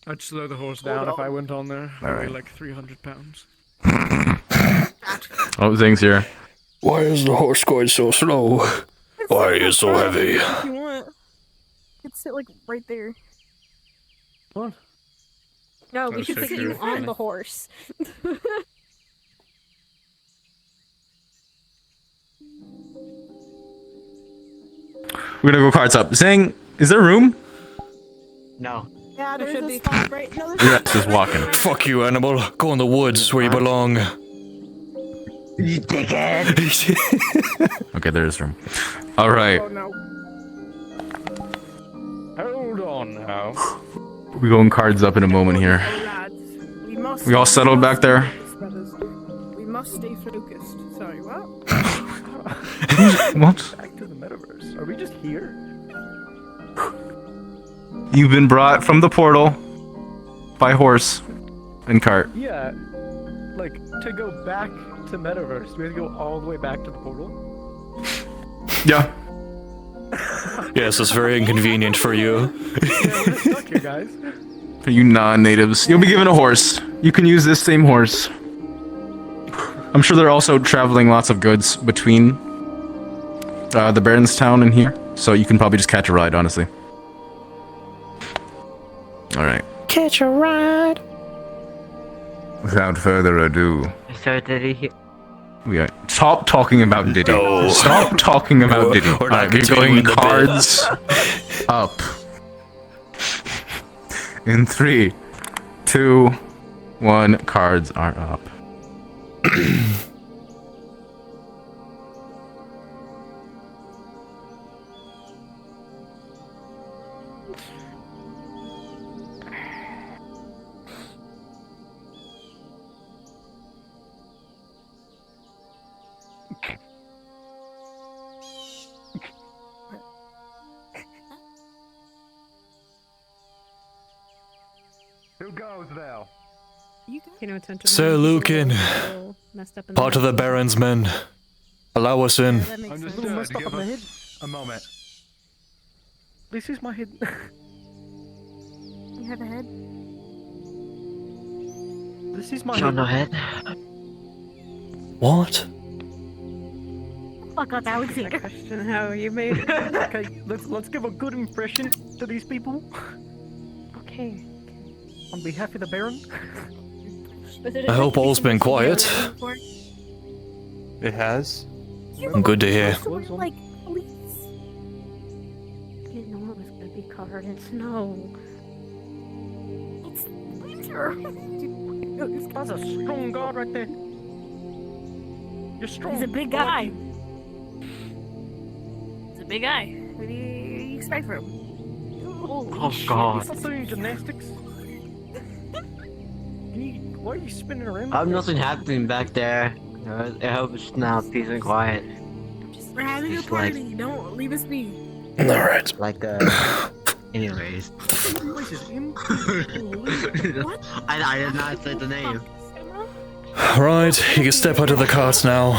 I'd slow the horse down if I went on there. I weigh like 300 pounds. Oh, Zing's here. Why is the horse going so slow? Why are you so heavy? If you want, you could sit like right there. What? No, Oh, we should so put you true. on the horse. We're gonna go cards up. Zing, is there room? No. Yeah, there should be. Right? No, Yeah, just walking. Fuck you, animal. Go in the woods where you belong. You dickhead! Okay, there is room. Alright. Oh no. Hold on now. We're going cards up in a moment here. We all settled back there? We must stay focused. Sorry, what? What? Back to the metaverse. Are we just here? You've been brought from the portal by horse and cart. Yeah. Like, to go back to metaverse, we have to go all the way back to the portal? Yeah. Yes, it's very inconvenient for you. Yeah, we're just stuck here, guys. For you non-natives, you'll be given a horse. You can use this same horse. I'm sure they're also traveling lots of goods between the Baron's town and here, so you can probably just catch a ride, honestly. Alright. Catch a ride. Without further ado, So did he? stop talking about Diddy. No. Stop talking about Diddy. We're not Alright, we're going continuing the cards up. In 3, 2, 1, cards are up. Who goes there? Pay no attention. Sir Lucan, part of the Baron's men. Allow us in. That makes I'm sense. just Little messed up give on the us a moment. This is my head. You have a head? This is my John, no head. head. What? Fuck up, Alexander. Question how you made it. Okay, let's give a good impression to these people. Okay. On behalf of the Baron. I hope all's been quiet. It has. Good to hear. Like, police. I didn't know it was gonna be covered in snow. It's winter. This guy's a strong guard right there. You're strong. He's a big guy. He's a big guy. What do you expect from him? Oh God. He's not doing gymnastics. Why are you spinning around? Nothing happening back there. I hope it's now peace and quiet. We're having a Just like- party. Don't leave us be. Alright. Like, anyways. What? I did not say the name. Right, you can step out of the carts now.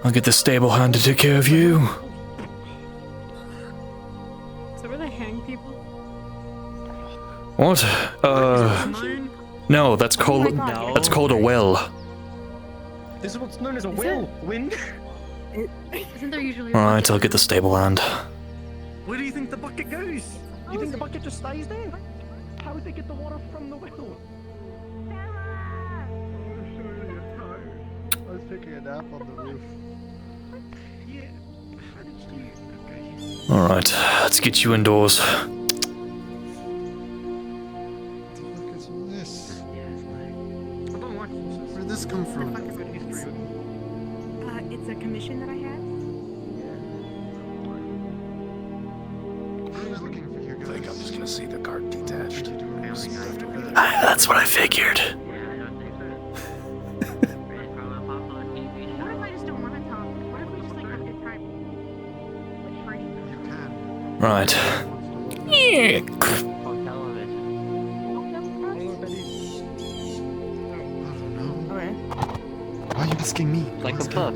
I'll get the stable hand to take care of you. So where they hang people? What? No, that's called a well. This is what's known as a will. Wind. Isn't there usually? Right, I'll get the stable hand. Where do you think the bucket goes? You think the bucket just stays there? How would they get the water from the well? I was taking a nap on the roof. Yeah. How did you? Okay. Alright, let's get you indoors. Look at some of this. I don't like horses. Where'd this come from? I've got history with them. It's a commission that I had. I was looking for you guys. I think I'm just gonna see the cart detached. That's what I figured. What if I just don't want to talk? What if we just like have a good time? Like free? You can. Right. On television. I don't know. Okay. Why are you asking me? Like a book.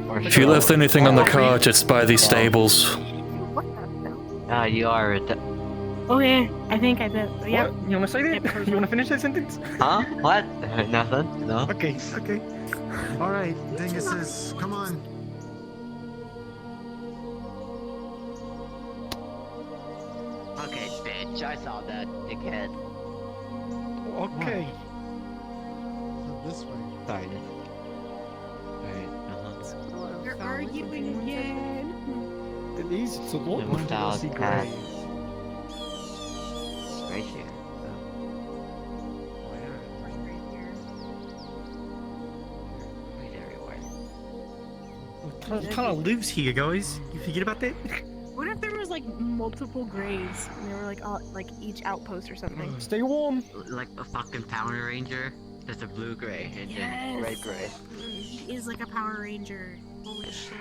Or If you left anything on the cart, it's by these stables. What the? You are Okay, I think I did. Yep. What? You wanna say that? You wanna finish that sentence? Huh? What? Nothing? No? Okay, okay. Alright, dinguses, come on. Okay, bitch, I saw that, dickhead. Okay. This way. Sorry. Alright, uh-huh. You're arguing again. It is. It's a lot And more without glossy that- grey. It's right here. Right everywhere. Kind of loose here, guys. You forget about that? What if there was like multiple grays and they were like all like each outpost or something? Stay warm. Like a fucking Power Ranger. There's a blue gray and then red gray. He is like a Power Ranger. Holy shit.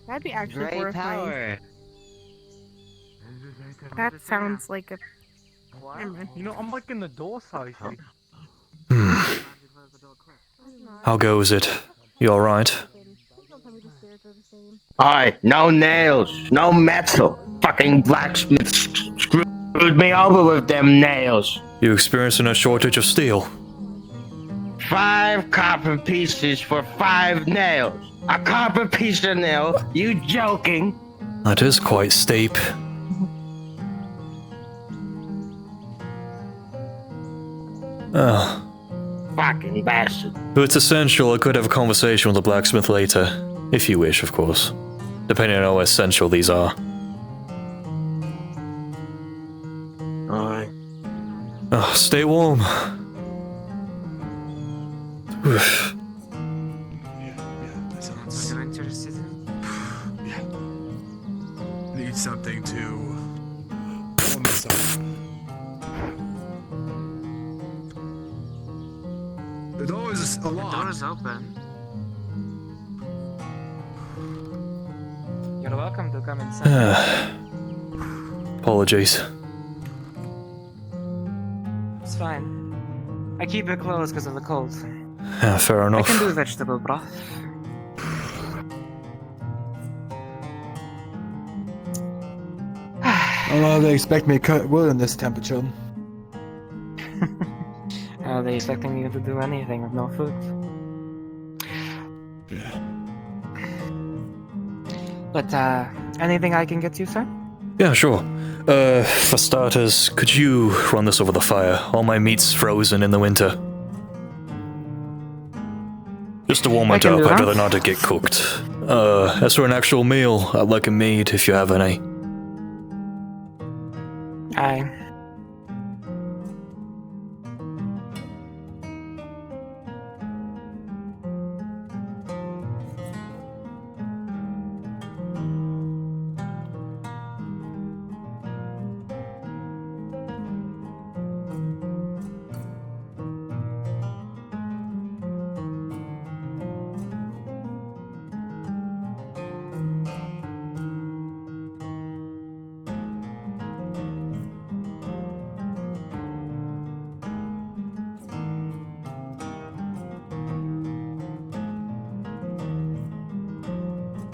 That'd be actually Gray horrifying. power. That sounds like a. Never mind. You know, I'm like in the door size. How goes it? You alright? Aye, no nails, no metal. Fucking blacksmith screwed me over with them nails. You experiencing a shortage of steel? 5 copper pieces for 5 nails. A copper piece of nail? You joking? That is quite steep. Oh. Fucking bastard. If it's essential, I could have a conversation with the blacksmith later. If you wish, of course. Depending on how essential these are. Alright. Oh, stay warm. Oof. Need something to warm us up. The door is unlocked. The door is open. You're welcome to come inside. Apologies. It's fine. I keep it closed because of the cold. Yeah, fair I enough. can do vegetable broth. Oh, they expect me to cut wood in this temperature. Are they expecting you to do anything with no food? But, anything I can get you, sir? Yeah, sure. For starters, could you run this over the fire? All my meat's frozen in the winter. Just to warm I it can up, do I'd that. rather not it get cooked. As for an actual meal, I'd like a meat if you have any. Aye.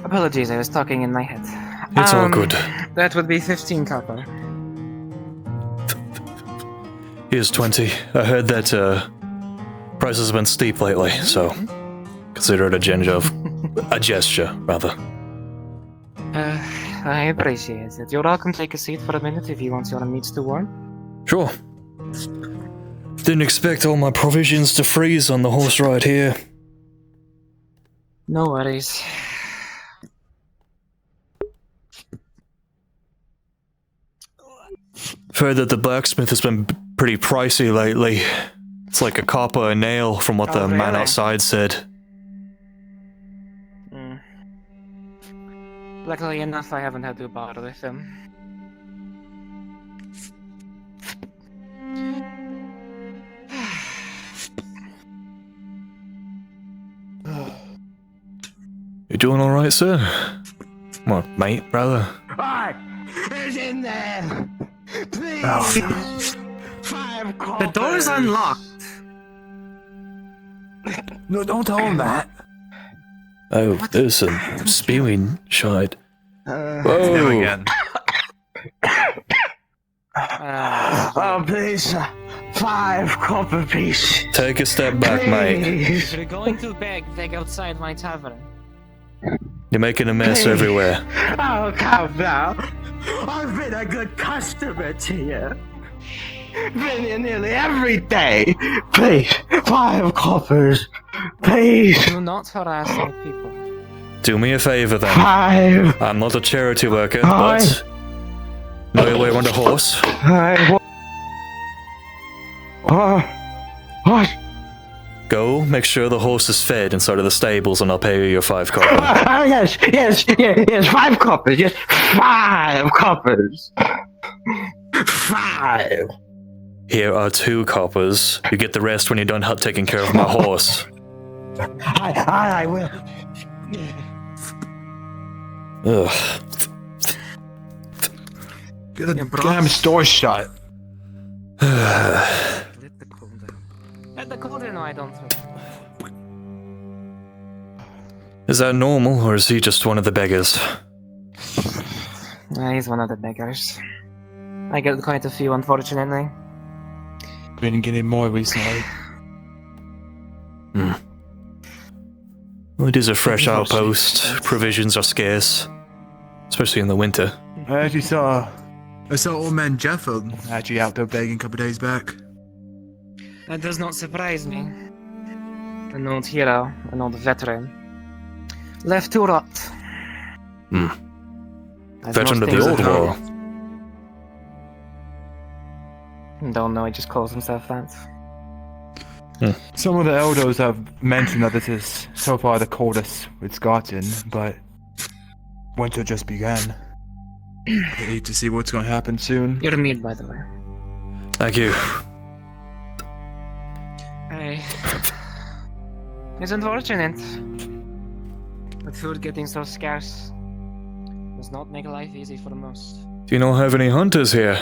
Apologies, I was talking in my head. It's all good. That would be 15 copper. Here's 20. I heard that, prices have been steep lately, so consider it a gesture, rather. I appreciate it. You're welcome to take a seat for a minute if you want your meats to warm. Sure. Didn't expect all my provisions to freeze on the horse ride here. No worries. Heard that the blacksmith has been pretty pricey lately. It's like a copper a nail from what Oh, the man really? outside said. Mm. Luckily enough, I haven't had to bother with them. You doing alright, sir? Come on, mate, brother. Alright, it's in there. Please. Oh. 5 The copper. door is unlocked. No, don't tell him that. Oh, there's some spewing shite. Go Whoa! again. Oh, please. 5 copper pieces. Take a step back, mate. Please. If you're going to beg, beg outside my tavern. You're making a mess everywhere. Oh, come now. I've been a good customer to you. Been here nearly every day. Please, 5 coppers. Please. Do not harass our people. Do me a favor then. 5. I'm not a charity worker, but know your way around a horse. What? Go make sure the horse is fed inside of the stables, and I'll pay you your 5 copper. Yes, 5 coppers. Yes, 5 coppers. 5. Here are 2 coppers. You get the rest when you're done taking care of my horse. I will. Ugh. Get the damn store shut. Let the cauldron. Let the cauldron, I don't know. Is that normal, or is he just one of the beggars? He's one of the beggars. I get quite a few, unfortunately. Been getting more recently. Well, it is a fresh outpost. Provisions are scarce, especially in the winter. I actually saw I saw old man Jeff actually out there begging a couple days back. That does not surprise me. An old hero, an old veteran. Left to rot. As Veteran most of the things old are. war. Don't know, he just calls himself that. Some of the elders have mentioned that this is so far the coldest it's gotten, but winter just began. I hate to see what's going to happen soon. You're mead, by the way. Thank you. It's unfortunate. With food getting so scarce, does not make life easy for most. Do you not have any hunters here?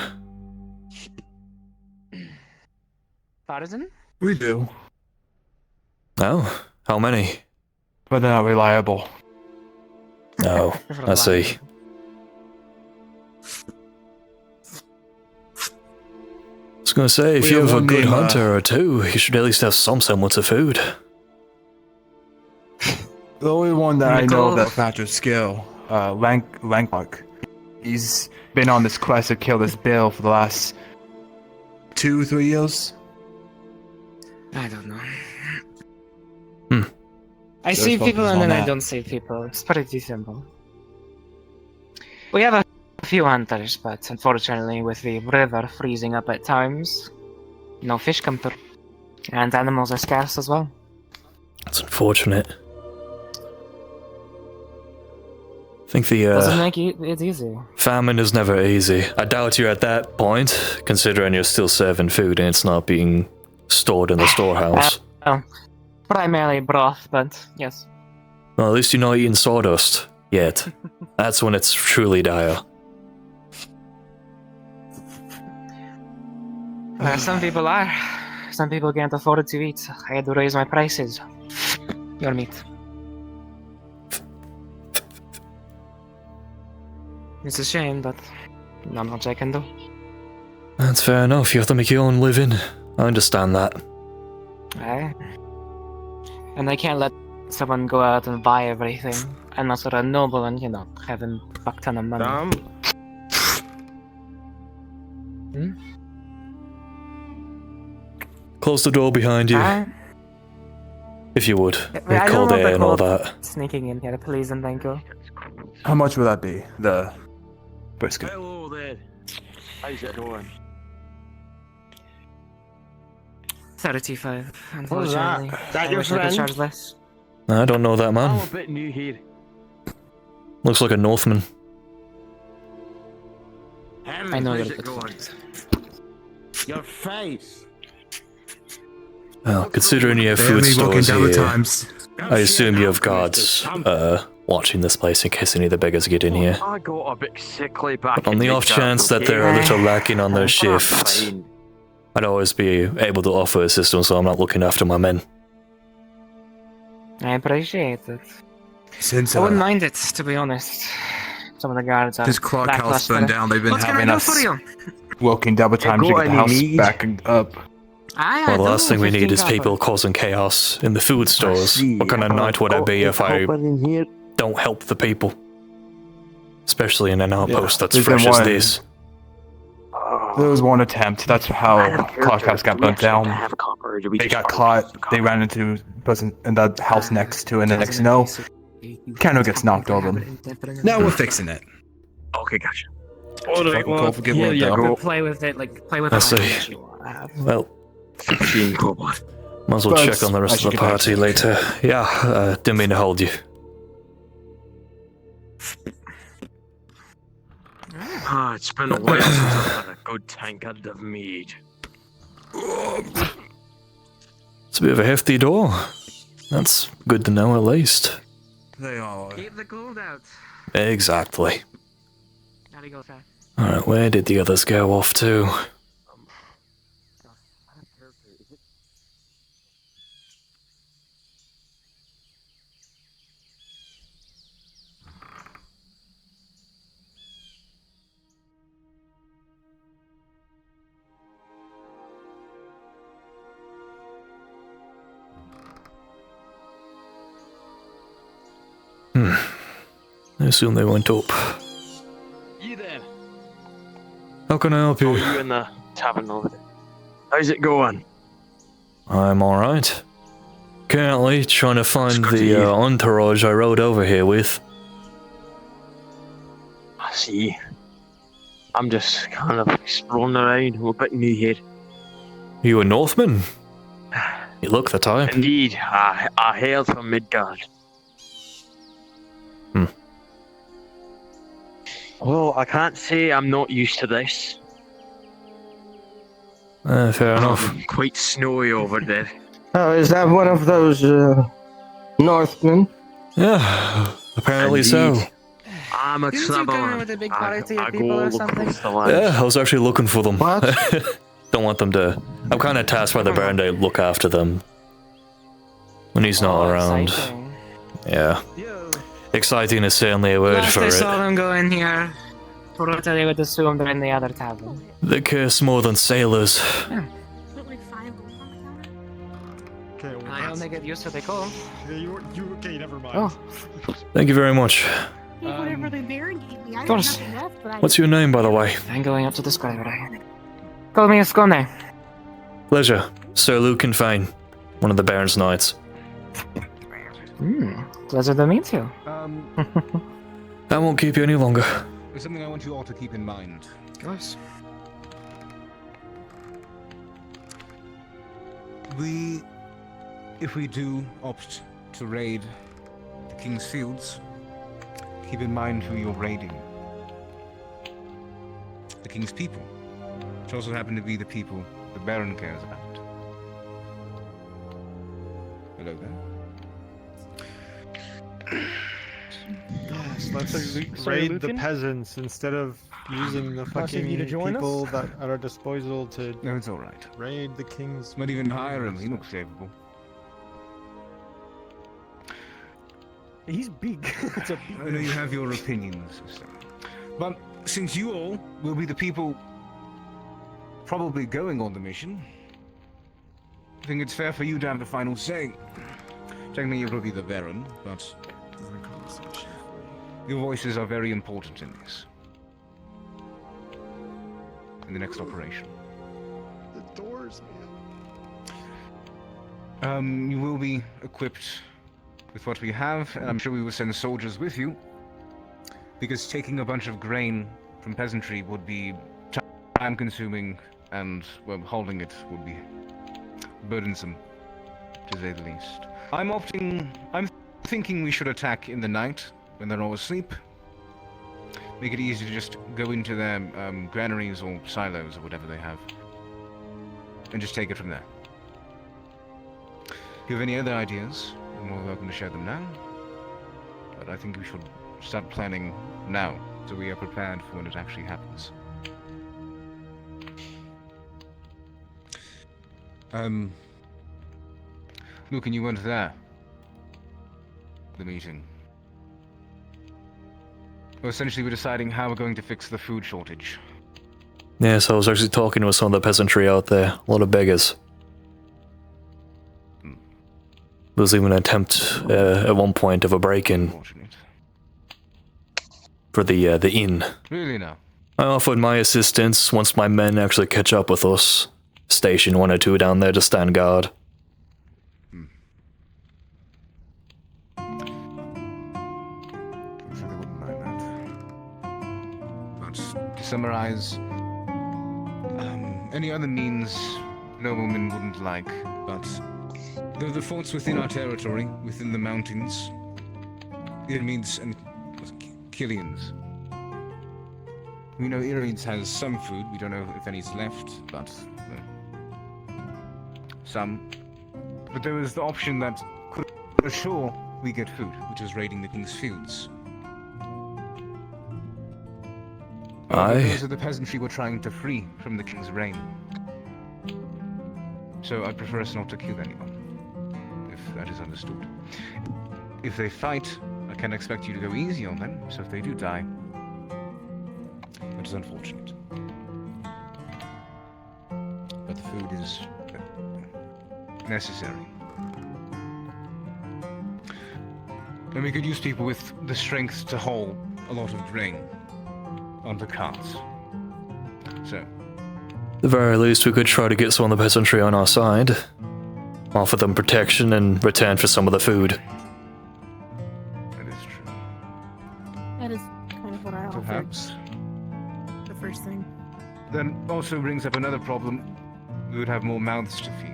Partisan? We do, Oh, how many? but they're not reliable. Oh, I see. I was gonna say, if We you have have a one good named, hunter or two, you should at least have some semblance of food. The only one that I know Nicole. that Patrick's skill, Lankmark. He's been on this quest to kill this Bill for the last 2-3 years. I don't know. Hmm. I Just see people focus and on then I that. don't see people. It's pretty simple. We have a few hunters, but unfortunately with the river freezing up at times, no fish come through. And animals are scarce as well. That's unfortunate. I think the Doesn't make it easy. famine is never easy. I doubt you're at that point, considering you're still serving food and it's not being stored in the storehouse. Well, primarily broth, but yes. Well, at least you're not eating sawdust yet. That's when it's truly dire. Some people are. Some people can't afford it to eat. I had to raise my prices. Your meat. It's a shame, but not much I can do. That's fair enough. You have to make your own living. I understand that. Aye. And I can't let someone go out and buy everything unless they're a noble and, you know, having a buck ton of money. Close the door behind you, Aye. if you would. I don't Cold want air the and all cold that. sneaking in here, please and thank you. How much would that be? The brisket. Hello there. How's it going? 35, What was that? unfortunately. Is that I your wish I could friend? charge less. I don't know that I'm man. a bit new here. Looks like a Northman. I know how's you're it a going? Your face. Well, considering you have food Barely walking stores down the here, times. I assume you have guards watching this place in case any of the beggars get in here. I got a bit sickly back On in the off chance that they're a little lacking on their shift, Fine. I'd always be able to offer assistance so I'm not looking after my men. I appreciate it. Since I wouldn't mind it, to be honest. Some of the guards are this clock house lackluster. burned down, they've been What can I having do us for you? working double time to got get the any house meat? back up. Aye, I Well, the do, last thing we need 15 is people copper. causing chaos in the food stores. See, What kind of night would it be if I in here? don't help the people? Especially in an outpost that's there's fresh been as one. this. There was one attempt. That's how clock house got burnt down. Have copper, or do we They just got harvest caught. They ran into the person in the house next to, and the next no, candle gets knocked over. Now we're fixing it. Okay, gotcha. Alright, well, forget here what you the- go. Play with it, like, play with I it. see. Well, 15 copper. might as well But check on the I rest should of the get back party to it. later. Yeah, didn't mean to hold you. Ah, it's been a while since I've had a good tankard of mead. It's a bit of a hefty door. That's good to know at least. They are. Keep the cold out. Exactly. Gotta go fast. Alright, where did the others go off to? I assume they went up. You there? How can I help Oh, you? you in the tavern over there. How's it going? I'm alright. Currently trying to find good to the hear. entourage I rode over here with. I see. I'm just kind of exploring around. I'm a bit new here. You a Northman? You look the type. Indeed, I hail from Midgard. Well, I can't say I'm not used to this. Fair enough. Quite snowy over there. Oh, is that one of those Northmen? Yeah, apparently so. Indeed. I'm a Didn't you traveler. come with a big party of I people go or all something? across the land. Yeah, I was actually looking for them. What? Don't want them to. I'm kind of tasked by the Baron to look after them when he's not Oh, around. exciting. Yeah, exciting is certainly a word Last for I saw it. them go in here, totally would assume they're in the other tavern. They curse more than sailors. Put like 5 gold on the counter. Okay, I only get used to the cold. you okay? Never mind. Oh, Thank you very much. Hey, whatever the Baron gave me, I have course. nothing left, but I What's your name, by the way? I'm going up to the skyway. Call me Ascone. Pleasure, Sir Lucan Fayne, one of the Baron's knights. Pleasure to meet you. I won't keep you any longer. There's something I want you all to keep in mind. Gosh. If we do opt to raid the King's Fields, keep in mind who you're raiding. The King's people, which also happen to be the people the Baron cares about. Hello there. Yes, let's Sorry, raid the Lucan? peasants instead of using the fucking you to join us? people that at our disposal to No, it's all right. raid the king's. Might even hire him. He looks capable. He's big. It's a big I know you have your opinions, sister. But since you all will be the people probably going on the mission, I think it's fair for you to have the final say. Technically, you will be the Baron, but your voices are very important in this. In the next operation. The doors, man. You will be equipped with what we have, and I'm sure we will send soldiers with you. Because taking a bunch of grain from peasantry would be time-consuming, and, well, holding it would be burdensome, to say the least. I'm thinking we should attack in the night, when they're all asleep. Make it easy to just go into their granaries or silos or whatever they have. And just take it from there. If you have any other ideas, you're more welcome to share them now. But I think we should start planning now, so we are prepared for when it actually happens. Lucan, you weren't there. The meeting. Well, essentially, we're deciding how we're going to fix the food shortage. Yes, I was actually talking with some of the peasantry out there. A lot of beggars. There was even an attempt at one point of a break-in for the inn. Really now? I offered my assistance once my men actually catch up with us. Station 1 or 2 down there to stand guard. I'm sure they wouldn't mind that. But to summarize, any other means noblemen wouldn't like, but the forts within our territory, within the mountains, Irmids and Killians. We know Irmids has some food, we don't know if any's left, but some. But there was the option that could assure we get food, which was raiding the king's fields. Those are the peasantry we're trying to free from the king's reign. So I'd prefer us not to kill anyone, if that is understood. If they fight, I can't expect you to go easy on them, so if they do die, that is unfortunate. But the food is necessary. And we could use people with the strength to haul a lot of grain onto carts. So, At the very least, we could try to get some of the peasantry on our side. Offer them protection in return for some of the food. that is true. That is kind of what I offered. Perhaps. The first thing. That also brings up another problem. We would have more mouths to feed.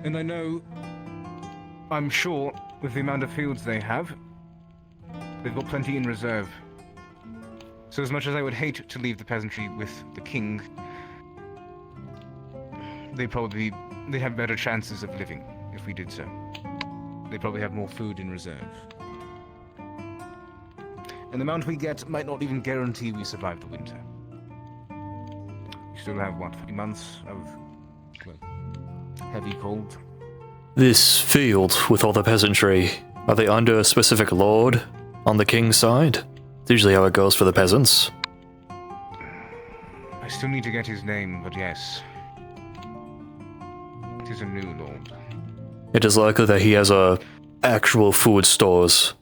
And I know, I'm sure, with the amount of fields they have, they've got plenty in reserve. So as much as I would hate to leave the peasantry with the king, they'd have better chances of living if we did so. They probably have more food in reserve. And the amount we get might not even guarantee we survive the winter. We still have, what, 3 months of, well, heavy cold? This field with all the peasantry, are they under a specific lord on the king's side? It's usually how it goes for the peasants. I still need to get his name, but yes. It is a new lord. It is likely that he has actual food stores.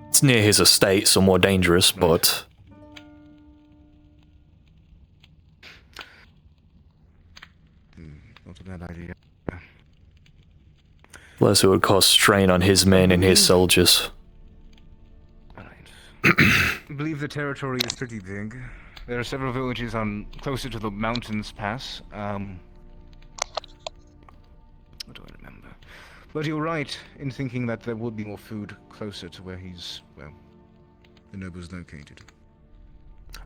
It's near his estate, so more dangerous, but... Not a bad idea. Less it would cause strain on his men and his soldiers. I believe the territory is pretty big. There are several villages closer to the mountains pass. What do I remember? But you're right in thinking that there would be more food closer to where the noble's located.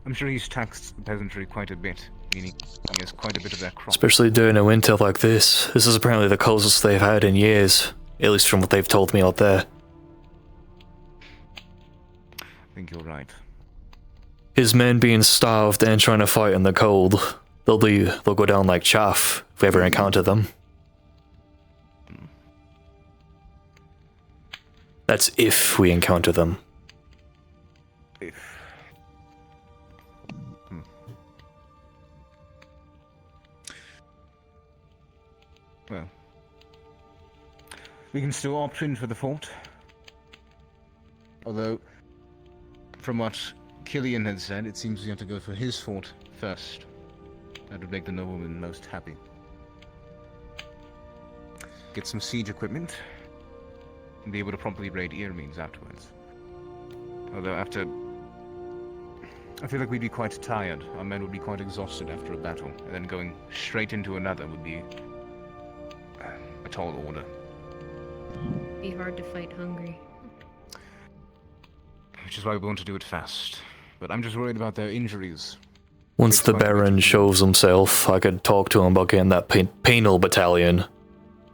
I'm sure he's taxed the peasantry quite a bit, meaning he has quite a bit of their crop. Especially during a winter like this. This is apparently the coldest they've had in years. At least from what they've told me out there. I think you're right. His men being starved and trying to fight in the cold, they'll go down like chaff if we ever encounter them. That's if we encounter them. If. Well, we can still opt in for the fort. Although, from what Killian had said, it seems we have to go for his fort first. That would make the nobleman most happy. Get some siege equipment, and be able to promptly raid Irmids afterwards. Although after... I feel like we'd be quite tired. Our men would be quite exhausted after a battle, and then going straight into another would be a tall order. Be hard to fight hungry. Which is why we want to do it fast. But I'm just worried about their injuries. Once the Baron shows himself, I could talk to him about getting that penal battalion.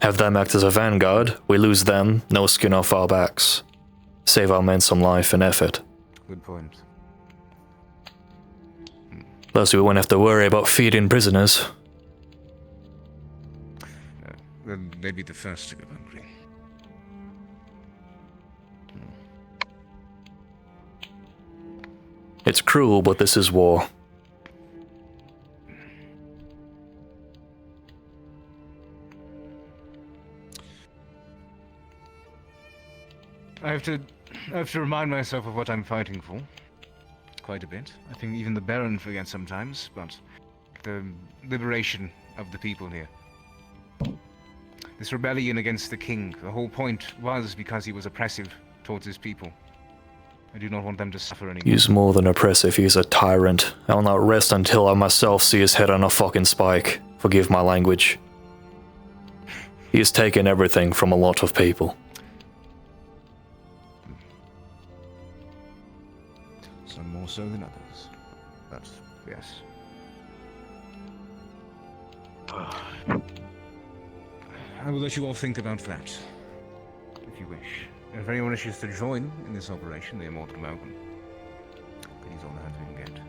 Have them act as a vanguard, we lose them, no skin off our backs. Save our men some life and effort. Good point. Plus we won't have to worry about feeding prisoners. Then they'd be the first to go hungry. It's cruel, but this is war. I have to remind myself of what I'm fighting for. Quite a bit. I think even the Baron forgets sometimes, but the liberation of the people here. This rebellion against the king, the whole point was because he was oppressive towards his people. I do not want them to suffer anymore. He's more than oppressive, he's a tyrant. I'll not rest until I myself see his head on a fucking spike. Forgive my language. He has taken everything from a lot of people. Some more so than others. But, yes. I will let you all think about that, if you wish. And if anyone wishes to join in this operation, they are more than welcome. Please all have been get.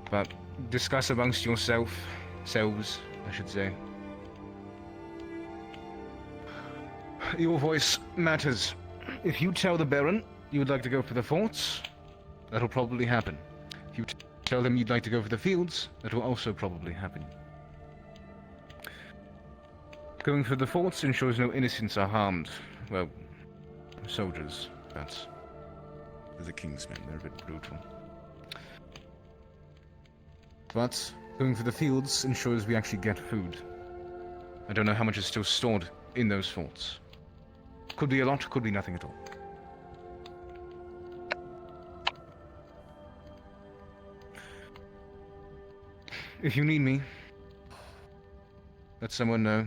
But discuss amongst selves, I should say. Your voice matters. If you tell the Baron you would like to go for the forts, that'll probably happen. If you tell them you'd like to go for the fields, that will also probably happen. Going for the forts ensures no innocents are harmed. Well, soldiers, but the King's men, they're a bit brutal. But going for the fields ensures we actually get food. I don't know how much is still stored in those forts. Could be a lot, could be nothing at all. If you need me, let someone know.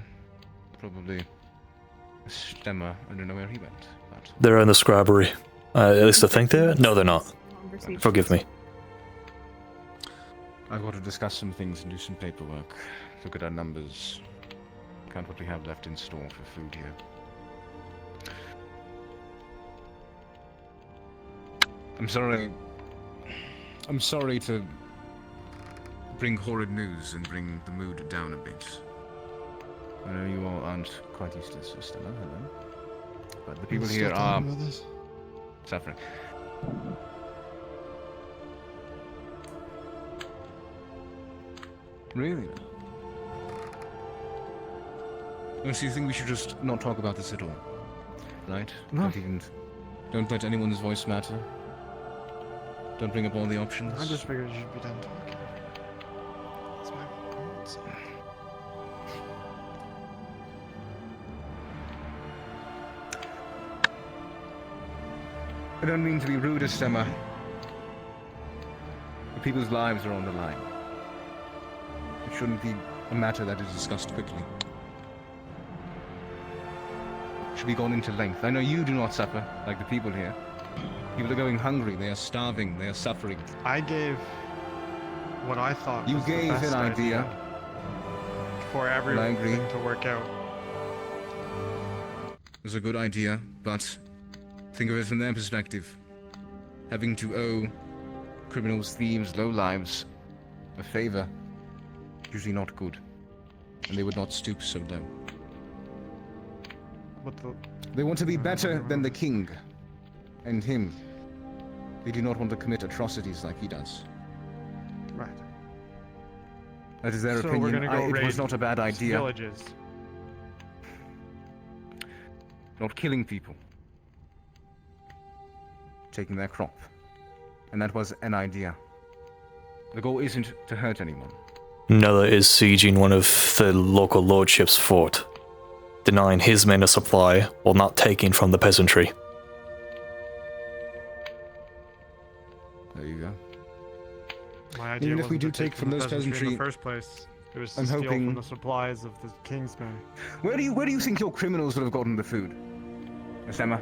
Probably Stemmer. I don't know where he went. But... They're in the scrabbery. At least I think they're... No, they're not. Forgive me. I've got to discuss some things and do some paperwork. Look at our numbers. Count what we have left in store for food here. I'm sorry to bring horrid news and bring the mood down a bit. I know you all aren't quite used to this system, hello. But the people here are suffering. Really? Oh, so you think we should just not talk about this at all? Right? No. Don't let anyone's voice matter. Don't bring up all the options. I just figured you should be done talking. That's my words. I don't mean to be rude, Stemmer. But people's lives are on the line. It shouldn't be a matter that is discussed quickly. It should be gone into length. I know you do not suffer, like the people here. People are going hungry, they are starving, they are suffering. I gave what I thought You was the gave best an idea. For everything to work out. It was a good idea, but think of it from their perspective. Having to owe criminals, thieves, lowlives a favor, usually not good. And they would not stoop so low. They want to be better than the king. And him. They do not want to commit atrocities like he does. Right. That is their So opinion. we're gonna go It was raid not a bad idea. Villages. Not killing people. Taking their crop. And that was an idea. The goal isn't to hurt anyone. Another is sieging one of the local lordship's fort, denying his men a supply while not taking from the peasantry. There you go. My idea Even if we wasn't do to take from those in peasantry, the first place. It was to I'm steal hoping- from the supplies of the king's men. Where do you think your criminals would have gotten the food? Miss Emma?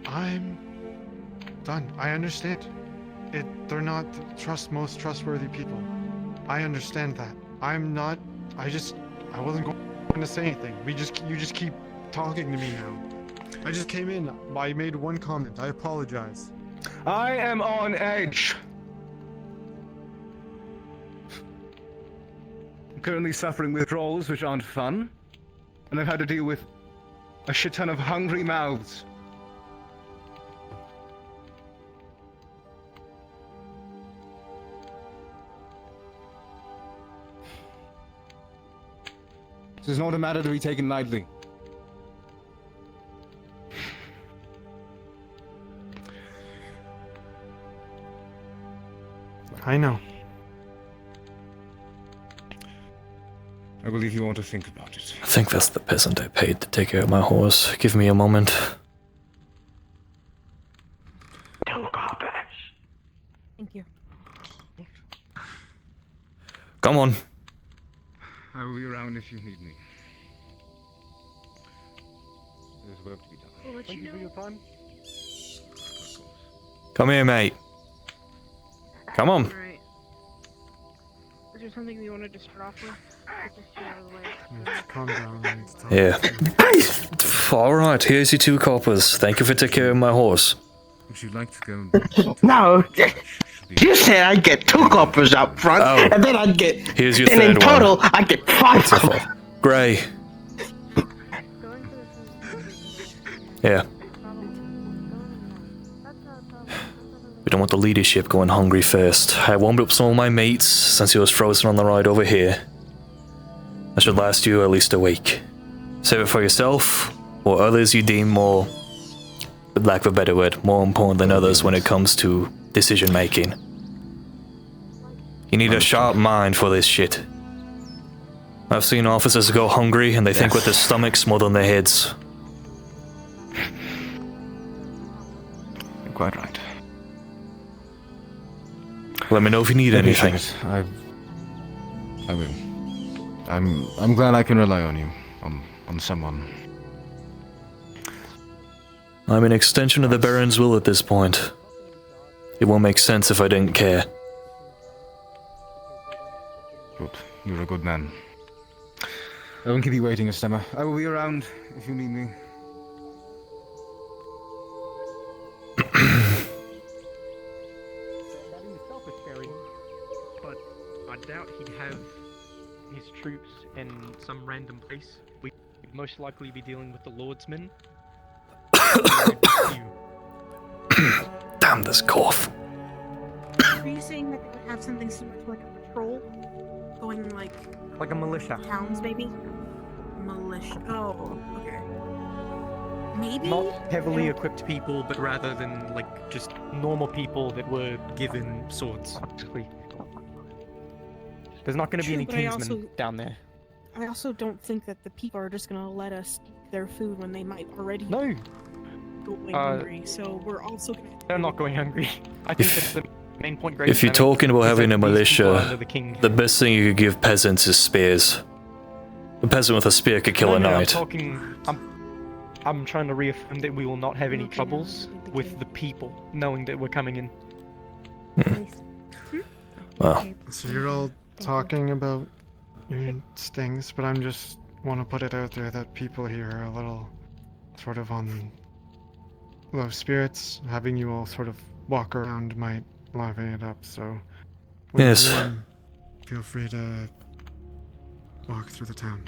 I'm done. I understand. They're not the most trustworthy people. I understand that. I wasn't going to say anything. You just keep talking to me now. I just came in. I made one comment. I apologize. I am on edge. I'm currently suffering withdrawals which aren't fun. And I've had to deal with A shit ton of hungry mouths. This is not a matter to be taken lightly. I know. I believe you want to think about it. I think that's the peasant I paid to take care of my horse. Give me a moment. Thank you. Come on. I will be around if you need me. There's work to be done. We'll let Thank you for your time. Come here, mate. Come on. Alright. Is there something we wanted to start off with? Get this shit out of the way. Calm down. Yeah. Alright, here's your 2 coppers. Thank you for taking care of my horse. Would you like to go? No, you said I'd get 2 coppers up front, Oh. and then I'd get. Here's your and in third one. total, I'd get 5 coppers. Gray. Yeah. We don't want the leadership going hungry first. I warmed up some of my mates since he was frozen on the ride over here. That should last you at least a week. Save it for yourself, or others you deem more, with lack of a better word, more important than others when it comes to decision making. You need a sharp mind for this shit. I've seen officers go hungry and they think with their stomachs more than their heads. You're quite right. Let me know if you need anything. I will. I'm glad I can rely on you. On someone. I'm an extension of the Baron's will at this point. It won't make sense if I didn't care. Good. You're a good man. I won't keep you waiting, Estema. I will be around if you need me. But I doubt he'd have his troops in some random place. We'd most likely be dealing with the Lordsmen. Damn this cough. Are you saying that they would have something similar to like a patrol? Going like a militia. towns maybe? Militia. Oh, okay. Maybe? Not heavily equipped people, but rather than like just normal people that were given swords. Actually, there's not going to be True, any but I kingsmen also- down there. I also don't think that the people are just gonna let us eat their food when they might already No. going Uh, hungry. So we're also gonna. They're not going hungry. I think that's the main point. Grace If you're made, talking about is having that a these people are under militia, the king. the best thing you could give peasants is spears. A peasant with a spear could kill a I'm knight. talking. I'm trying to reaffirm that we will not have any troubles with the people knowing that we're coming in. Well, So you're all talking about your stings, but I'm just want to put it out there that people here are a little sort of on low spirits. Having you all sort of walk around might liven it up, so when Yes. you feel free to walk through the town.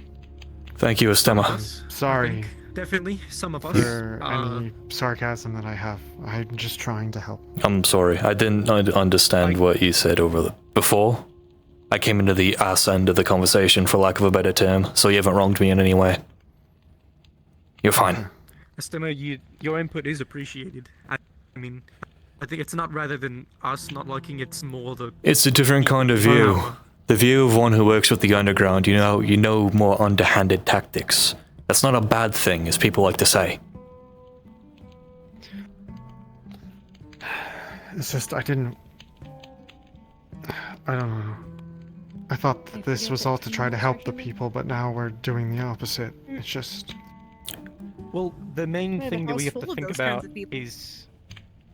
thank you, Estema. Sorry Definitely, some of us. for any sarcasm that I have. I'm just trying to help. I'm sorry, I didn't understand what you said before. I came into the ass end of the conversation, for lack of a better term, so you haven't wronged me in any way. You're fine. Estema, your input is appreciated. I mean, I think it's not rather than us not liking, it's more the... It's a different kind of view. The view of one who works with the underground, you know more underhanded tactics. That's not a bad thing, as people like to say. It's just I don't know. I thought that this was all to try to help the people, but now we're doing the opposite. It's just Well, the main Yeah, thing the that we house have to full of think those kinds about of people. is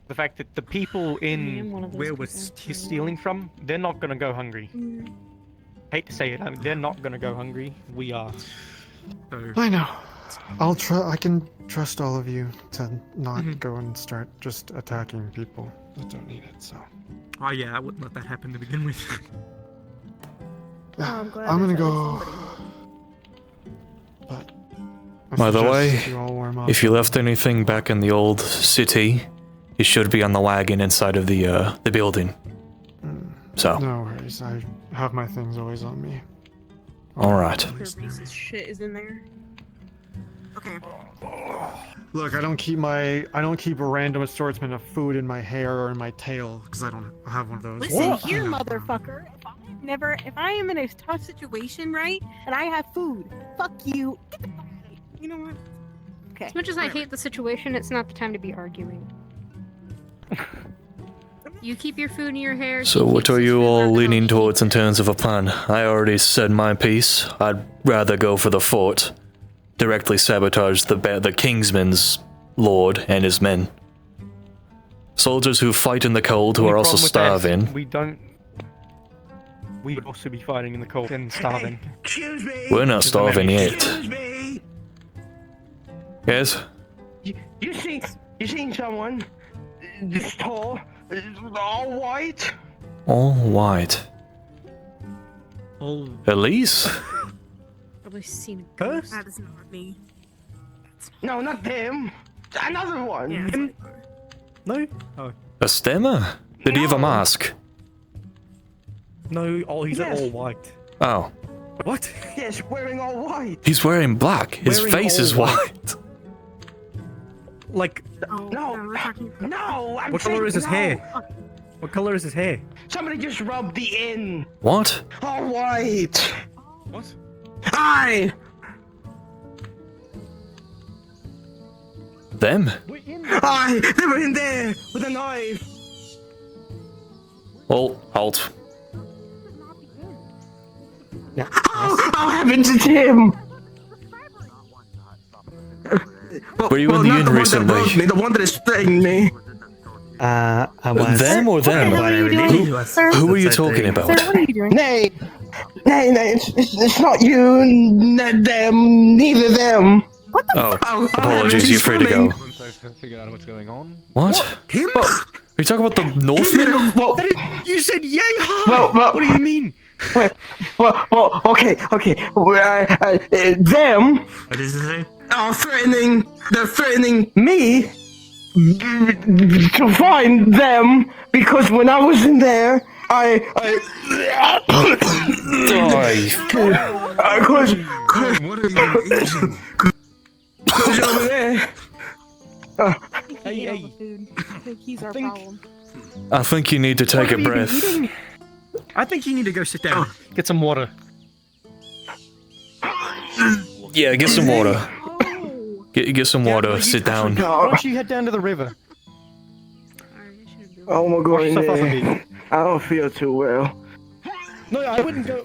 the fact that the people in one of those where we're people. stealing from, they're not gonna go hungry. Hate to say it, I mean, they're not gonna go hungry. We are. So, I know. I can trust all of you to not go and start just attacking people that don't need it. So oh yeah, I wouldn't let that happen to begin with. I'm glad I'm gonna there's go. somebody. But By the way, suggest you all warm up. if you left anything back in the old city, it should be on the wagon inside of the building. So. No worries, I have my things always on me. Alright. Reese's shit is in there. Okay. Look, I don't keep a random assortment of food in my hair or in my tail, because I don't have one of those. Listen here, motherfucker. If I am in a tough situation, right, and I have food, fuck you. Get the fuck out. You know what? Okay. As much as I hate the situation, it's not the time to be arguing. You keep your food in your hair. So what are you all leaning towards in terms of a plan? I already said my piece. I'd rather go for the fort. Directly sabotage the Kingsman's lord and his men. Soldiers who fight in the cold who are also starving. We would also be fighting in the cold and starving. Excuse me. We're not starving yet. Excuse me. Yes? You seen someone this tall, all white? All white. Elise? Probably seen a ghost. That is not me. No, not them. Another one. Yeah, Him? No. Oh. A stemmer? Did he have a mask? No. Oh, he's Yes. all white. Oh. What? Yes, wearing all white. He's wearing black. His Wearing face all is white. Like. No. I'm What color saying is his no. hair? What color is his hair? Somebody just rubbed the in. What? All white. What? Aye. Them? Aye, they were in there with a knife. Oh, halt. Oh heavens, it's him. Were you in the inn recently? The one that is threatening me. I was. Them or them? Who were you talking about? What are you doing? Nay, it's not you, them, neither them. What the Oh, apologies, you're free to go. Figure out what's going on. What? Him? Are you talking about the Northman? You said yay high! Well, What do you mean? Well, okay. Them What is it? are they're threatening me to find them because when I was in there, What are you eating? Cause over there. Hey. I think he's our problem. I think you need to take a breath. I think you need to go sit down. Get some water. Yeah, get some water. Get some water, sit down. Why don't you head down to the river? Oh my god, Wash yourself off a bit. I don't feel too well. No, I wouldn't go.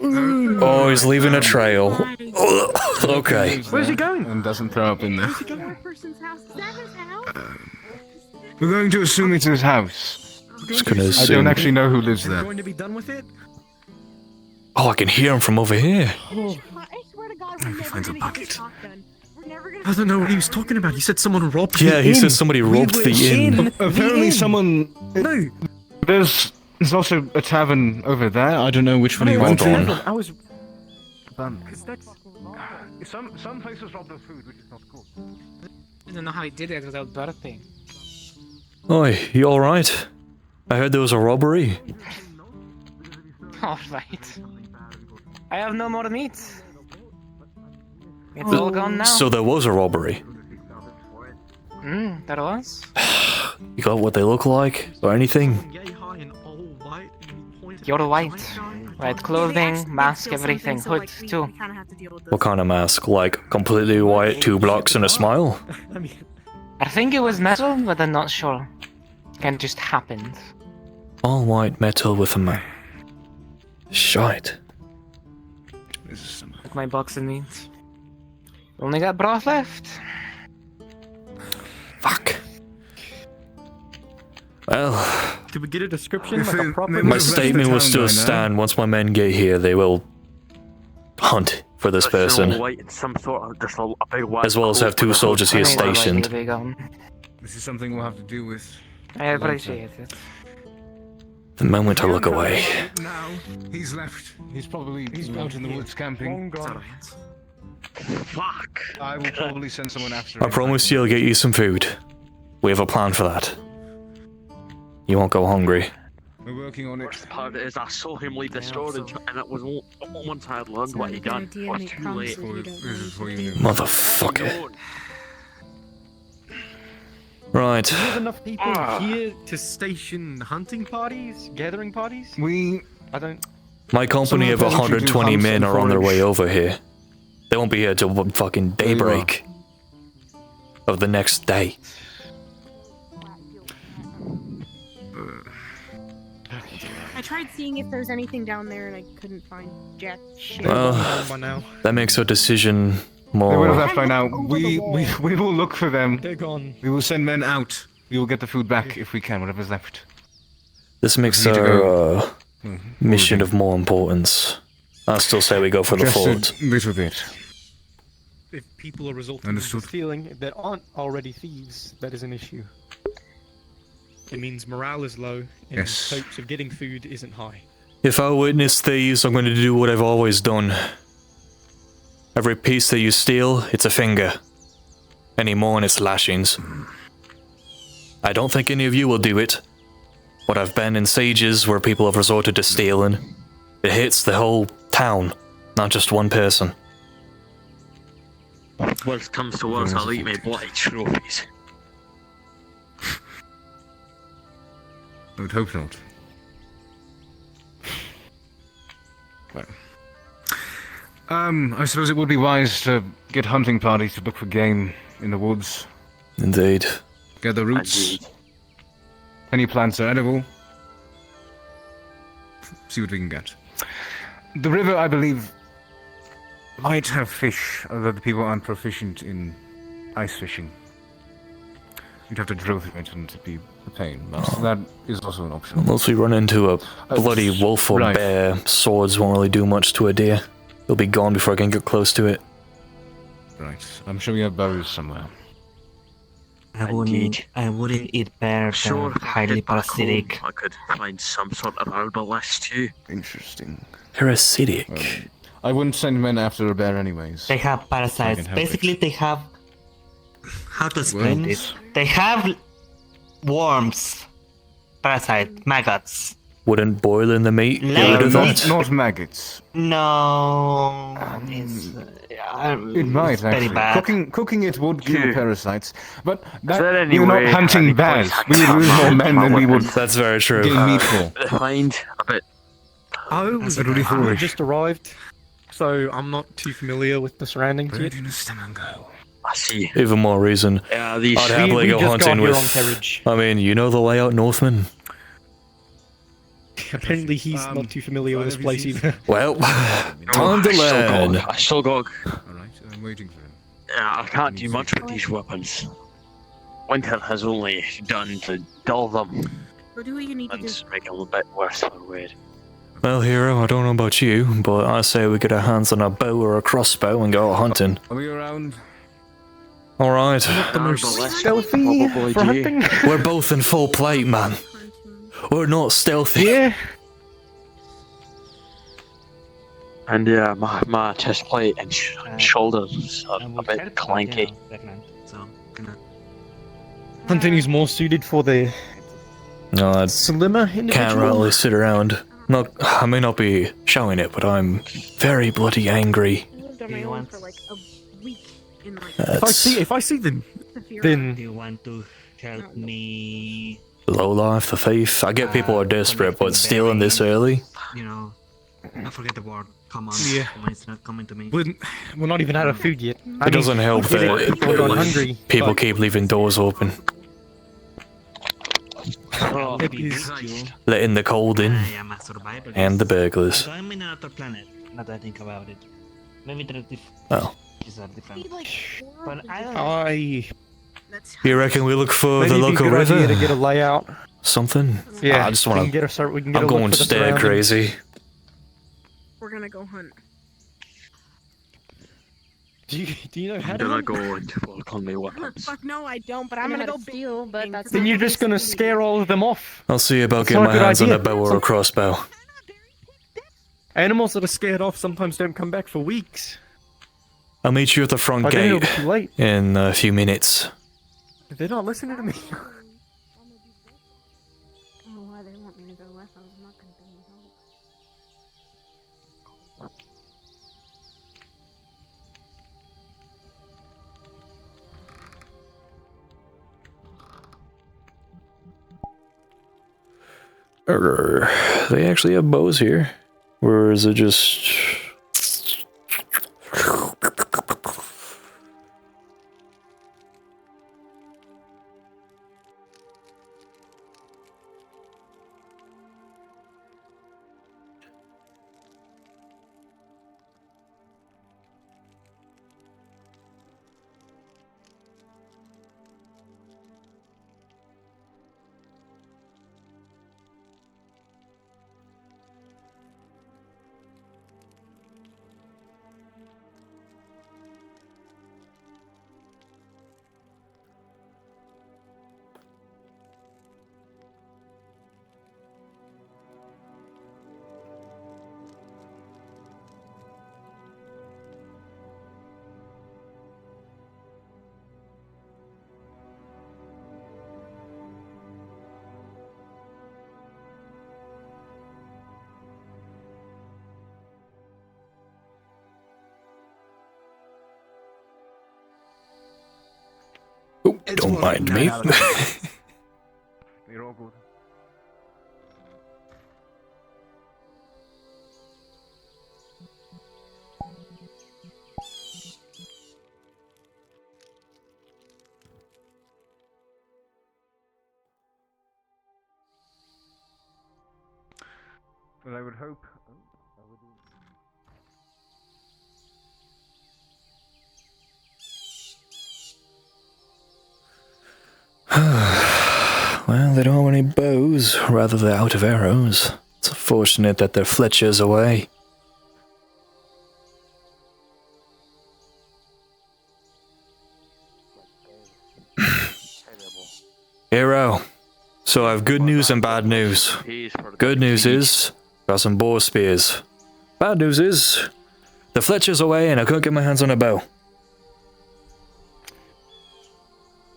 Oh, he's leaving a trail. Okay. Where's he going? And doesn't throw up in there. That person's house. Is that his house? We're going to assume it's his house. Just gonna I assume. don't actually know who lives there. Going to be done with it? Oh, I can hear him from over here. I swear to God, we're never finds a gonna get this bucket. shotgun. We're never gonna. I don't know what he was talking about. He said someone robbed the Yeah, he inn. said somebody robbed were the inn. Apparently someone... No. There's also a tavern over there. I don't know which one he Hold went on. to. I was. Because that's. Some places rob the food, which is not cool. I don't know how he did it without burping. Oi, you alright? I heard there was a robbery. Alright. I have no more meat. It's all gone now. So there was a robbery. There was. You got what they look like? Or anything? Yay high and all white. And pointed You're white. White They clothing, actually mask, steal everything. something, so, Hood, like, we too. kinda have to deal with this. What kind of mask? Like, completely white, 2 blocks and a smile? I mean, I think it was metal, but I'm not sure. It just happened. All white metal with a mask. Shite. Like my box of meat. Only got broth left. Fuck. Well, did we get a description? If Like a it- proper. maybe my We've left statement the will town still by now. stand. Once my men get here, they will hunt for this person, White and some sort of just a big white as well as have coat 2 with a soldiers here I need to write stationed. the big gun. This is something we'll have to deal with. I appreciate it. The moment I look away. Now, he's left. He's probably out in the woods camping. Fuck. I will probably send someone after I him. promise you I'll get you some food. We have a plan for that. You won't go hungry. We're working on it. Worst part is I saw him leave the storage, and it was once I had learned what he done. It was too late. Motherfucker. Right. Do we have enough people here to station hunting parties, gathering parties? My company of 120 men are on their way over here. They won't be here till fucking daybreak of the next day. I tried seeing if there's anything down there and I couldn't find jack shit. Well, that makes our decision more... They would have left by now. We will look for them. They're gone. We will send men out. We will get the food back if we can, whatever's left. This makes We need to our go. mission of more importance. I still say we go for the Just fort. a little bit. If people are resulting Understood. in stealing that aren't already thieves, that is an issue. It means morale is low, and Yes. hopes of getting food isn't high. If I witness thieves, I'm going to do what I've always done. Every piece that you steal, it's a finger. Any more and it's lashings. I don't think any of you will do it, but I've been in sieges where people have resorted to stealing. It hits the whole town, not just one person. Worst comes to worst, I'll eat my bloody trophies. I would hope not. Well. I suppose it would be wise to get hunting parties to look for game in the woods. Indeed. Gather roots. Any plants are edible. See what we can get. The river, I believe, might have fish, although the people aren't proficient in ice fishing. You'd have to drill through it and it'd be a pain, but that is also an option. Unless we run into a bloody wolf or right. bear, swords won't really do much to a deer. They'll be gone before I can get close to it. Right. I'm sure we have bows somewhere. I wouldn't eat bears. Sure, They're highly parasitic. I could find some sort of herbalist too. Interesting. Parasitic. I wouldn't send men after a bear anyways. They have parasites. help Basically, they have. How to explain Worms? this? They have worms, parasite, maggots. Wouldn't boiling the meat get Like rid of that? Not maggots. No, It might very actually. bad. Cooking it would kill parasites, but there that, any we're way not hunting any bears. place I We would can lose more find men my than we would weapons? That's very true. gain meat for. Find a bit. Oh, That's really I foolish. just arrived, so I'm not too familiar with the surroundings yet. I see. Even more reason. Yeah, these. I'd happily we go just got hunting here with... on carriage. I mean, you know the layout, Northman? Apparently he's not too familiar with this place either. Well, time to learn. I still got. Alright, I'm waiting for him. Yeah, I can't do much with these weapons. Winter has only done to dull them What do you need to do? and make them a bit worse for wear. Well, Hero, I don't know about you, but I say we get our hands on a bow or a crossbow and go out hunting. Are we around? Alright. The most stealthy for hunting. We're both in full plate, man. We're not stealthy. Yeah. And yeah, my chest plate and shoulders are a bit clanky. Hunting is more suited for the No, I slimmer can't individual. really sit around. Not, I may not be showing it, but I'm very bloody angry. I lived on my own for like a week in like. If I see them, then Do you want to help me? Lowlife, the thief. I get people are desperate, but stealing this early? You know, I forget the word. Come on. Yeah. It's not coming to me. we're not even out of food yet. It doesn't help that people are gone hungry. people but keep leaving doors open, Oh, it is- letting the cold in, I am a survivor. and the burglars. So I'm in another planet. Now that I think about it, maybe the Oh. these are different. Like, But I don't. I You reckon we look for maybe the it'd be local a good idea river? to get a layout. Something? Yeah, I just we can want get to. a we can get I'm a look going for the stir surroundings. crazy. we're gonna go hunt. Do you know how I'm to gonna hunt? go and work on my weapons. Fuck no, I don't. But I'm know gonna how go to steal, but that's Then not you're gonna just gonna scare all of them off. I'll see about That's getting not a my good hands on a idea. bow or a crossbow. Animals that are scared off sometimes don't come back for weeks. I'll meet you at the front I think it'll gate be too late. in a few minutes. They're not listening to me. Oh, why they want me to go with? I was not going to be any help. They actually have bows here? Or is it just... Oh, don't mind me. You're all good. Well, I would hope. Well, they don't have any bows, rather they're out of arrows. It's unfortunate that their Fletcher's away. Hero, so I have good news and bad news. Good news is, got some boar spears. Bad news is, the Fletcher's away and I couldn't get my hands on a bow.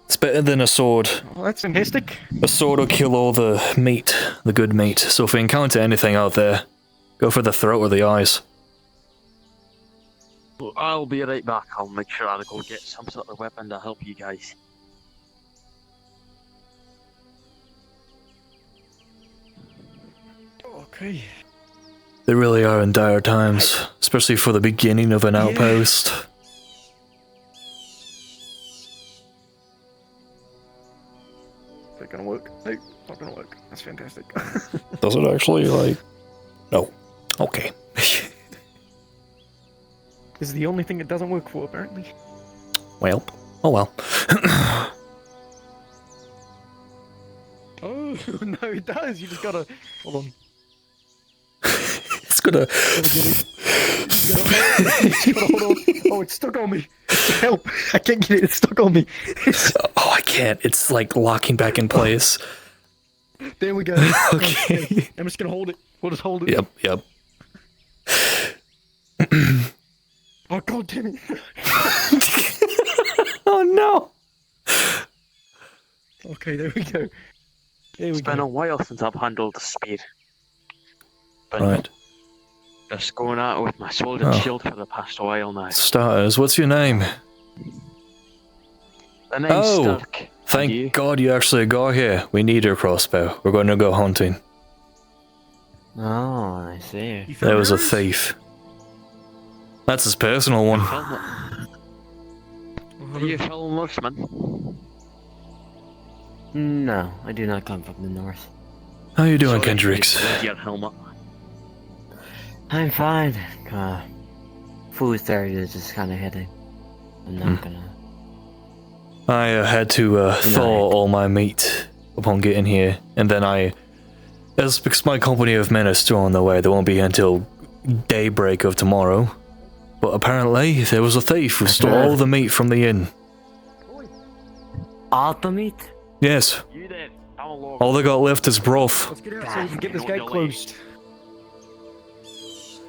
It's better than a sword. Well, that's fantastic. A sword will kill all the meat, the good meat. So if we encounter anything out there, go for the throat or the eyes. I'll be right back. I'll make sure I go get some sort of weapon to help you guys. Okay. They really are in dire times, especially for the beginning of an outpost. Is that gonna work? No, not gonna work. That's fantastic. Does it actually, like... No. Okay. This is the only thing it doesn't work for, apparently. Well. Oh well. Oh, no, it does. You just gotta... Hold on. It's gonna... Hold on. Oh, it's stuck on me. Help. I can't get it. It's stuck on me. Oh, I can't. It's like locking back in place. There we go. Okay. I'm just gonna hold it. We'll just hold it. Yep. Oh, god damn it. Oh, no. Okay, there we go. It's been a while since I've handled the spear. Been Right. just going at it with my sword and shield for the past while now. Starters, what's your name? The name's Stark. Thank God you actually got here. We need your crossbow. We're going to go hunting. Oh, I see. There was a thief. That's his personal one. Are you a fellow Norseman? No, I do not come from the north. How you doing, Kendricks? Your helmet. I'm fine. Food there is just kind of hitting. I'm not gonna. I had to thaw all my meat upon getting here, and then as because my company of men are still on their way, they won't be here until daybreak of tomorrow. But apparently, there was a thief who stole all the meat from the inn. All the meat? Yes. All they got left is broth. Let's get out so we can get this gate closed.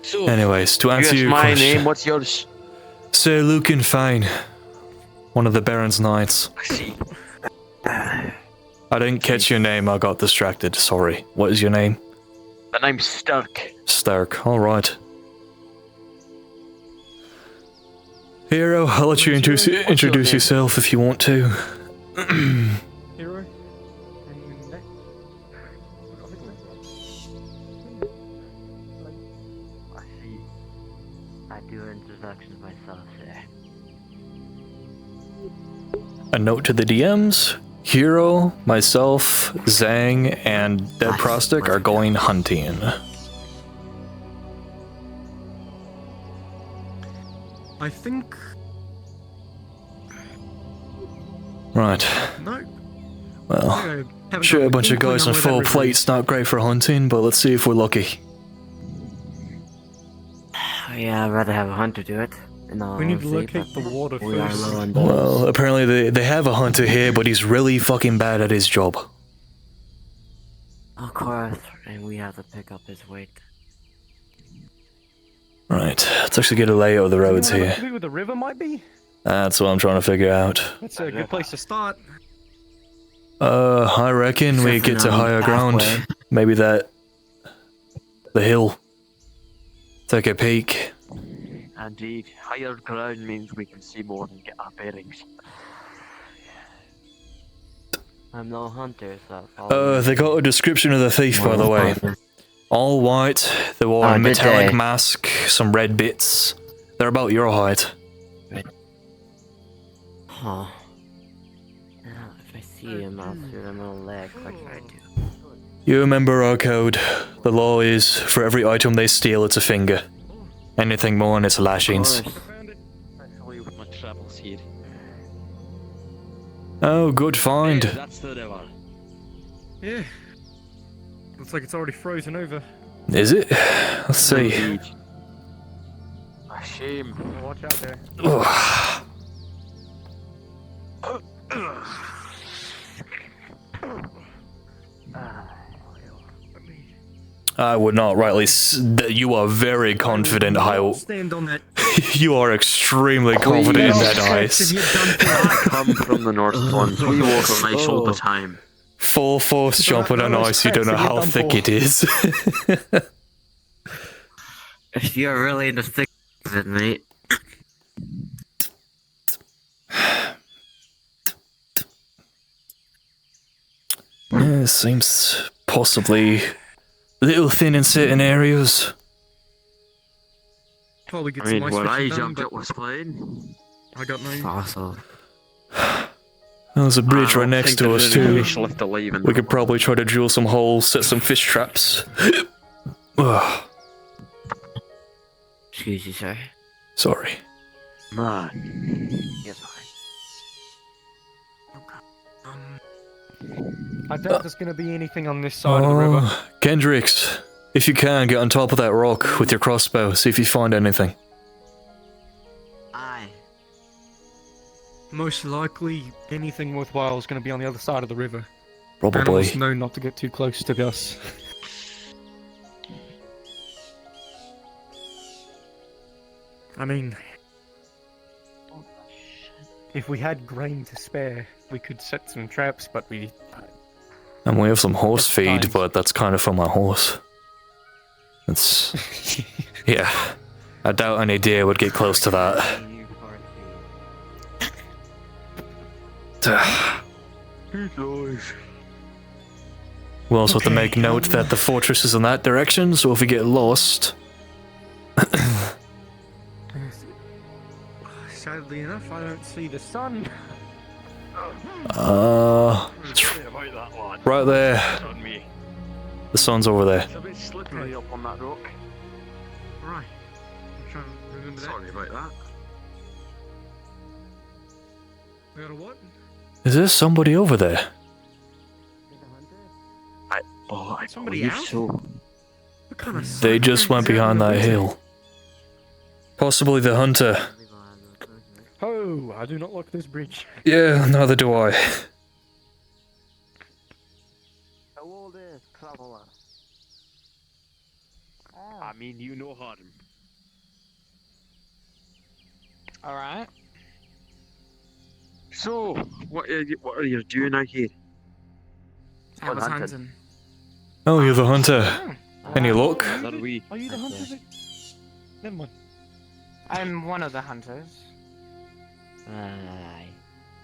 So, Anyways, to answer your my question... name, what's yours? Sir Lucan Fayne, one of the Baron's knights. I see. I didn't catch your name, I got distracted, sorry. What is your name? The name's Stark. Stark, alright. Hero, I'll let you introduce yourself if you want to. Hero? I see. I do introductions myself there. A note to the DMs. Hero, myself, Zhang, and Dead Prostic are going hunting. I think... Right. No. Well, sure, a bunch of guys on full plates not great for hunting, but let's see if we're lucky. Yeah, I'd rather have a hunter do it. We need to locate the water we are first. low on dollars. Well, apparently they have a hunter here, but he's really fucking bad at his job. Of course, and we have to pick up his weight. Right, let's actually get a layout of the roads You know here. what where the river might be? That's what I'm trying to figure out. That's a good place to start. I reckon we get to higher ground. Maybe the hill. Take a peek. Indeed, higher ground means we can see more and get our bearings. I'm no hunter, so... They got a description of the thief, by the way. All white, they wore a metallic mask, some red bits. They're about your height. Huh. If I see him, I'll shoot him in the leg like I do. You remember our code. The law is, for every item they steal, it's a finger. Anything more and it's lashings. Especially with my travels here. Oh, good find. Hey, that's the river. Yeah. Looks like it's already frozen over. Is it? Let's see. A shame. Watch out there. I would not rightly you are very confident, Hyle. Stand on that. You are extremely confident in that ice. I come from the North Ones. We walk on ice all the time. Full force jumping on ice, you don't know how thick it is. If you're really in the thick of it, mate. Yeah, it seems possibly a little thin in certain areas. Probably get I mean, some ice when I fishing done, jumped, but it was fine. I got no. Awesome. There's a bridge I right don't next think to there's us any too. fish left alive in We could probably try to drill some holes, set some fish traps. Excuse you, sir. Sorry. Man. You're fine. I doubt there's going to be anything on this side of the river. Kendricks, if you can, get on top of that rock with your crossbow, see if you find anything. Aye. Most likely, anything worthwhile is going to be on the other side of the river. Probably. Animals know not to get too close to us. I mean, if we had grain to spare, we could set some traps, but we... And we have some horse feed, but that's kind of for my horse. It's... yeah. I doubt any deer would get close to that. We also have to make note that the fortress is in that direction, so if we get lost... Sadly enough, I don't see the sun. right there. The sun's over there. It's a bit slippery up on that rock. Right. I'm trying to remember that. Sorry about that. We got a what? Is there somebody over there? I Somebody believe out? so. What kind of They just went behind that hill. Possibly the hunter. Oh, I do not like this bridge. Yeah, neither do I. How old is traveler? I mean, you know harm. All right. So, what are you doing out here? I was hunting. Oh, you're the hunter. Any luck? Are we? Are you the hunter? Never mind. I'm one of the hunters. Aye.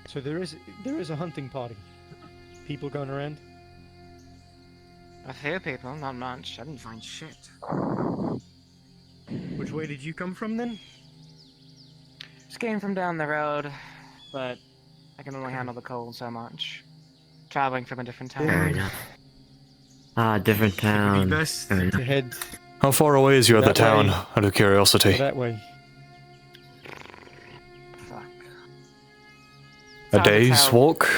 So there is a hunting party. People going around. A few people, not much. I didn't find shit. Which way did you come from then? Just came from down the road, but I can only handle the cold so much. Traveling from a different town. Fair enough. Ah, different town. Best Fair enough. to head How far away is your other That town, way. out of curiosity? that way. Fuck. A Found the day's town. walk?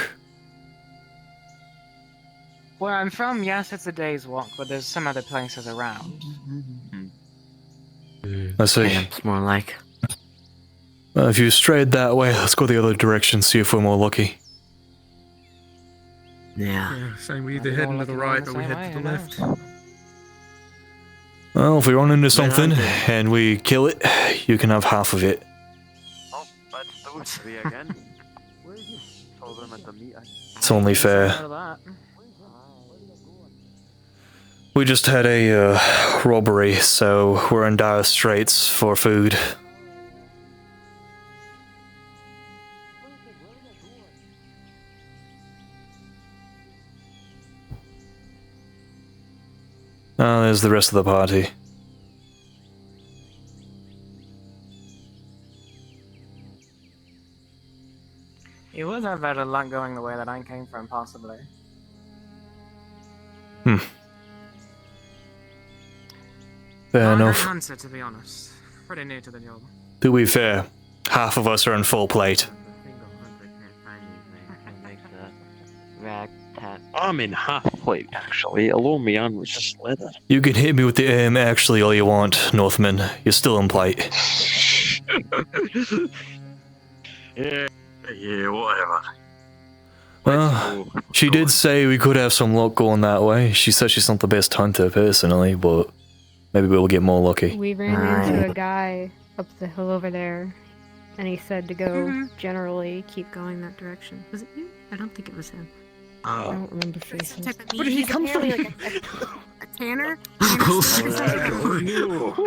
Where I'm from, yes, it's a day's walk, but there's some other places around. I see. It's more like. Well, if you strayed that way, let's go the other direction, see if we're more lucky. Yeah. Yeah, same. We either head to the right or we head to the left. Well, if we run into something and we kill it, you can have half of it. Oh, that's those three again. Told them at the meeting. It's only fair. We just had a robbery, so we're in dire straits for food. Oh, there's the rest of the party. You would have better luck going the way that I came from, possibly. Fair I'm enough. a hunter, to be honest. Pretty new to the job. To be fair, half of us are in full plate. I'm in half plate, actually. Although my arm was just leather. You can hit me with the aim actually all you want, Northman. You're still in plate. Yeah, whatever. Well, she did say we could have some luck going that way. She said she's not the best hunter personally, but maybe we'll get more lucky. We ran into a guy up the hill over there, and he said to go generally keep going that direction. Was it you? I don't think it was him. I don't remember faces. Where did he come from? Like a tanner?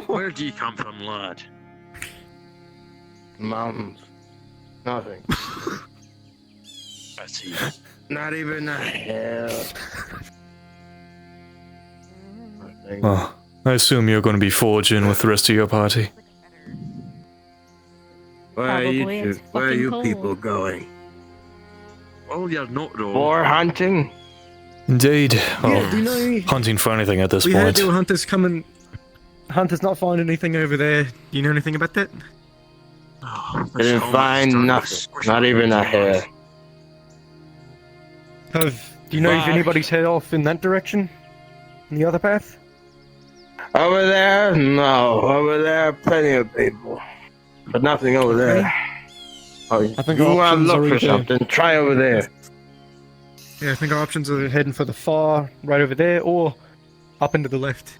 Where do you come from, lad? Mountains. Nothing. I see. Not even a hill. Oh, I assume you're going to be foraging with the rest of your party. Where are you, Probably, it's where are you fucking people cold. going? Well, you're not wrong. For hunting? Indeed. Yeah, do you know? Hunting for anything at this We heard point. there were hunters coming. Hunters not find anything over there. Do you know anything about that? Didn't find nothing. Not even a hair. Do you know if Fuck. anybody's head off in that direction? In the other path? Over there? No. Over there, plenty of people. But nothing over there. Oh, I think you our want to options look are for either- something? Try over there. Yeah, I think our options are heading for the far right over there, or up into the left.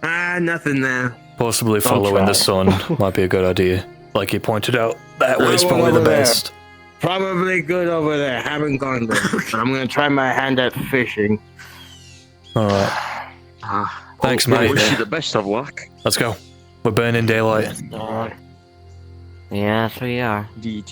Ah, nothing there. Possibly Don't following try. the sun might be a good idea. Like you pointed out, that That way's one probably the over there. best. Probably good over there. Haven't gone there. But I'm gonna try my hand at fishing. Alright. Thanks, Well, mate. wish you the best of luck. Let's go. We're burning daylight. Yes, we are. Indeed.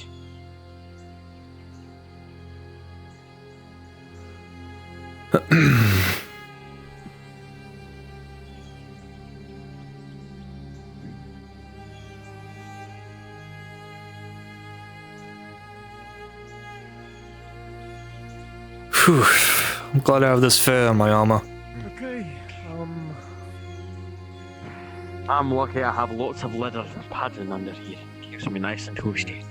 Phew. I'm glad I have this fur on my armor. Okay. I'm lucky I have lots of leather padding under here. Keeps me nice and toasty.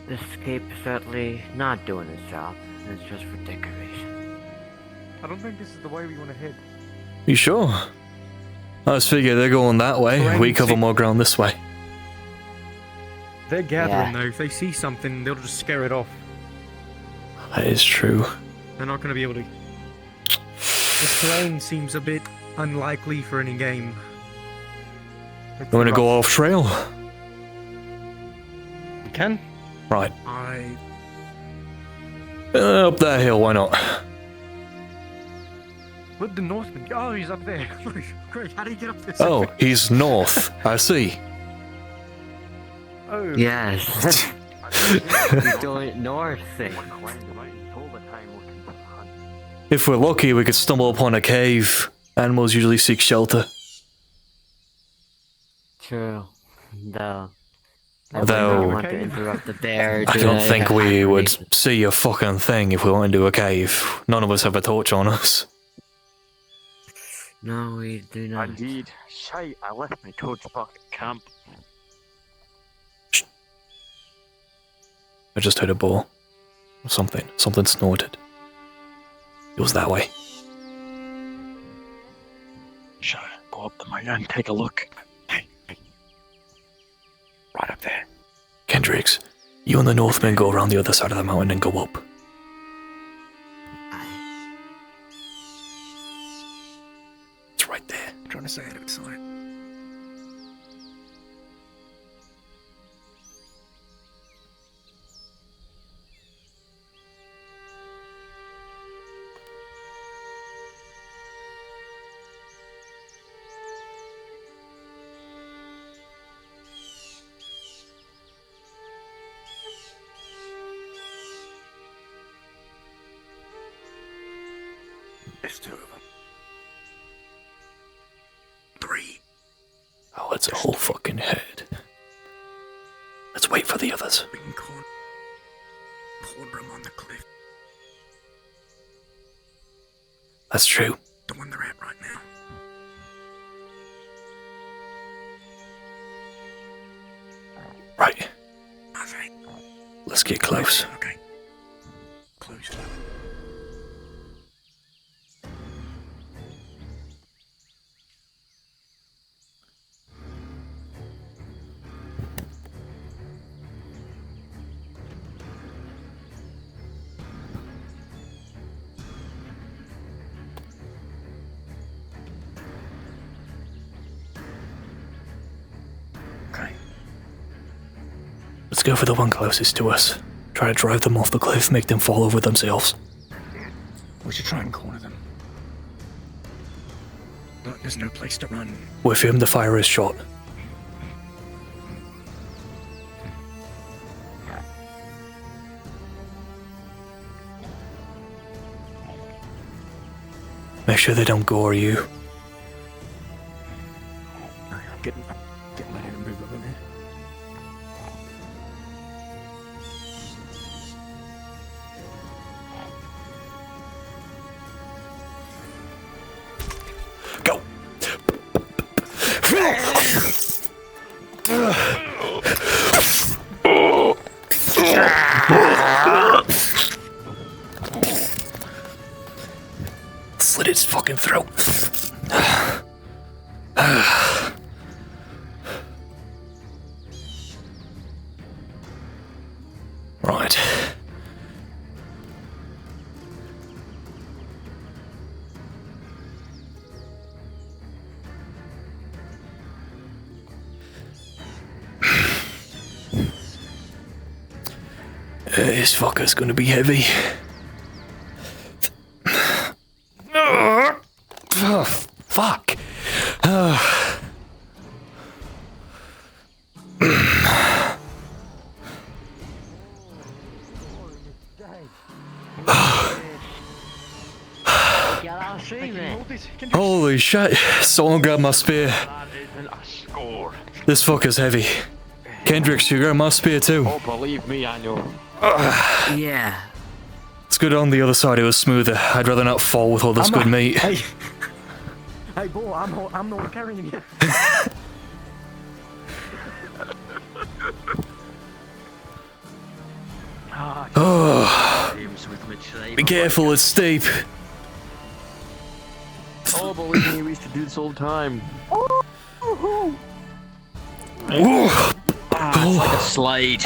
This cape is certainly not doing its job. It's just for decoration. I don't think this is the way we want to head. You sure? I just figure they're going that way. We cover more ground this way. They're gathering Though, if they see something, they'll just scare it off. That is true. They're not going to be able to. This terrain seems a bit unlikely for any game. You want to go off trail? can. Right. I. Up that hill, why not? Where'd the Northman go? Oh, he's up there. Great, how do you get up this? Oh, he's north. I see. Oh. Yes. He's going north. If we're lucky, we could stumble upon a cave. Animals usually seek shelter. True. Though. I Though- wouldn't want to interrupt the bear. I do don't I? think we would see a fucking thing if we went into a cave. None of us have a torch on us. No, we do not. Indeed. Shite, I left my torch back at camp. I just heard a ball. Or something. Something snorted. It was that way. Shall I go up the mountain and take a look? Hey. Right up there. Kendricks, you and the Northmen go around the other side of the mountain and go up. It's right there. I'm trying to say it every time. There's 2 of them. 3. Oh, it's a whole fucking head. Let's wait for the others. We can corner them on the cliff. That's true. The one they're at right now. Right. Okay. Let's get close. Okay. Close. Let's go for the one closest to us. Try to drive them off the cliff, make them fall over themselves. We should try and corner them. But there's no place to run. With him, the fire is shot. Make sure they don't gore you. I'm getting my hand move up in here. Go! Slit his fucking throat. Right. This fucker's gonna be heavy. Oh, fuck. Holy shit. Someone grab my spear. This fucker's heavy. Kendricks, you grab my spear too. Oh, believe me, I know. Yeah. It's good on the other side, it was smoother. I'd rather not fall with all this good meat. Hey, hey, boy, I'm not carrying you. Oh. Be careful, it's steep. Oh, believe me, we used to do this all the time. It's like a slide.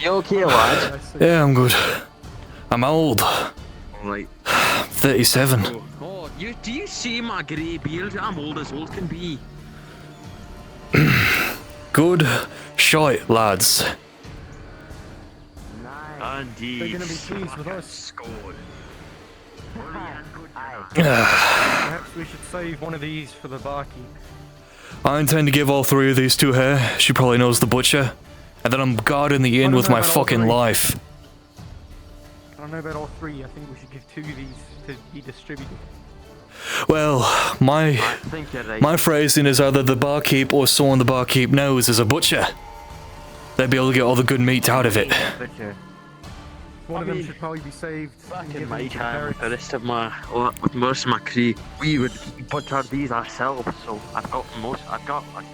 You okay, lad? Yeah, I'm good. I'm old. Right. 37. Oh, do you see my grey beard? I'm old as old can be. Good shite, lads. Indeed. They're gonna be pleased with us. Scored. Perhaps we should save one of these for the barkeep. I intend to give all 3 of these to her. She probably knows the butcher. And then I'm guarding the inn with my fucking life. I don't know about all 3. I think we should give 2 of these to be distributed. Well, my phrasing is either the barkeep or someone the barkeep knows is a butcher. They'd be able to get all the good meat out of it. One of them should probably be saved. Back in my time, with the rest of my, with most of my crew, we would butcher these ourselves. So I've got most.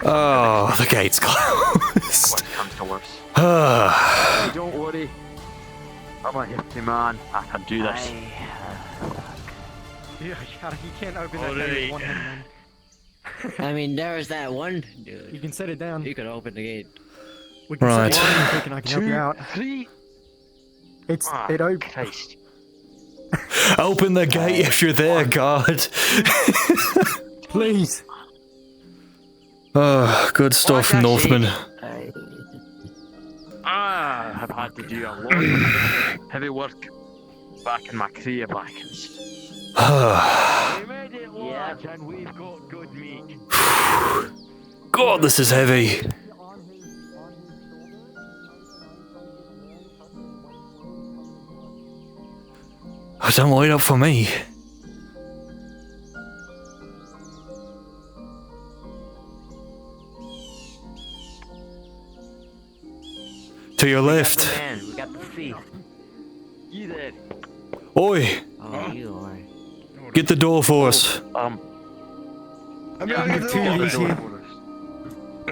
Oh, the gate's closed. What comes to worse. Ah. Don't worry. I'm a hefty man. I can do this. Yeah, you can't open that gate with one hand, man. I mean, there's that one dude. You can set it down. You can open the gate. We can Right. set it down and I can help you out. 3. It opens. Open the gate if you're there, guard. Please. Good stuff, Northman. I've had to do a lot of heavy work back in my career back. We made it large and we've got good meat. God, this is heavy. Oh, don't light up for me. To your left. We got the thief. You there? Oi, Oh, you are. get the door for us. We can give 2 of these here.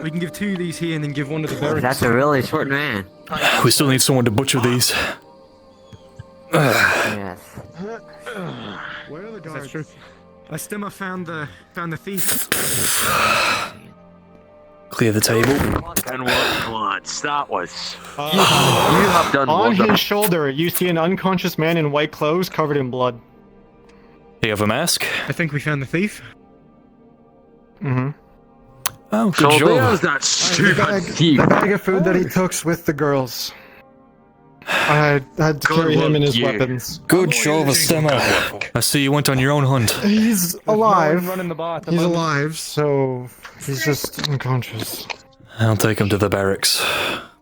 We can give 2 of these here and then give 1 to the barracks. That's a really short man. We still need someone to butcher these. Yes. Where are the guards? That's true. Stimmer found the thief. Clear the table. Fucking work, lads. That was. You have done On wonderful. his shoulder, you see an unconscious man in white clothes covered in blood. Do you have a mask? I think we found the thief. Mm-hmm. Oh, good So job. there's that stupid thief. The bag of food that he took with the girls. I had to carry him and his weapons. Good job, Stemmer. I see you went on your own hunt. He's alive. Running the bar at the He's moment. alive, so he's just unconscious. I'll take him to the barracks.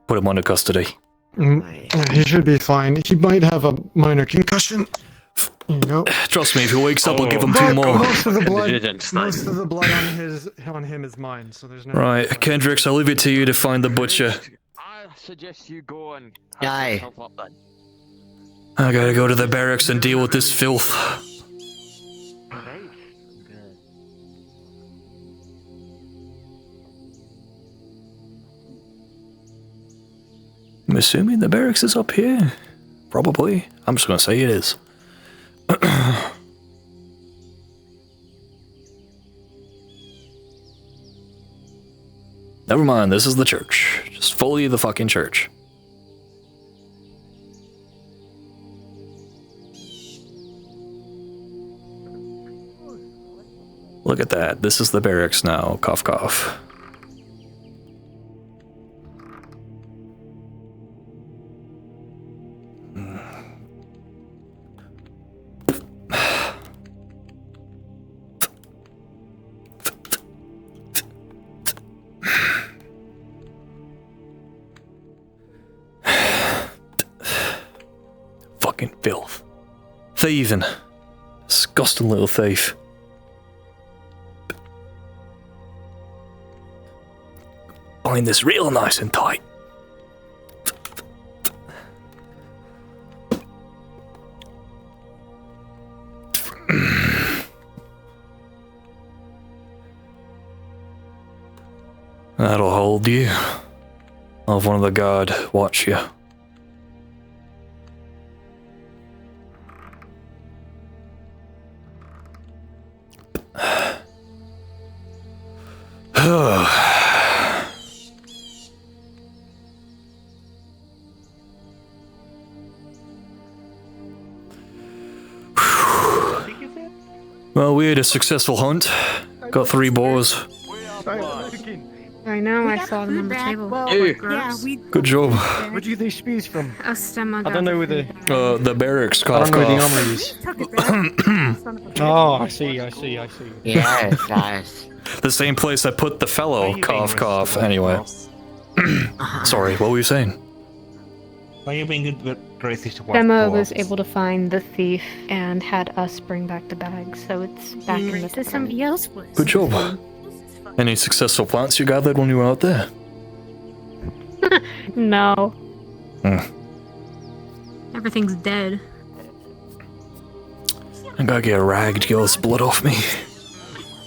Put him under custody. He should be fine. He might have a minor concussion. You know. Trust me, if he wakes up, I'll give him 2 more. Most of the blood on him is mine, so there's no. Right, Kendricks, I'll leave it to you to find the butcher. I suggest you go and Aye. yourself up then. I gotta go to the barracks and deal with this filth. I'm assuming the barracks is up here. Probably. I'm just gonna say it is. Never mind, this is the church. Just fully the fucking church. Look at that. This is the barracks now. Cough, cough. Fucking filth. Thieving. Disgusting little thief. Bind this real nice and tight. That'll hold you. I'll have one of the guard watch you. Lucan? Well, we had a successful hunt. Got 3 boars. I know, We I got saw them food on the back. table. Well, Yeah. yeah, we. Good job. Where'd you get these spears from? A stem I don't know where they. The barracks, I cough, don't know where the cough. armory is. Took it back. Oh, I see. I see. I see. Yes, guys. The same place I put the fellow, cough, cough. Anyway. Sorry, what were you saying? Why are you being good gracious to Emma was able to find the thief and had us bring back the bag, so it's back in the So somebody else was. Good job. Any successful plants you gathered when you were out there? No. Hmm. Everything's dead. I gotta get a rag to get all this blood off me.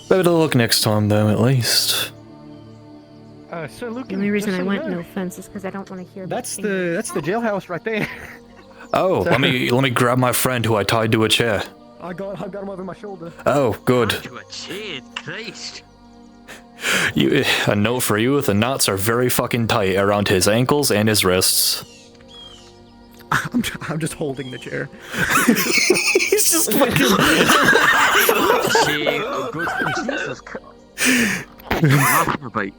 Better luck next time, though, at least. So Lucan, The only reason just I so you went, know, no offense, is because I don't want to hear That's about the jailhouse right there. Oh, let me grab my friend who I tied to a chair. I got him over my shoulder. Oh, good. To a chain, Christ. A note for you: the knots are very fucking tight around his ankles and his wrists. I'm just holding the chair. He's just looking. Jesus Christ. What are you laughing about?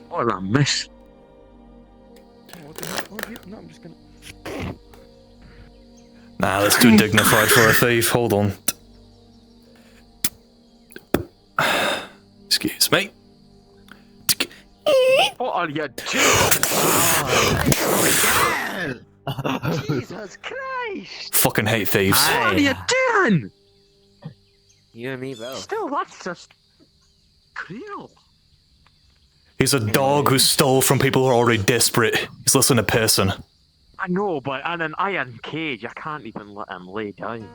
What a miss. No, I'm just gonna. Nah, that's too dignified for a thief. Hold on. Excuse me. What are you doing? Jesus Christ! Fucking hate thieves. What are you doing? You and me both. Still, that's just cruel. He's a dog who stole from people who are already desperate. He's less than a person. I know, but in an iron cage, I can't even let him lay down.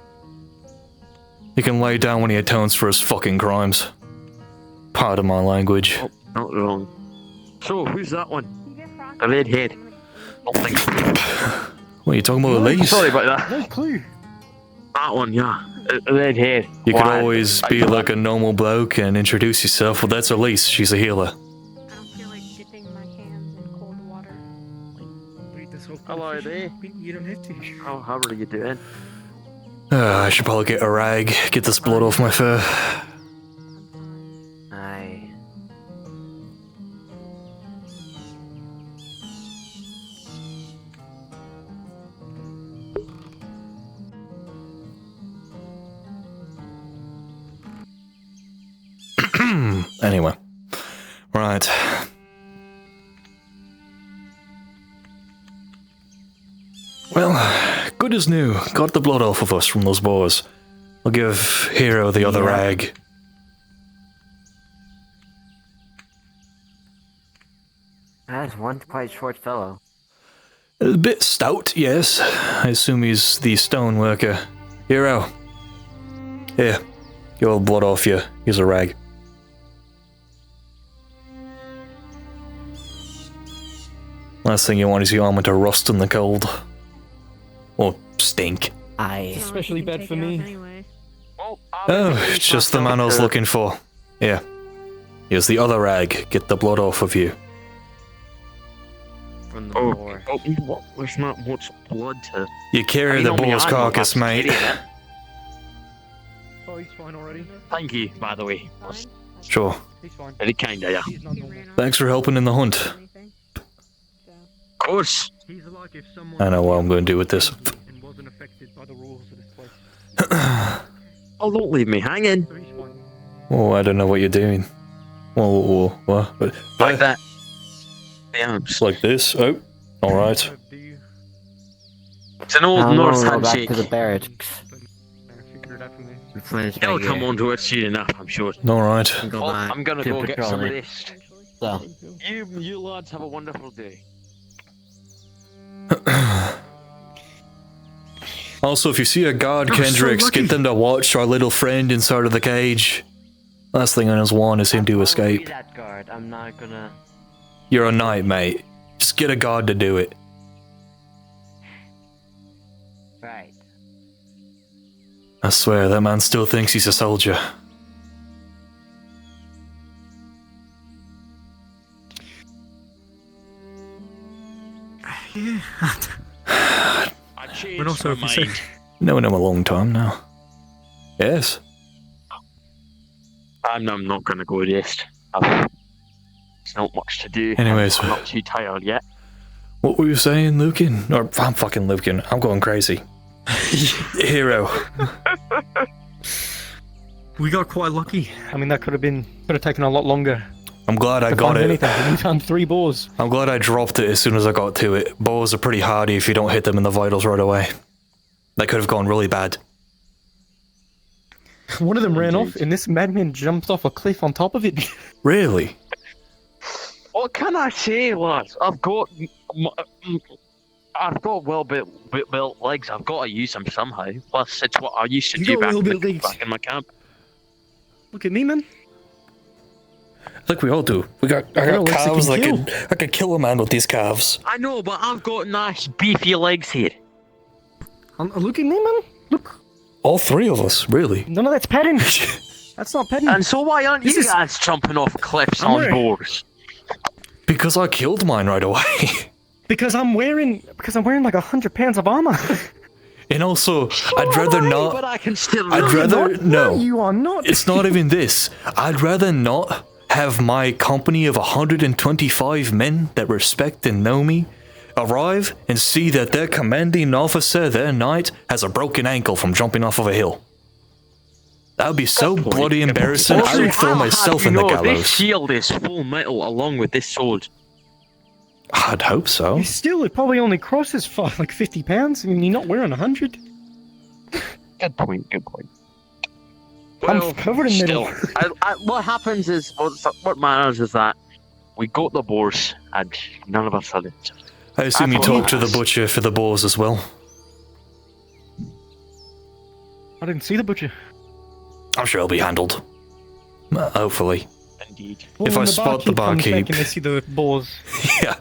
He can lay down when he atones for his fucking crimes. Pardon my language. Oh, not wrong. So, who's that one? The red head. Don't think so. What are you talking about, Elise? Sorry about that. No clue. That one, yeah. The red head. You could Why? always be like a normal bloke and introduce yourself. Well, that's Elise. She's a healer. I don't feel like dipping my hands in cold water. Hello there. You don't have to. Oh, how are you doing? I should probably get a rag, get this blood off my fur. Aye. Anyway. Right. Well, good as new. Got the blood off of us from those boars. I'll give Hero the other rag. That's one quite short fellow. A bit stout, yes. I assume he's the stone worker. Hero. Here. Get all the blood off you. Here's a rag. Last thing you want is your armor to rust in the cold. Or stink. Aye. Especially bad for me. Anyway. Oh, it's just the man I was looking for. Yeah. Here's the other rag. Get the blood off of you. From the Oh, boar. what? There's not much blood to... You carry I mean, the on my boar's hand, I'm carcass, not mate. carrying it. Oh, he's fine already. Thank you, by the way. That's Sure. He's fine. very kind of you. He's not normal. Thanks for helping in the hunt. Of course. He's like if someone I know what I'm going to do with this. and wasn't affected by the rules of this place. Oh, don't leave me hanging. So he's fine. Oh, I don't know what you're doing. Whoa, what? Like that. Yeah, Just like this? Oh, alright. Do you? it's an old I'm Norse gonna go back handshake. to the barracks. Figure it out from there. and finish It'll back come here. on to it soon enough, I'm sure. Alright. And go Well, back I'm gonna to go get some patrolling. rest. So, You lads have a wonderful day. Also, if you see a guard, I'm so Kendricks, lucky. get them to watch our little friend inside of the cage. Last thing on his want is him to I'll be escape. that guard. I'm not gonna. You're a knight, mate. Just get a guard to do it. Right. I swear, that man still thinks he's a soldier. Yeah. I changed But also, my if you say- mind. Known him a long time now. Yes. I'm not gonna go rest. I've It's not much to do. Anyways. I'm not too tired yet. What were you saying, Lucan? Or I'm fucking Lucan. I'm going crazy. Hero. We got quite lucky. I mean, that could have taken a lot longer. I'm glad I to got find it. Anything. We found 3 boars. I'm glad I dropped it as soon as I got to it. Boars are pretty hardy if you don't hit them in the vitals right away. That could have gone really bad. One of them ran off, and this madman jumped off a cliff on top of it. Really? What can I say, lads? I've got well-built legs. I've got to use them somehow. Plus, it's what I used to do back in my camp. Look at me, man. Like we all do. I got calves. I could kill a man with these calves. I know, but I've got nice beefy legs here. Look at me, man. Look. All 3 of us, really. No, that's petting. That's not petting. And so why aren't you guys jumping off cliffs on boars? Because I killed mine right away. Because I'm wearing like 100 pounds of armor. And also, I'd rather not. But I can still. I'd rather no. You are not. It's not even this. I'd rather not have my company of 125 men that respect and know me arrive and see that their commanding officer, their knight, has a broken ankle from jumping off of a hill. That would be so bloody embarrassing. I would throw myself in the gallows. This shield is full metal along with this sword. I'd hope so. Still, it probably only crosses for like 50 pounds. I mean, you're not wearing 100. Good point. Good point. I'm covered in metal. What happens is, what matters is that we got the boars, and none of us had it. I assume you talked to the butcher for the boars as well. I didn't see the butcher. I'm sure it'll be handled. Hopefully. Indeed. If I spot the barkeep. Comes back and I see the boars. Yeah,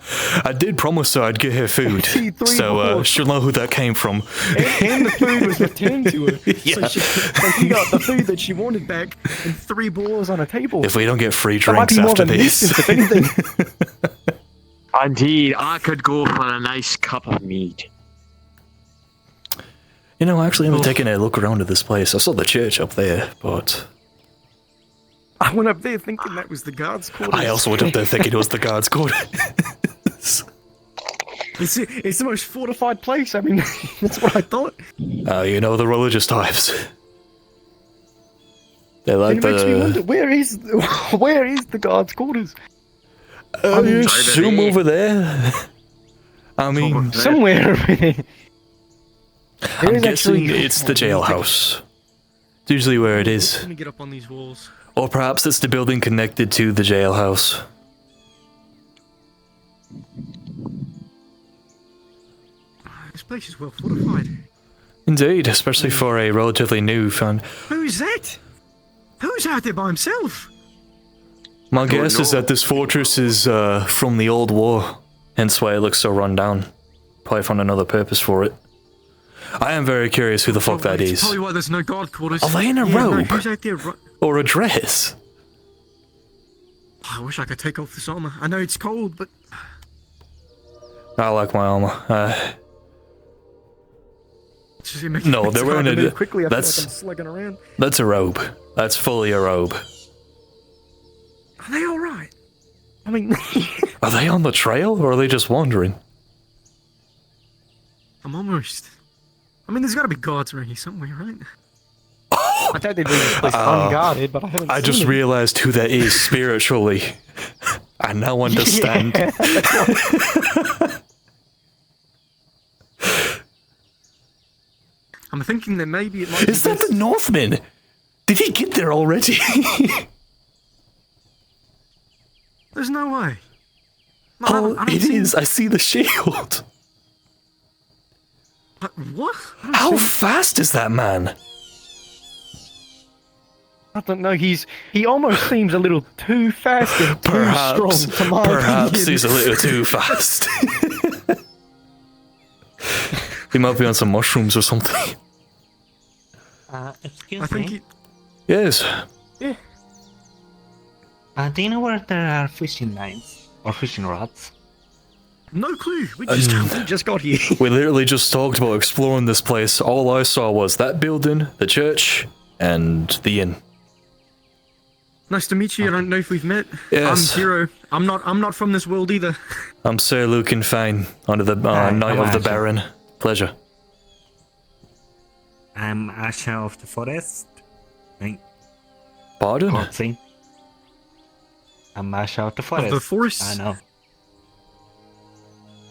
I did promise her I'd get her food. So she'll know who that came from. And the food was returned to her. Yeah. So she got the food that she wanted back and 3 boars on a table. If we don't get free drinks after this. If anything. Indeed, I could go for a nice cup of mead. You know, actually, I'm taking a look around at this place. I saw the church up there, but I went up there thinking that was the guards' quarters. I also went up there thinking it was the guards' quarters. It's the most fortified place. I mean, that's what I thought. You know, the religious types. They like and it makes me wonder, where is the guards' quarters? I assume over there. I mean, somewhere over there. I'm guessing it's the jailhouse. It's usually where it is. Let me get up on these walls. Or perhaps it's the building connected to the jailhouse. This place is well fortified. Indeed, especially for a relatively new fan. Who's that? Who's out there by himself? My guess is that this fortress is from the old war, hence why it looks so run down. Probably found another purpose for it. I am very curious who the fuck that is. Probably why there's no guard quarters. Are they in a robe? No, who's out there? Or a dress? I wish I could take off this armor. I know it's cold, but I like my armor. No, they're wearing a. Quickly, I that's feel like I'm slugging around. That's a robe. That's fully a robe. Are they all right? I mean, are they on the trail or are they just wandering? I'm almost. I mean, there's got to be guards around here somewhere, right? I thought they'd be this place unguarded, but I haven't. I just realized who that is spiritually. I now understand. I'm thinking that maybe it might. Is that the Northman? Did he get there already? There's no way. No, oh, it is. I see the shield. What? How fast is that man? I don't know. He almost seems a little too fast and too strong to my Perhaps opinion. he's a little too fast. He might be on some mushrooms or something. Excuse me. Yes. Yeah. Do you know where there are fishing lines or fishing rods? No clue. We just got here. We literally just talked about exploring this place. All I saw was that building, the church, and the inn. Nice to meet you. I don't know if we've met. Yes. I'm Hero. I'm not from this world either. I'm Sir Lucan Fayne, under the Knight of the Baron. Pleasure. I'm Asher of the Forest. Right. Pardon? Boxing. I'm Asher of the Forest. Of the forest? I know.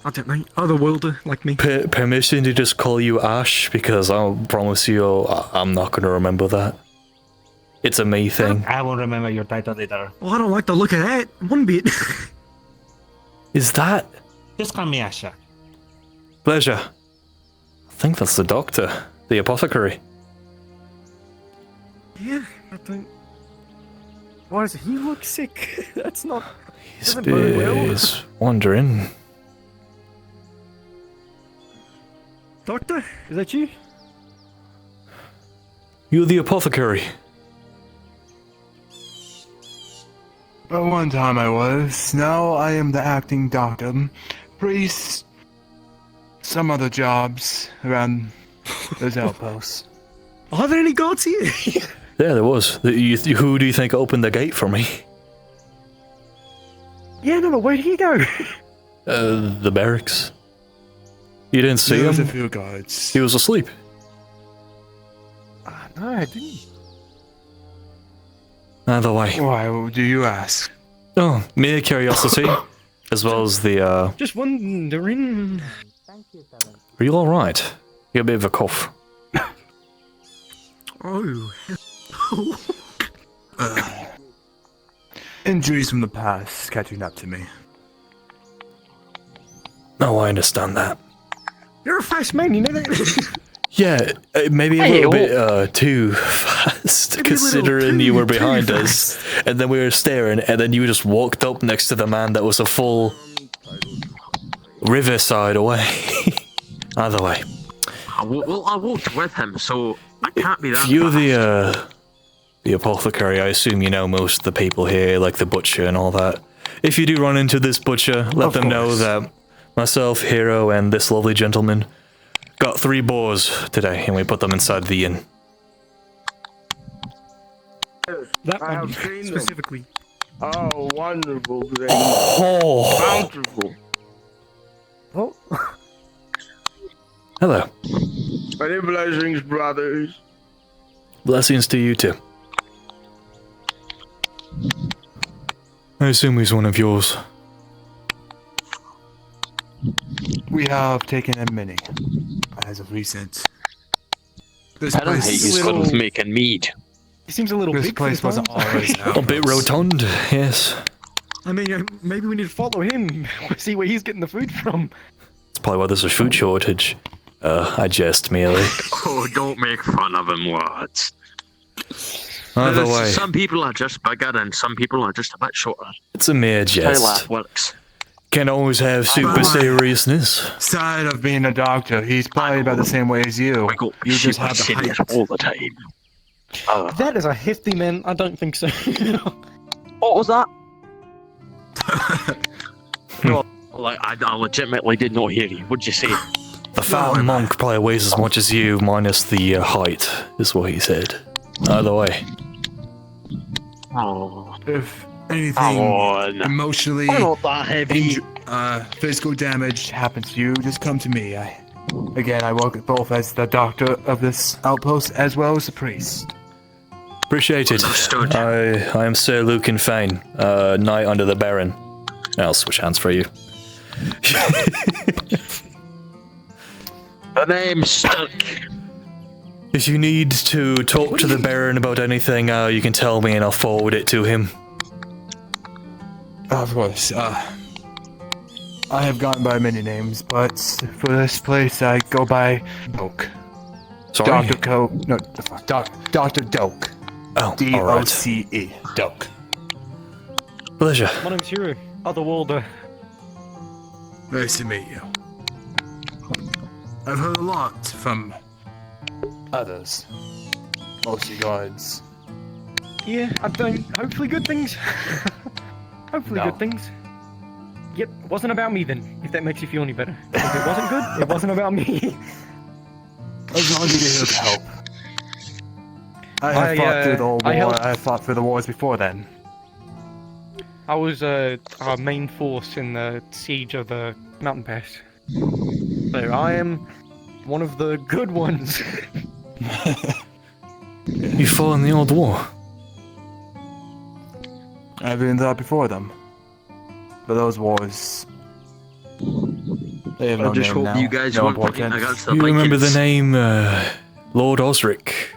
I don't know. Otherworlder like me. Permission to just call you Ash, because I promise you I'm not going to remember that. It's a me thing. I won't remember your title either. Well, I don't like the look of that one bit. Is that? Just call me Asher. Pleasure. I think that's the doctor. The apothecary. Yeah, I don't... Why does he look sick? That's not... He's doesn't bode well. wandering. Doctor, is that you? You're the apothecary. But one time I was. Now I am the acting doctor. Priest. Some other jobs around those outposts. Are there any guards here? Yeah, there was. Who do you think opened the gate for me? Yeah, no, but where did he go? The barracks. You didn't see There was him? a few guards. He was asleep. No, I didn't. Either way. Why do you ask? Oh, mere curiosity. As well as the, Just wondering. Are you alright? You got a bit of a cough. Oh. Injuries from the past catching up to me. No, I understand that. You're a fast man, you know that? Yeah, maybe a little bit too fast, Maybe a little considering you were too behind us, and then we were staring, and then you just walked up next to the man that was a full riverside away. Either way. I walked with him, so I can't be that If you're fast. the apothecary, I assume you know most of the people here, like the butcher and all that. If you do run into this butcher, let them know that myself, Hero, and this lovely gentleman got 3 boars today, and we put them inside the inn. That I one have seen them. specifically. Oh, wonderful. Great. Oh. Bountiful. Oh. Hello. Many blessings, brothers. Blessings to you too. I assume he's one of yours. We have taken in many, as of recent. This I don't think he's good with making mead. He seems a little This big for place his wasn't size. always A bit rotund, yes. I mean, maybe we need to follow him. See where he's getting the food from. That's probably why there's a food shortage. I jest merely. Oh, don't make fun of him, lads. Either way, Some people are just bigger and some people are just a bit shorter. it's a mere That's how jest. life works. Can always have super seriousness. Side of being a doctor, he's probably about the same way as you. You just have the serious height. all the time. That is a hefty man. I don't think so. What was that? No, like I legitimately did not hear you. What'd you say? The fat monk probably weighs as much as you, minus the height, is what he said. Either way. Oh, If anything come on. emotionally, I'm not that heavy. physical damage happens to you, just come to me. I work both as the doctor of this outpost as well as the priest. Appreciate it. Understood. I am Sir Lucan Fayne, knight under the Baron. I'll switch hands for you. The name's stuck. If you need to talk to the Baron about anything, you can tell me and I'll forward it to him. Of course. I have gone by many names, but for this place I go by Doke. Sorry? Dr. Coke. No, the fuck. Dr. Doke. Oh, D-O-C-E. Doke. Pleasure. My name's Hero. Otherworlder. Nice to meet you. I've heard a lot from others. Mostly guards. Yeah, I don't. Hopefully, good things. Hopefully, No. good things. Yep, it wasn't about me then, if that makes you feel any better. If it wasn't good, it wasn't about me. As long as you're here to help. I have fought through the whole I war. helped- I fought through the wars before then. I was our main force in the siege of the mountain pass. So I am one of the good ones. You fought in the old war. I've been there before them. But those wars... They have no I just name hope now. you guys no won't fight importance. against the You remember the Vikings. name, Lord Osric?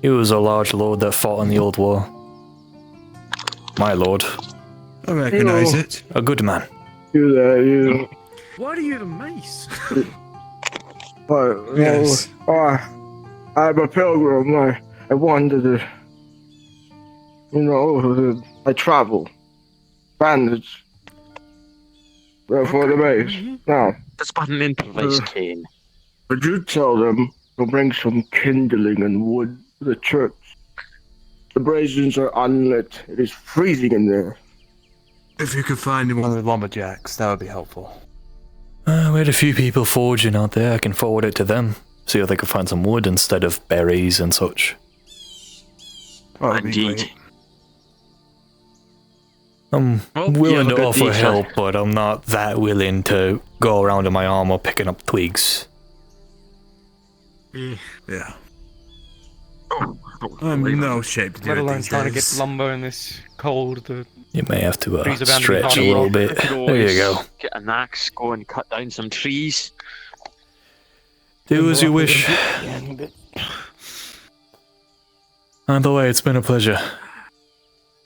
He was a large lord that fought in the old war. My lord. I recognize Hello. it. A good man. You there, you. Why do you have a mace? Yes. I'm a pilgrim. I wanted to. I travel. Bandage. For the base. Now, That's but an improvised cane. would you tell them to bring some kindling and wood to the church? The braziers are unlit. It is freezing in there. If you could find one of the lumberjacks, that would be helpful. We had a few people foraging out there. I can forward it to them. See if they can find some wood instead of berries and such. That would be Indeed. great. I'm Well, you willing have a to good offer day, sir. help, but I'm not that willing to go around in my armor picking up twigs. Yeah. Oh, I'm in no shape to do Let it alone these trying to days. get lumber in this cold. You may have to Trees are bound to be stretch a hard little rock. bit. I could There always you go. Get an axe, go and cut down some trees. Do as you wish. Either way, it's been a pleasure.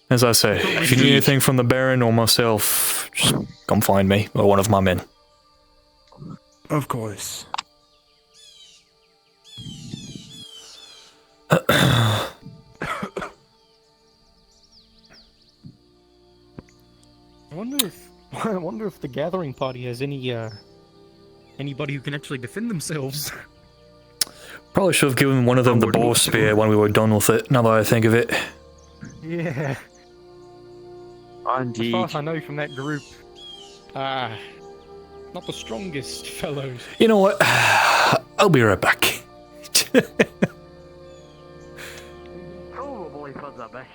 As I say, if you need anything from the Baron or myself, just come find me or one of my men. Of course. I wonder if the gathering party has any anybody who can actually defend themselves. Probably should have given one of them the boar spear when we were done with it, now that I think of it. Yeah. Indeed. As far as I know from that group, not the strongest fellows. You know what? I'll be right back. Probably for the best.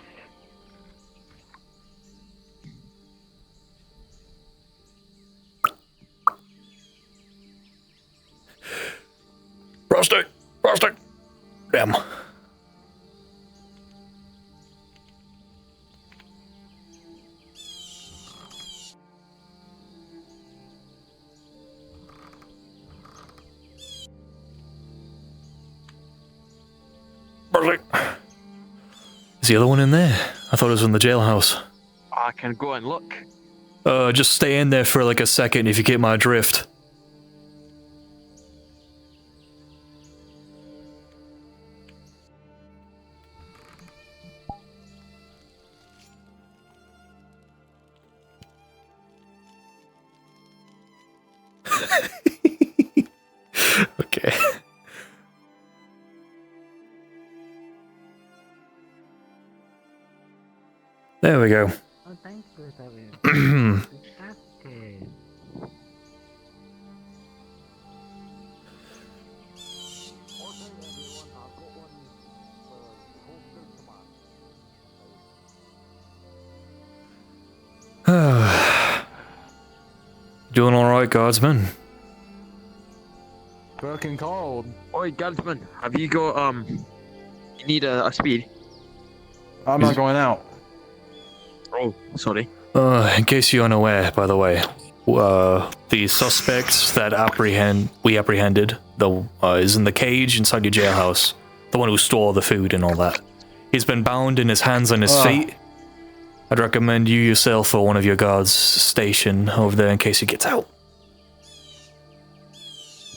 Prostate! Prostate! Damn. Prostate! Is the other one in there? I thought it was in the jailhouse. I can go and look. Just stay in there for like a second if you get my drift. Okay. There we go. Oh, thanks for that. Doing alright, guardsman? Fucking cold. Oi, guardsman, have you got, you need a speed? I'm not going out. Oh, sorry. In case you're unaware, by the way, the suspect that we apprehended, is in the cage inside your jailhouse. The one who stole the food and all that. He's been bound in his hands and his feet. I'd recommend you yourself or one of your guards station over there in case he gets out.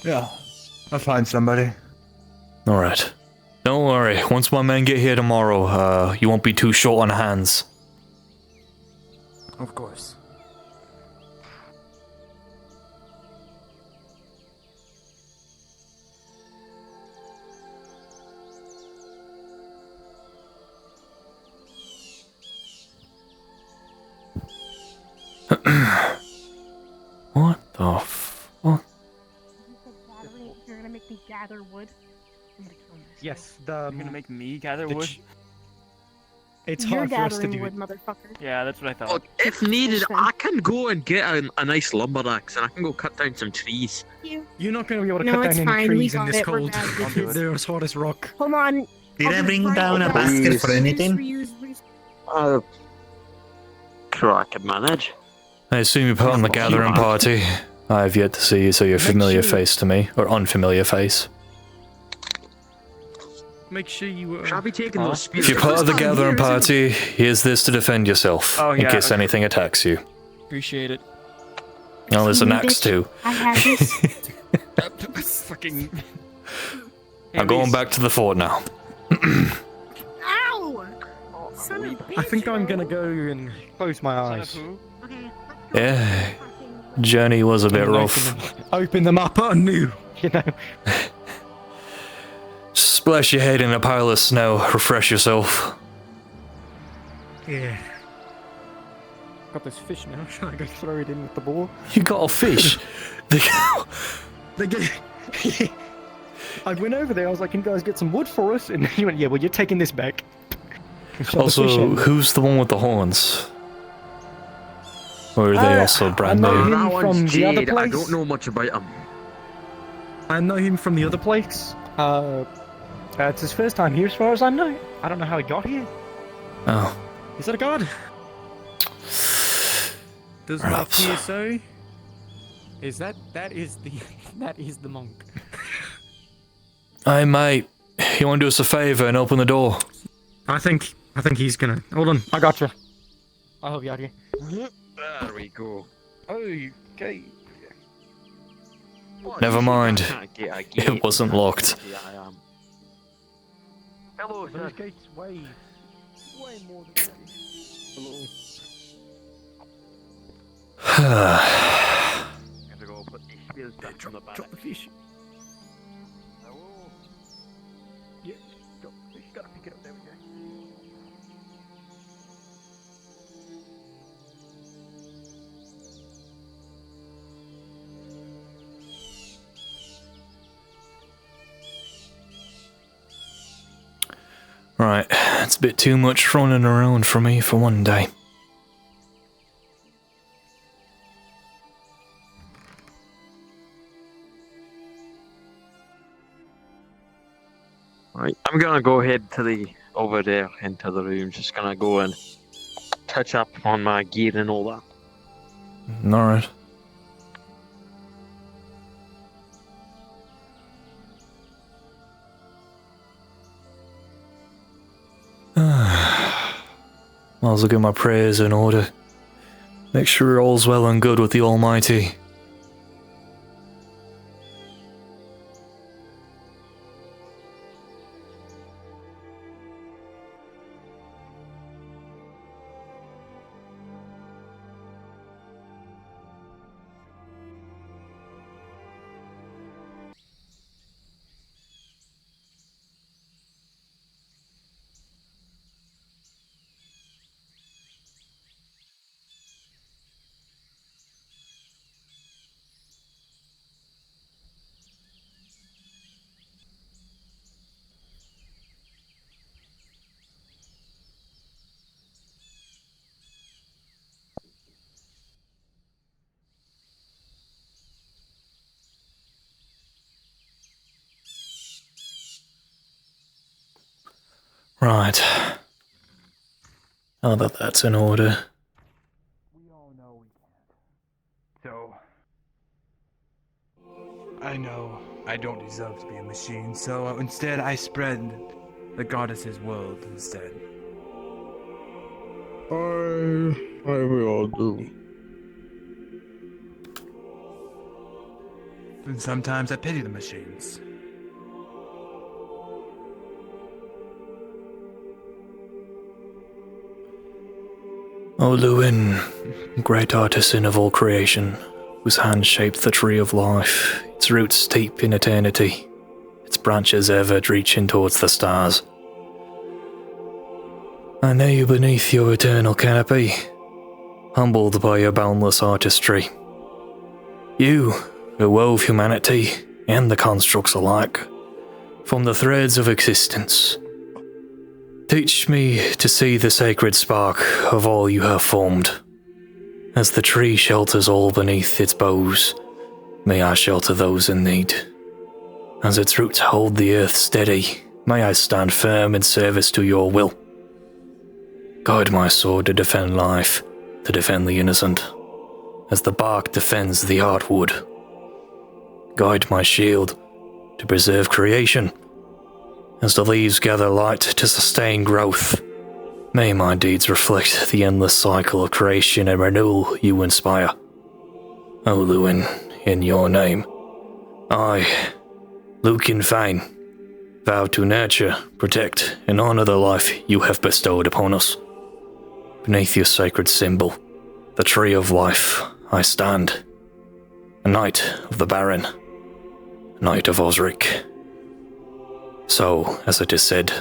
Yeah. I'll find somebody. Alright. Don't worry, once my men get here tomorrow, you won't be too short on hands. Of course. What the fuck? You're gonna make me gather wood. Yes, You're gonna make me gather the wood? ch- It's You're hard for us to gathering do wood, it. motherfucker. Yeah, that's what I Oh, thought. if needed, I can go and get a nice lumber axe and I can go cut down some trees. You're not going to be able to No, cut it's down fine, any we trees in got this it, we're cold. bad bitches. They're as hard as rock. Hold on. Did I bring down a Oh, basket please. for anything? Sure, I can manage. I assume you're part of the gathering party. I have yet to see you, so you're a familiar face to me, or unfamiliar face. Make sure you. Shall I be taking those spears? If you're part of the gathering party, here's this to defend yourself, in case anything attacks you. Appreciate it. Oh, there's an axe too. I have this. Fucking. I'm going back to the fort now. Ow! Son of a bitch. I think I'm gonna go and close my eyes. Yeah, journey was a bit rough. Open them up anew, you know. Splash your head in a pile of snow, refresh yourself. Yeah. Got this fish now. Shall I go throw it in with the ball? You got a fish? They get. I went over there. I was like, "Can you guys get some wood for us?" And he went, "Yeah, well, you're taking this back." Also, who's the one with the horns? Or are they also brand I know new? him from the other place. I don't know much about him. I know him from the other place. It's his first time here, as far as I know. I don't know how he got here. Oh. Is that a god? Does not Perhaps. appear so. Is that is the that is the monk? Hey mate, you want to do us a favour and open the door? I think he's gonna. Hold on, I got you. I'll help you out here. There we go. Okay. Never mind. Can't get a gate. It wasn't locked. I am. Hello, sir. Those gates way more than hello. Gotta go put these spears back on the back. Drop the fish. Yeah, drop the fish. Gotta pick it up. There we go. Right, it's a bit too much running around for me for one day. Right, I'm gonna go head to the over there into the room. Just gonna go and touch up on my gear and all that. Alright. I'll get my prayers in order. Make sure all's well and good with the Almighty. Right. Now that that's in order. So, I know I don't deserve to be a machine, so instead I spread the goddess's world instead. We all do. And sometimes I pity the machines. O Lucan, great artisan of all creation, whose hand shaped the tree of life, its roots steep in eternity, its branches ever reaching towards the stars. I know you beneath your eternal canopy, humbled by your boundless artistry. You, who wove humanity and the constructs alike, from the threads of existence. Teach me to see the sacred spark of all you have formed. As the tree shelters all beneath its boughs, may I shelter those in need. As its roots hold the earth steady, may I stand firm in service to your will. Guide my sword to defend life, to defend the innocent, as the bark defends the heartwood. Guide my shield to preserve creation, as the leaves gather light to sustain growth. May my deeds reflect the endless cycle of creation and renewal you inspire. O Lucan, in your name, I, Lucan Fayne, vow to nurture, protect, and honor the life you have bestowed upon us. Beneath your sacred symbol, the tree of life, I stand, a knight of the Baron, a knight of Osric. So, as it is said,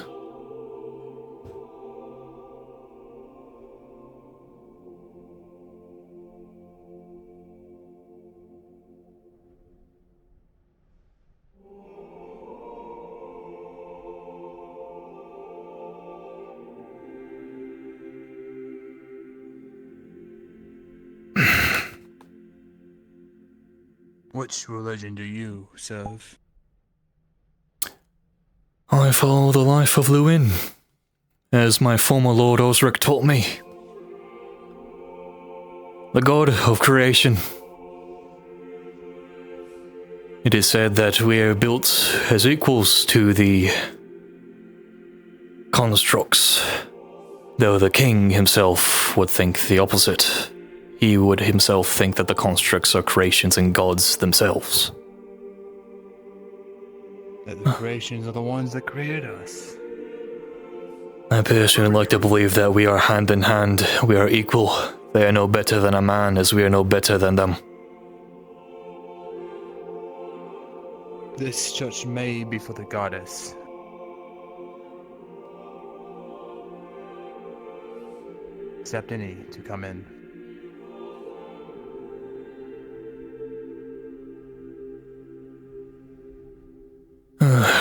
Which religion do you serve? I follow the life of Lucan, as my former Lord Osric taught me. The god of creation. It is said that we are built as equals to the constructs, though the king himself would think the opposite. He would himself think that the constructs are creations and gods themselves. That the creations are the ones that create us. I personally like to believe that we are hand in hand, we are equal. They are no better than a man, as we are no better than them. This church may be for the goddess. Accept any to come in.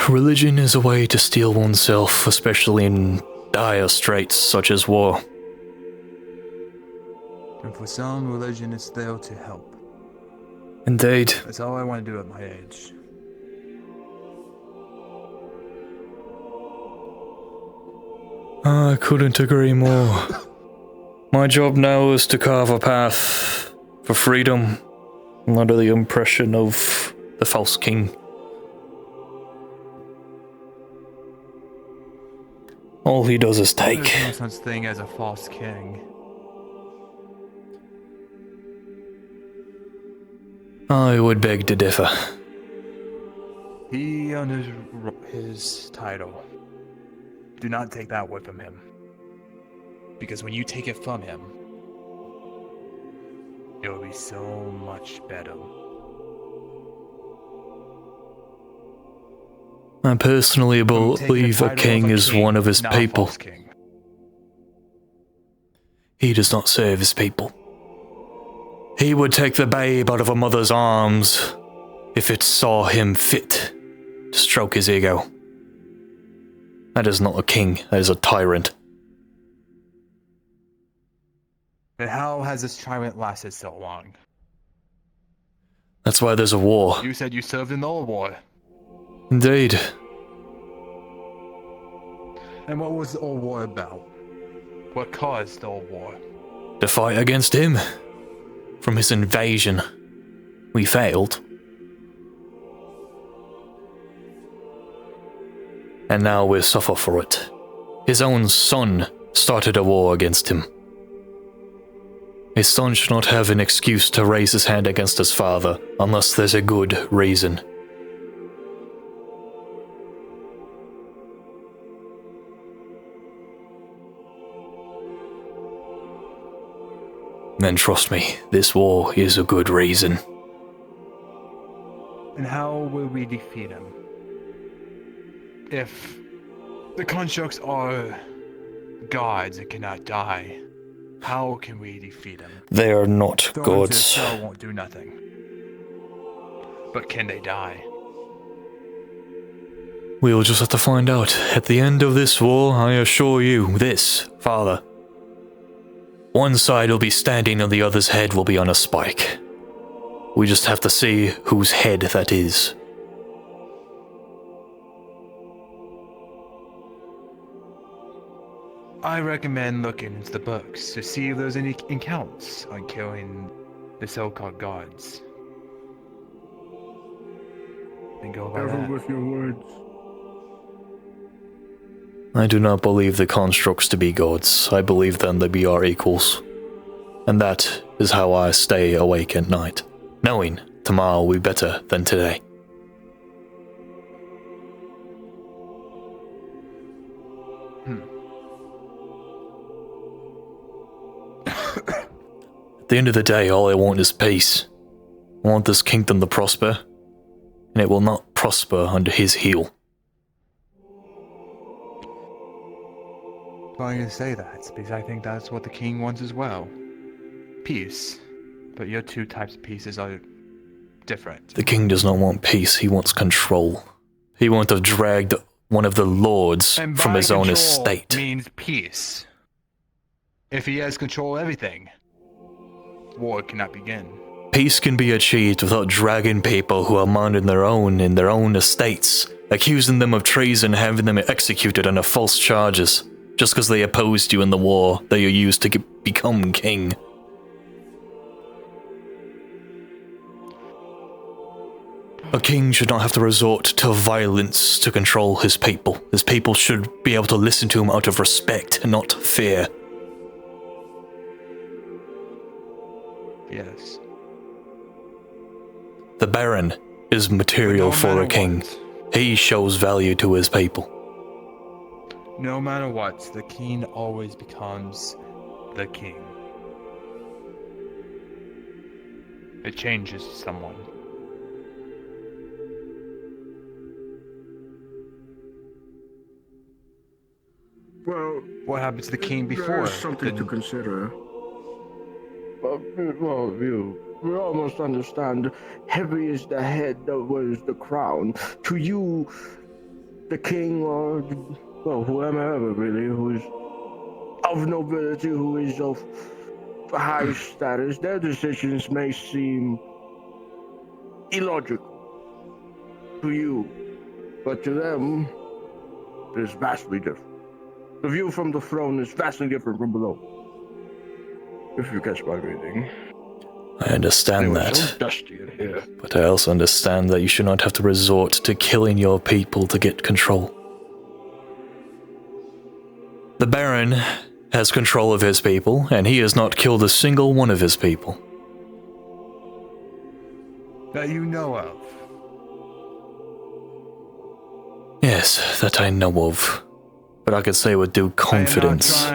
Religion is a way to steel oneself, especially in dire straits such as war. And for some, religion is there to help. Indeed. That's all I want to do at my age. I couldn't agree more. My job now is to carve a path for freedom, under the impression of the false king. All he does is take. There's no such thing as a false king. I would beg to differ. He earned his title. Do not take that away from him. Because when you take it from him, it will be so much better. I personally believe a king is one of his people. He does not serve his people. He would take the babe out of a mother's arms if it saw him fit to stroke his ego. That is not a king, that is a tyrant. But how has this tyrant lasted so long? That's why there's a war. You said you served in the old war. Indeed. And what was the old war about? What caused the old war? To fight against him. From his invasion. We failed. And now we'll suffer for it. His own son started a war against him. His son should not have an excuse to raise his hand against his father, unless there's a good reason. And trust me, this war is a good reason. And how will we defeat him? If the constructs are gods that cannot die, how can we defeat him? They are not Thorns gods. itself won't do nothing. But can they die? We'll just have to find out. At the end of this war, I assure you this, Father. One side will be standing and the other's head will be on a spike. We just have to see whose head that is. I recommend looking into the books to see if there's any accounts on killing the so-called gods. And go by Careful that. with your words. I do not believe the constructs to be gods. I believe them to be our equals. And that is how I stay awake at night, knowing tomorrow will be better than today. At the end of the day, all I want is peace. I want this kingdom to prosper, and it will not prosper under his heel. I'm going to say that because I think that's what the king wants as well. Peace. But your two types of pieces are different. The king does not want peace, he wants control. He wants to have dragged one of the lords And from by his own control estate. means peace. If he has control of everything, war cannot begin. Peace can be achieved without dragging people who are minding their own in their own estates, accusing them of treason and having them executed under false charges, just because they opposed you in the war that you used to become king. A king should not have to resort to violence to control his people. His people should be able to listen to him out of respect and not fear. Yes. The Baron is material for a king. He shows value to his people. No matter what, the king always becomes the king. It changes someone. Well, what happened to the king before? There's something to consider. Well, we almost understand. Heavy is the head that wears the crown. To you, the king, or well, whoever really, who is of nobility, who is of high status, their decisions may seem illogical to you, but to them, it is vastly different. The view from the throne is vastly different from below. If you catch my reading. I understand that, So dusty in here. but I also understand that you should not have to resort to killing your people to get control. The Baron has control of his people, and he has not killed a single one of his people. That you know of. Yes, that I know of. But I could say with due confidence.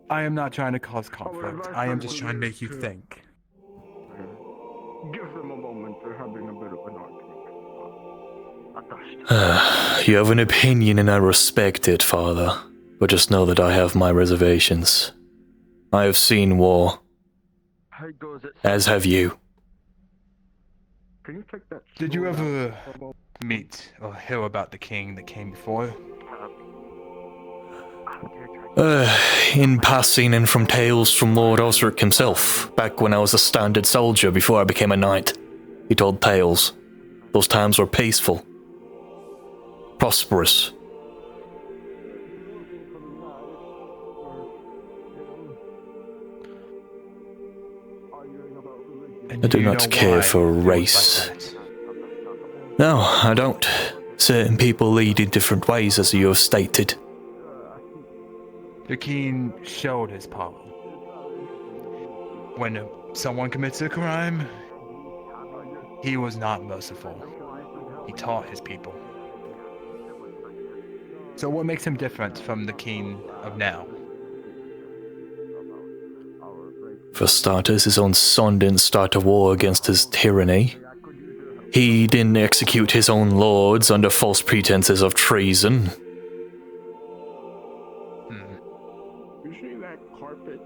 I am not trying to cause conflict. I am just trying to make you think. Give them a moment. They're having a bit of an argument. You have an opinion and I respect it, Father. But just know that I have my reservations. I have seen war. As have you. Can you take that? Did you ever meet or hear about the king that came before? In passing and from tales from Lord Osric himself, back when I was a standard soldier before I became a knight. He told tales. Those times were peaceful. Prosperous. I do not care for race. No, I don't. Certain people lead in different ways, as you have stated. The king showed his power. When someone commits a crime, he was not merciful. He taught his people. So what makes him different from the king of now? For starters, his own son didn't start a war against his tyranny. He didn't execute his own lords under false pretenses of treason. You see that carpet?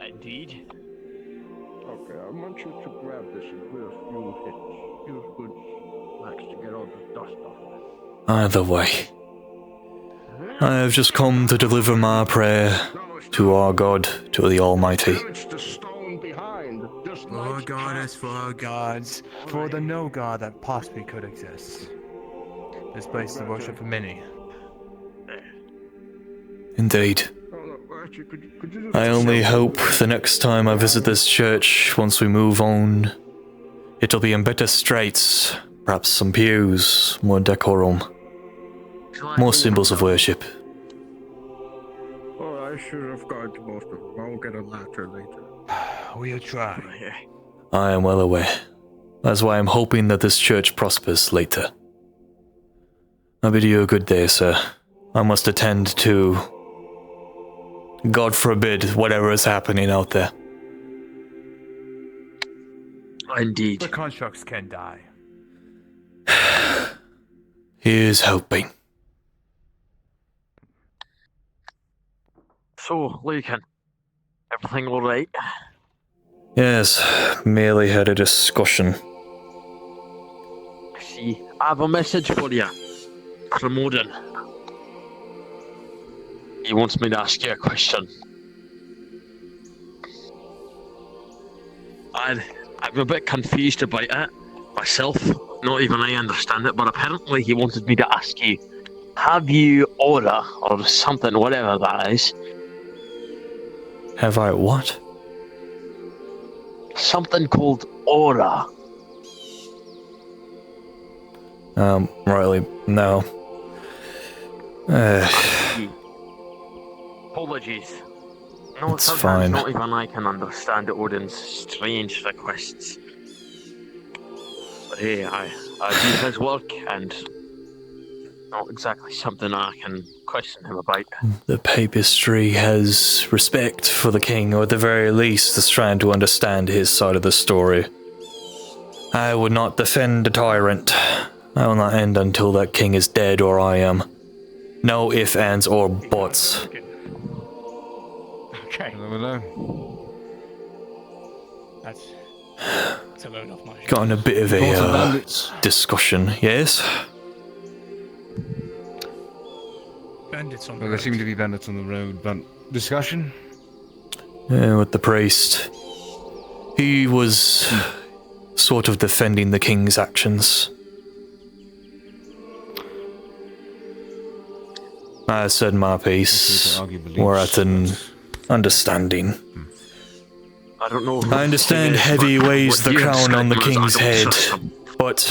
Indeed. Okay, I want you to grab this and give it a few hits. Few good whacks to get all the dust Either way, I have just come to deliver my prayer to our God, to the Almighty. For goddess, for gods, for the no god that possibly could exist. This place is the worship of many. Indeed. I only hope the next time I visit this church, once we move on, it'll be in better straits. Perhaps some pews, more decorum, more symbols of worship. Oh, I should have gone to most of them. I'll get a ladder later. We'll try. I am well aware. That's why I'm hoping that this church prospers later. I bid you a good day, sir. I must attend to, God forbid, whatever is happening out there. Indeed. The constructs can die. Here's hoping. So, Lucan, everything alright? Yes, merely had a discussion. See, I have a message for you. From Odin. He wants me to ask you a question. I'm a bit confused about it myself. Not even I understand it, but apparently he wanted me to ask you, have you aura or something, whatever that is? Have I what? Something called aura. Rightly, no. Apologies. No, It's sometimes fine. not even I can understand Odin's strange requests. But hey, I do his work, and not exactly something I can question him about. The papistry has respect for the king, or at the very least is trying to understand his side of the story. I would not defend a tyrant. I will not end until that king is dead or I am. No ifs, ands, or buts. Okay. Hello. That's a load off my Got in a bit of a discussion, yes? Bandits on the Well, there seem to be bandits on the road, but discussion? With the priest. He was sort of defending the king's actions. I said my piece. We're at an understanding. I don't know. I understand heavy weighs the crown on the king's head, but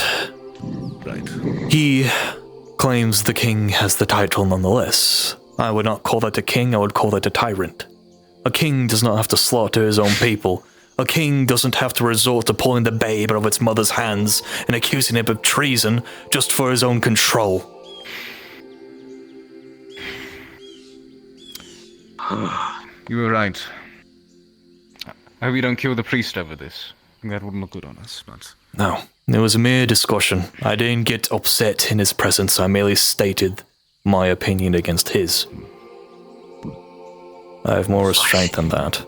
he claims the king has the title nonetheless. I would not call that a king, I would call that a tyrant. A king does not have to slaughter his own people. A king doesn't have to resort to pulling the babe out of its mother's hands and accusing it of treason just for his own control. You were right. I hope you don't kill the priest over this. That wouldn't look good on us, but... No, it was a mere discussion. I didn't get upset in his presence, I merely stated my opinion against his. I have more restraint than that.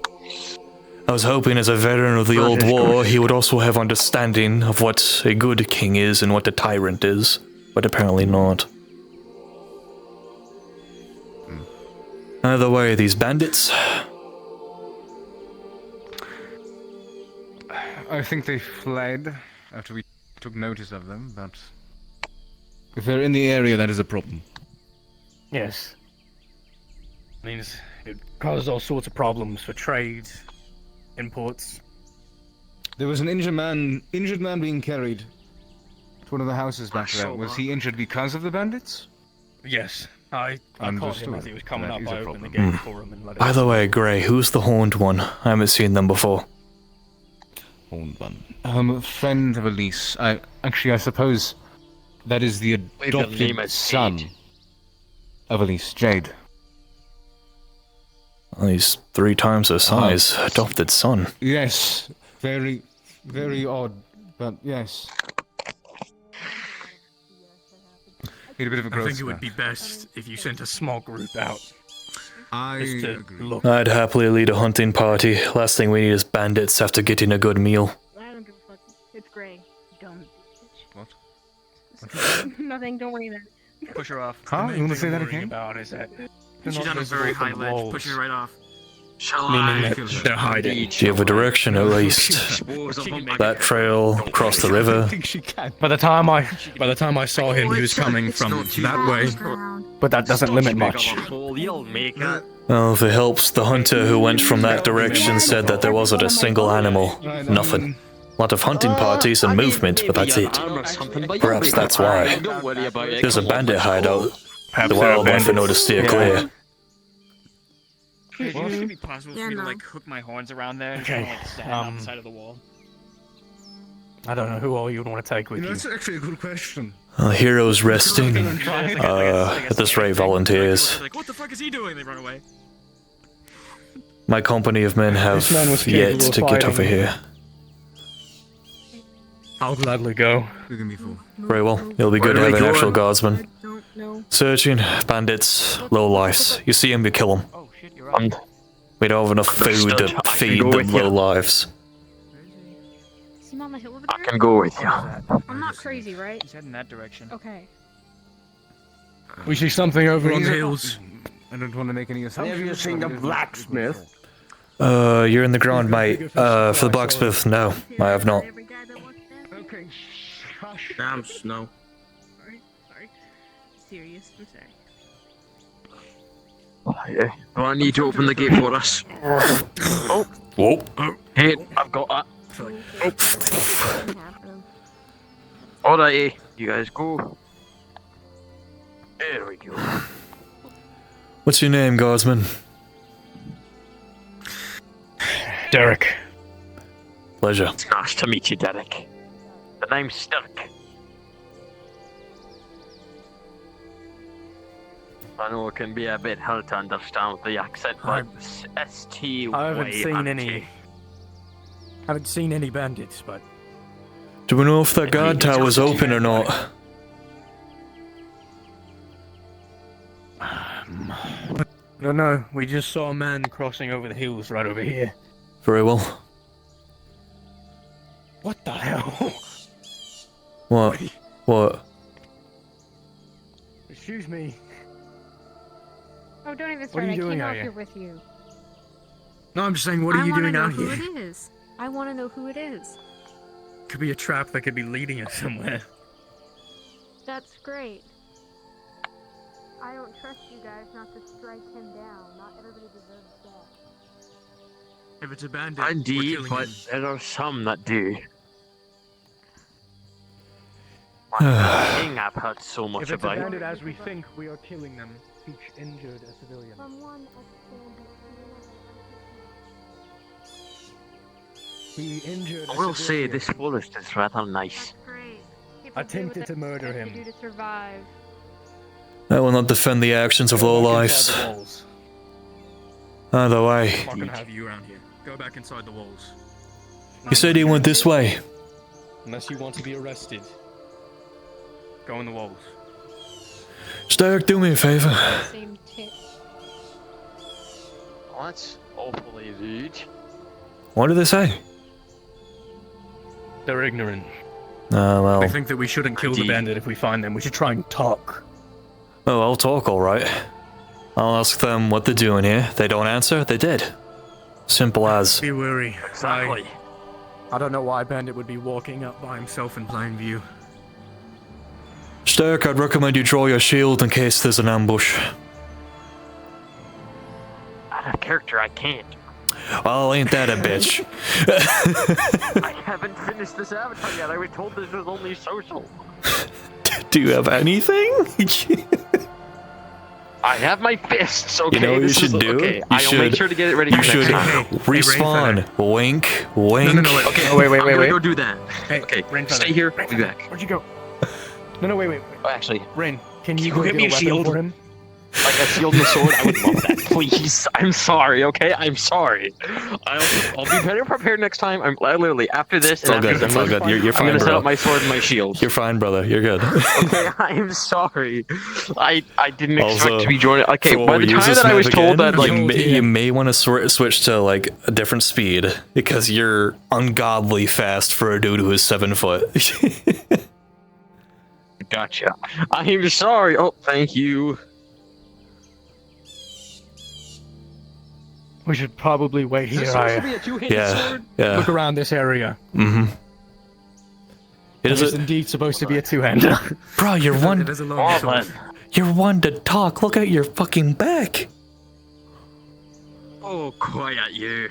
I was hoping as a veteran of the old war, he would also have understanding of what a good king is and what a tyrant is, but apparently not. Either way, these bandits... I think they fled after we took notice of them, but... if they're in the area, that is a problem. Yes. Means it caused all sorts of problems for trade, imports. There was an injured man being carried to one of the houses back there. Was he injured because of the bandits? Yes, I caught him as he was coming up. I opened the Hmm. gate for him and let him. By the way, Grey, who's the horned one? I haven't seen them before. Horned one. Friend of Elise. I suppose that is the adopted son of Elise, Jade. Well, he's 3 times her size. Adopted son. Yes, very, very odd, but yes. Need a bit of a I growth think it would spurt. be best if you sent a small group out. I Just to agree. look. I'd happily lead a hunting party. Last thing we need is bandits after getting a good meal. I don't give a fuck. It's Gray. Dumb bitch. What? Nothing. Don't worry about it. Push her off. Huh? The main You wanna thing say I'm that worrying again? About is that She's not on a visible very from high the ledge. walls. Push her right off. Meaning that they're hiding. You have a direction at least. That trail across the river. By the time I saw him, he was coming from that way. But that doesn't limit much. Well, if it helps, the hunter who went from that direction said that there wasn't a single animal. Nothing. A lot of hunting parties and movement, but that's it. Perhaps that's why. There's a bandit hideout. The wildlife are known to steer clear. Well, it should be possible for me to like hook my horns around there and Okay, like stand on the side of the wall. I don't know who all you would want to take with you. That's actually a good question. Heroes resting. At this rate, volunteers. Like, what the fuck is he doing? They run away. My company of men have This man was yet capable of to get over fighting. here. I'll gladly go. Very well. It'll be good to have an actual guardsman. Searching, bandits, lowlifes. You see them, you kill them. We don't have enough food to feed the lowlifes. Is he on the hill over I there? can go with you. I'm not crazy, right? He's heading that direction. Okay. We see something over on the hills. I don't want to make any assumptions. Have you seen the blacksmith? You're in the ground, mate. For the blacksmith, no, I have not. Okay. Damn snow. Sorry. Serious. I'm sorry. Yeah. Do I need to open the gate for us? Oh. Whoa. Hey, I've got that. Alrighty, you guys go. There we go. What's your name, guardsman? Derek. Pleasure. It's nice to meet you, Derek. The name's Stirk. I know it can be a bit hard to understand the accent, but S-T-Y-R-K. I haven't seen any bandits, but Do we know if that guard tower's open or not? no, no. We just saw a man crossing over the hills right over here. Very well. What the hell? What? What? Excuse me. Oh, don't even What start. are you I doing came out out here? here with you. No, I'm just saying, what are you doing out I want to know here? who it is. I want to know who it is. Could be a trap that could be leading us somewhere. That's great. I don't trust you guys not to strike him down. Not everybody deserves death. If it's a bandit, Indeed, but there are some that do. One thing I've heard so much If it's a about. bandit as we think, we are killing them. Each injured a civilian. He injured I a will say civilian. this forest is rather nice. Attempted to murder him. To survive. I will not defend the actions of lowlifes. Either way, I'm not gonna have you around here. Go back inside the walls. you said he went this way. Unless you want to be arrested. Go in the walls. Stark, do me a favor. Same tip. That's awfully rude. What did they say? They're ignorant. Well. They think that we shouldn't kill the bandit if we find them. We should try and talk. Oh, I'll talk, alright. I'll ask them what they're doing here. They don't answer, they did. Simple as. Be wary. Exactly. I don't know why Bandit would be walking up by himself in plain view. Stark, I'd recommend you draw your shield in case there's an ambush. Out of character, I can't. Well, ain't that a bitch? I haven't finished this avatar yet. I was told this was only social. Do you have anything? I have my fists, okay? You know what you This is- should do? Okay, You I'll should, make sure to get it ready for you next should time. respawn. Wink, wink. No, wait. Okay, Oh, wait, I'm gonna wait. go do that. Hey, Okay, Rain stay Feather. here. I'll be back. Where'd you go? No, wait. Oh, actually, Rain, can Can you you go get get me a a weapon shield? for him? like a shield and a sword, I would love that. Please, I'm sorry. Okay, I'm sorry. I'll be better prepared next time. I'm literally after this. It's all and good. after It's all this, good. You're I'm fine, gonna set bro. up my sword and my shield. You're fine, brother. You're good. Okay, I'm sorry. I didn't expect Also, to be joining. Okay, for by when the we use time this that I was map told again, that like you may want to switch to like a different speed because you're ungodly fast for a dude who is 7 foot. Gotcha. I'm sorry. Oh, thank you. We should probably wait Is this here. supposed to be a two-handed sword? Look around this area. Mm-hmm. It is indeed supposed to be a two-hander. Bro, you're one. It is a long sword. You're one to talk. Look at your fucking back. Oh, quiet you.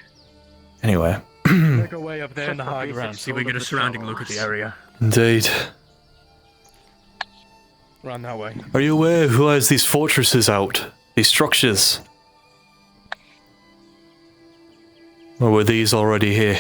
Anyway. Make our way up there in the high ground. See if we get a surrounding look at the area. Indeed. Run that way. Are you aware who has these fortresses out? These structures? Or were these already here?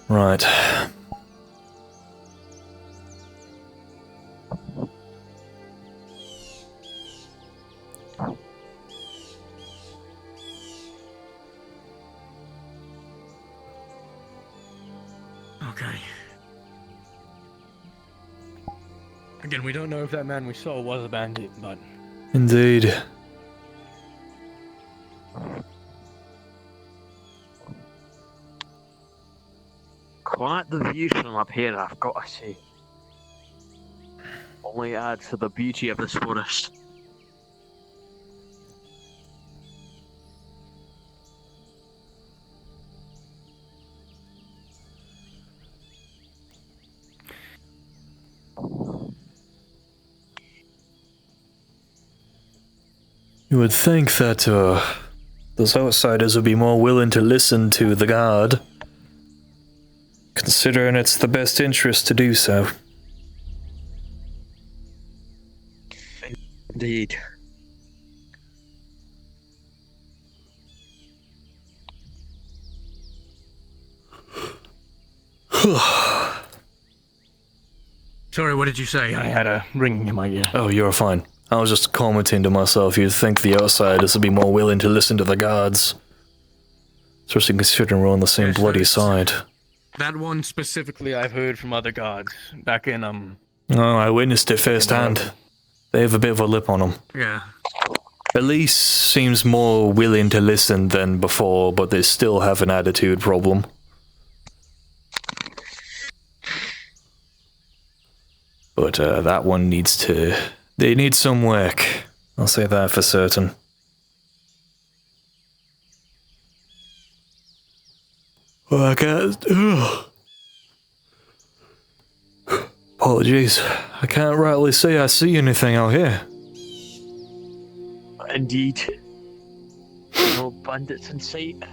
Right. Okay. Again, we don't know if that man we saw was a bandit, but... Indeed. Quite the view from up here, I've got to say. Only adds to the beauty of this forest. You would think that, those outsiders would be more willing to listen to the guard, considering it's the best interest to do so. Indeed. Sorry, what did you say? I had a ringing in my ear. Oh, you're fine. I was just commenting to myself, you'd think the outsiders would be more willing to listen to the guards. Especially considering we're on the same bloody side. That one specifically I've heard from other guards back in, Oh, I witnessed it firsthand. They have a bit of a lip on them. Yeah. Elise seems more willing to listen than before, but they still have an attitude problem. But that one needs to... They need some work. I'll say that for certain. Well, I can't... Apologies. I can't rightly say I see anything out here. Indeed. No bandits in sight. At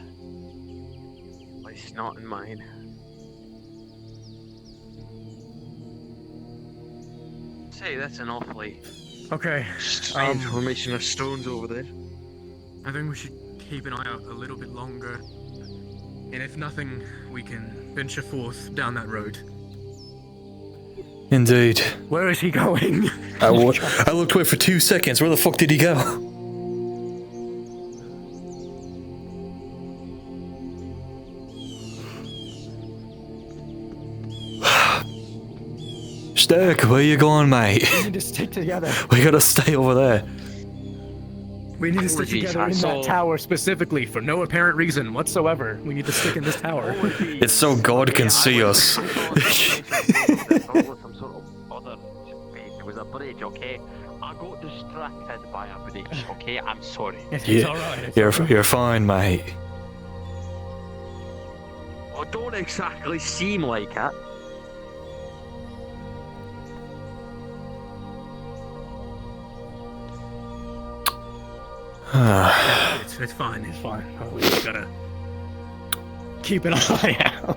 least not in mine. Say, that's an awfully Okay. strange formation of stones over there. I think we should keep an eye out a little bit longer. And if nothing, we can venture forth down that road. Indeed. Where is he going? I looked away for 2 seconds. Where the fuck did he go? Stirk, where you going, mate? We need to stick together. We gotta stay over there. We need to stick together in that tower specifically for no apparent reason whatsoever. We need to stick in this tower. It's so God can see us. It was a bridge, okay? I got distracted by a bridge, okay? I'm sorry. It's alright. You're fine, mate. Well, don't exactly seem like it. It's fine, it's fine. Oh, we just gotta keep an eye out.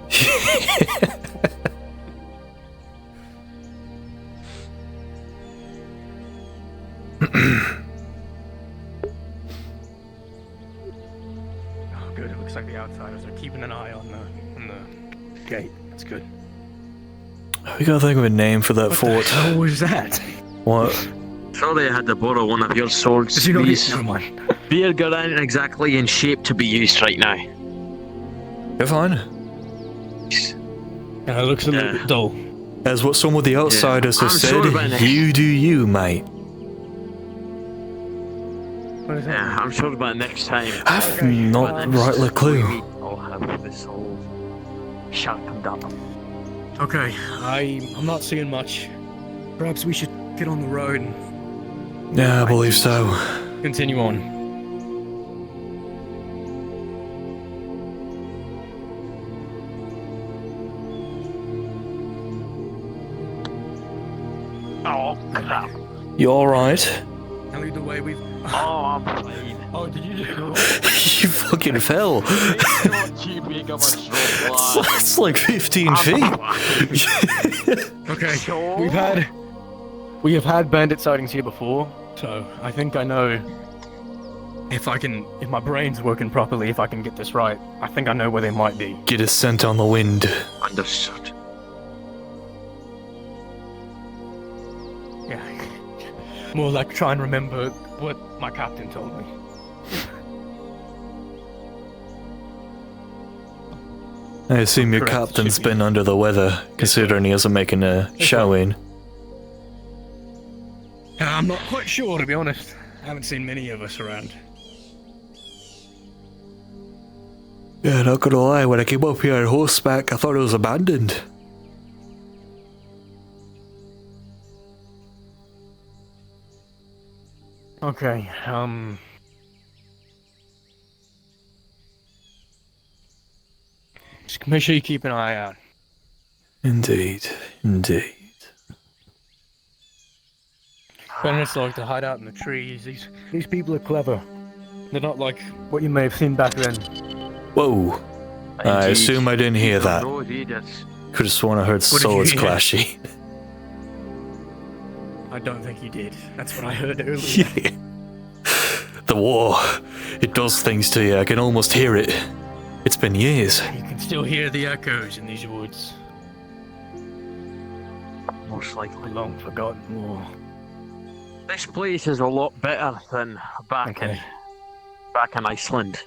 Oh, good. It looks like the outsiders are keeping an eye on the gate. That's good. We gotta think of a name for that fort. What was that? What? Sorry I had to borrow one of your swords. Did you not These get someone? beer gun ain't exactly in shape to be used right now. You're fine. It looks a little bit dull. As what some of the outsiders have said, you do you, mate. Yeah, I'm sure about next time. I've not rightly clue. I'll have this whole sharpened up. Okay. I'm not seeing much. Perhaps we should get on the road and Yeah, I believe so. Continue on. Oh, crap. You alright? I'll lead the way. We've. Oh, I'm fine. Oh, did you You fucking fell. It's like 15 feet. Okay. We have had bandit sightings here before, so I think I know if my brain's working properly, if I can get this right, I think I know where they might be. Get a scent on the wind. Understood. Yeah. More like try and remember what my captain told me. I assume your captain's been under the weather, considering he isn't making a showing. I'm not quite sure, to be honest. I haven't seen many of us around. Yeah, not gonna lie, when I came up here on horseback, I thought it was abandoned. Okay, just make sure you keep an eye out. Indeed, indeed. Bandits like to hide out in the trees. These people are clever. They're not like what you may have seen back then. Whoa. I assume I didn't hear that. Could have sworn I heard swords clashing. I don't think you did. That's what I heard earlier. Yeah. The war, it does things to you. I can almost hear it. It's been years. You can still hear the echoes in these woods. Most likely. Long forgotten war. This place is a lot better than back in Iceland.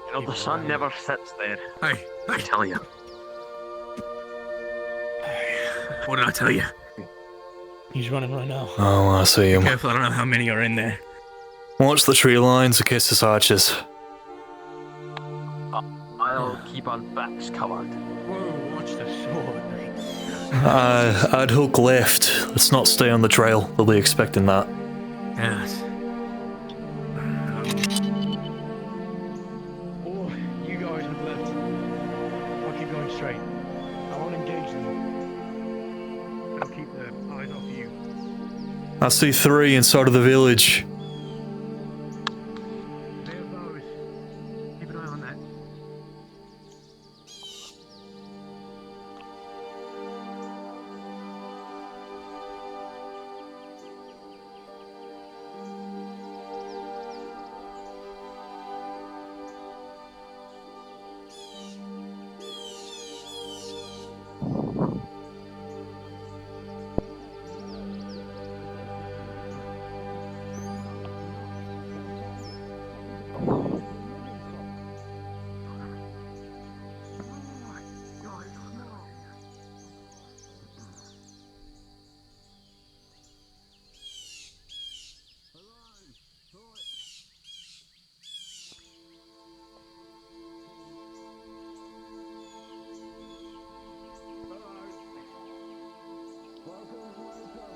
You know, the sun never sets there. Hey, I tell you. What did I tell you? He's running right now. Oh, I see him. Be careful, I don't know how many are in there. Watch the tree lines and kiss his arches. I'll keep our backs covered. Whoa, watch the sword, mate. I'd hook left. Let's not stay on the trail. They'll be expecting that. Yes. Or you guys have left. I'll keep going straight. I won't engage them. I'll keep their eyes off you. I see 3 inside of the village. Keep an eye on that.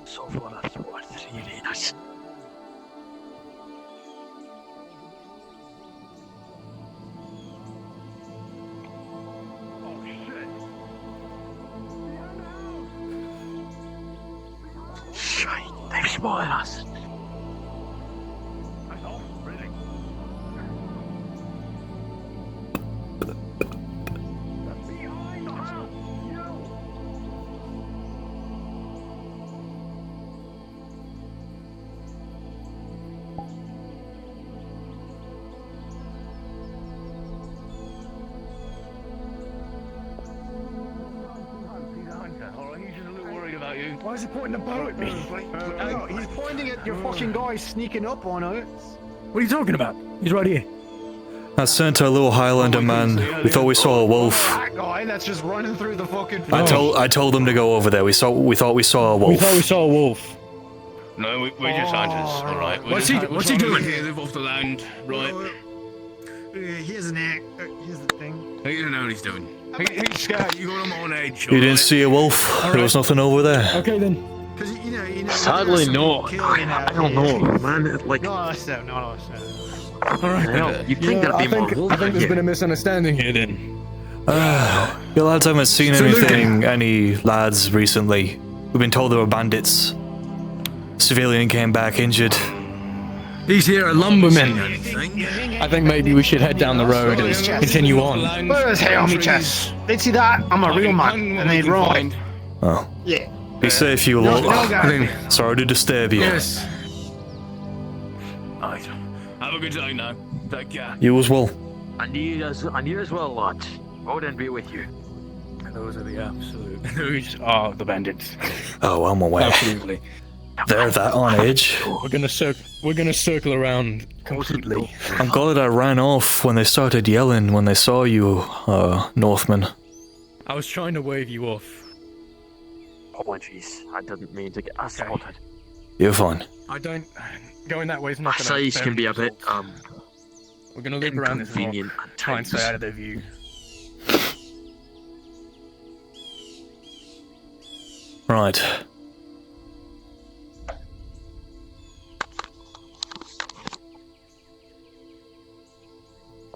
So far, that's worth really nice. Shite, they've spotted us. Why is he pointing a bow at me? He's pointing your fucking guy's sneaking up on us. What are you talking about? He's right here. I sent a little Highlander man. We thought we saw a wolf. That guy that's just running through the fucking. I told them to go over there. We thought we saw a wolf. We thought we saw a wolf. No, we're just hunters, alright. What's he doing? Here, live off the land, right? Here's an act. Here's the thing. He doesn't know what he's doing. He's scared. You got him on edge. You didn't see a wolf? There was nothing over there. Okay then. Sadly, no. I don't know, man. Like, No. Alright. you'd think there'd be more wolves I think out there's here. been a misunderstanding here then. You lads haven't seen any lads recently. We've been told there were bandits. Civilian came back injured. These here are lumbermen. I think maybe we should head down the road and continue on. Where is hell, me chest? They see that? I'm a real man, and they'd wrong. Oh. Yeah. Be safe, you No, lot. no, guys. Sorry to disturb you. Yes. Alright. Have a good day now. Take care. You as well. And you as well, lads. Odin be with you. Those are the absolute. Those are the bandits. Oh, I'm aware. Absolutely. They're that on edge. We're gonna circle around completely. I'm glad I ran off when they started yelling when they saw you, Northman. I was trying to wave you off. Apologies. I didn't mean to get assaulted. You're fine. I don't. Going that way is not gonna. Size can be a bit We're gonna loop around this rock. inconvenient at Try and times. stay out of their view. Right.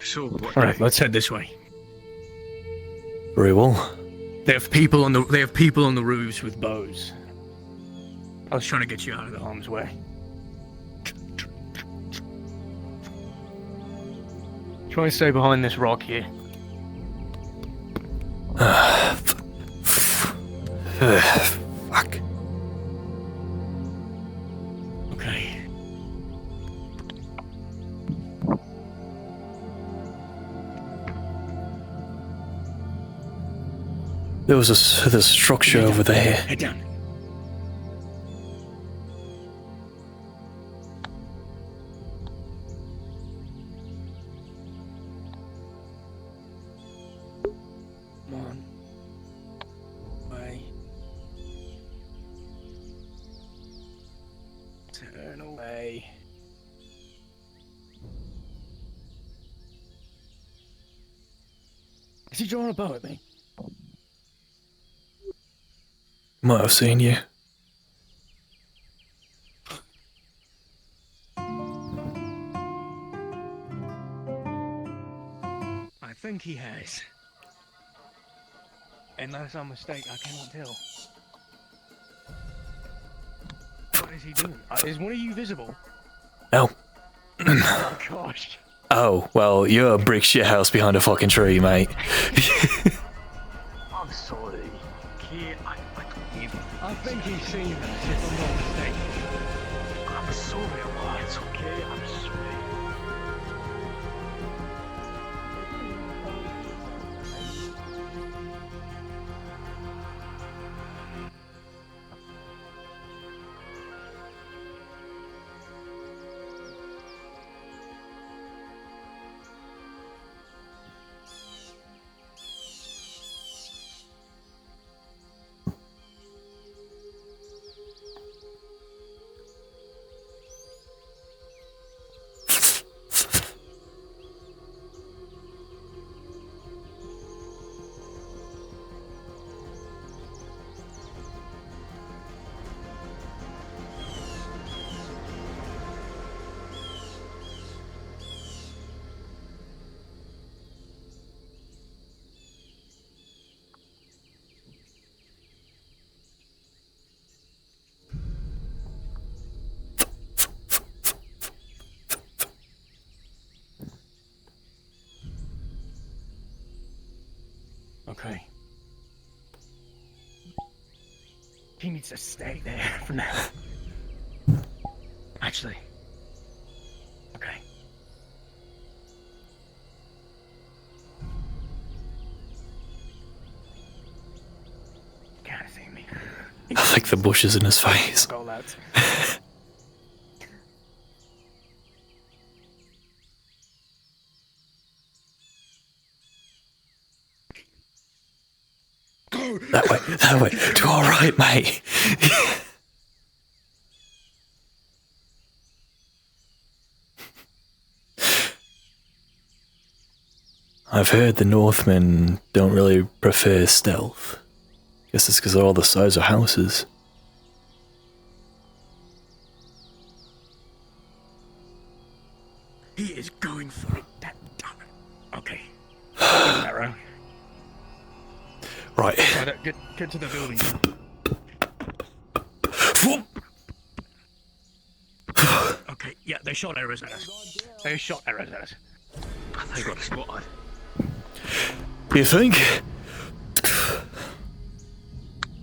So what? All right, let's head this way. Very well. They have people on the roofs with bows. I was trying to get you out of the harm's way. Try and stay behind this rock here. Fuck. Okay. There's a structure over there. Head down. Come on. Way. Turn away. Is he drawing a bow at me? Might have seen you. I think he has. Unless I'm mistaken, I cannot tell. What is he doing? Is one of you visible? No. Oh gosh. Oh, well, you're a brick shit house behind a fucking tree, mate. I'm sorry. Okay, I think he's seen us, if I'm not mistaken. I'm sorry, lads. Okay, I'm sorry. Okay. He needs to stay there for now. Actually. Okay. I think the bush is in his face. Go, lads. That way. Do alright, mate. I've heard the Northmen don't really prefer stealth. Guess it's because of all the size of houses. He is going for it. That damn it. Okay. Arrow. Right. Get to the building. Okay, yeah, they shot arrows at us. They shot arrows at us. They got spotted. You think?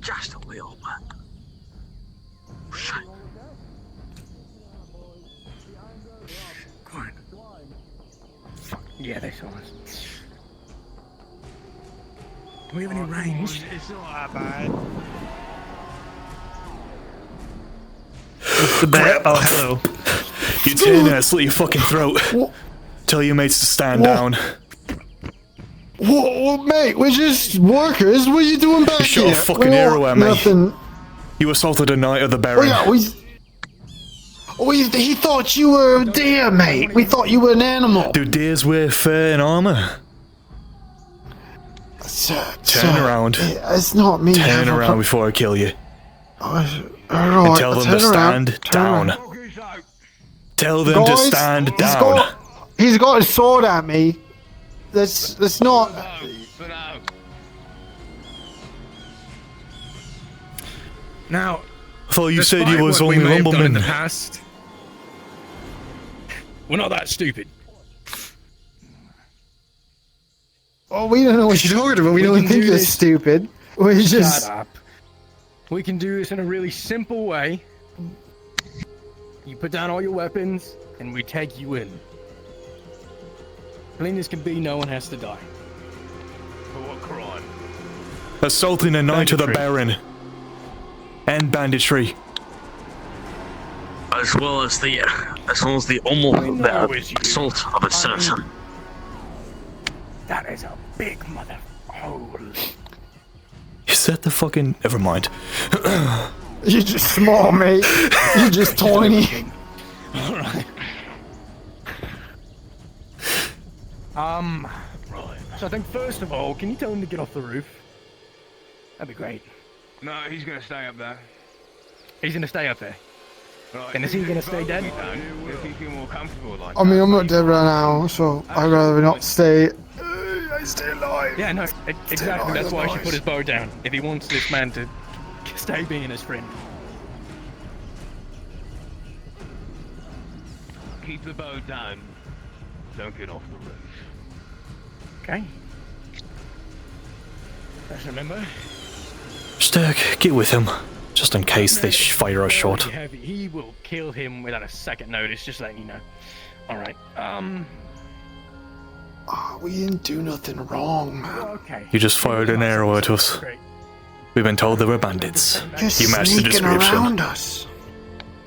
Just a little bit. Shit. Quiet. Yeah, they saw us. Do we have any range? It's not that bad. What's the bet? Oh, hello. You turn and slit your fucking throat. Tell your mates to stand down. What, mate? We're just workers. What are you doing back You shot here? a fucking arrow at me. Nothing. You assaulted a knight of the Baron. He thought you were a deer, mate. We thought you were an animal. Do deers wear fur and armor? Turn around. It's not me. Turn around before I kill you. Alright, And tell them to turn around. stand down. Tell them to Guys, stand down. He's got his sword at me. That's not. Now, I thought you said despite you was what we only may have done in Rumbleman. the past, we're not that stupid. Oh, we don't know what you're talking about. We don't can think do you're this. stupid. We just. Shut up. We can do this in a really simple way. You put down all your weapons, and we take you in. Clean as can be, no one has to die. For what crime? Assaulting a knight of the Baron. And banditry. As well as the assault of a citizen. That is a big mother. Holy. Is that the fucking... Never mind. You're just small, mate. You're just tiny. Alright. So I think first of all, can you tell him to get off the roof? That'd be great. No, he's gonna stay up there. He's gonna stay up there. Right. And is he gonna stay dead? He'll keep you more comfortable like I mean, I'm not dead right now, so I'd rather not stay. I stay alive. Yeah, no, exactly. That's why I should put his bow down. If he wants this man to stay being his friend. Keep the bow down. Don't get off the roof. Okay. Just remember. Sturk, get with him. Just in case they fire a shot. He will kill him without a second notice, just letting you know. Alright, We didn't do nothing wrong, man. okay. You just fired an arrow at us. We've been told they were bandits. You're You matched the sneaking description. around us.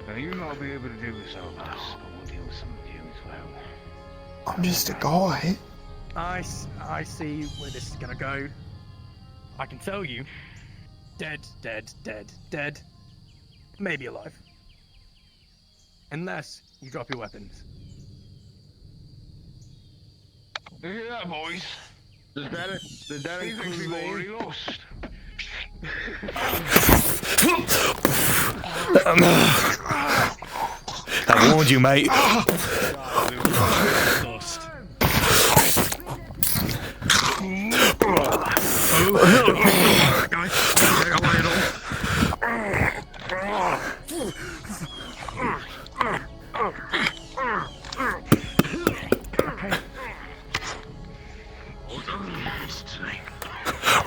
Now you might be able to do this all us, but we'll deal with some of you as well. I'm just a guy. I see where this is gonna go. I can tell you. Dead, dead, dead, dead. Maybe alive. Unless you drop your weapons. Look at that, boys. The daddy thinks we've already lost. I warned you, mate.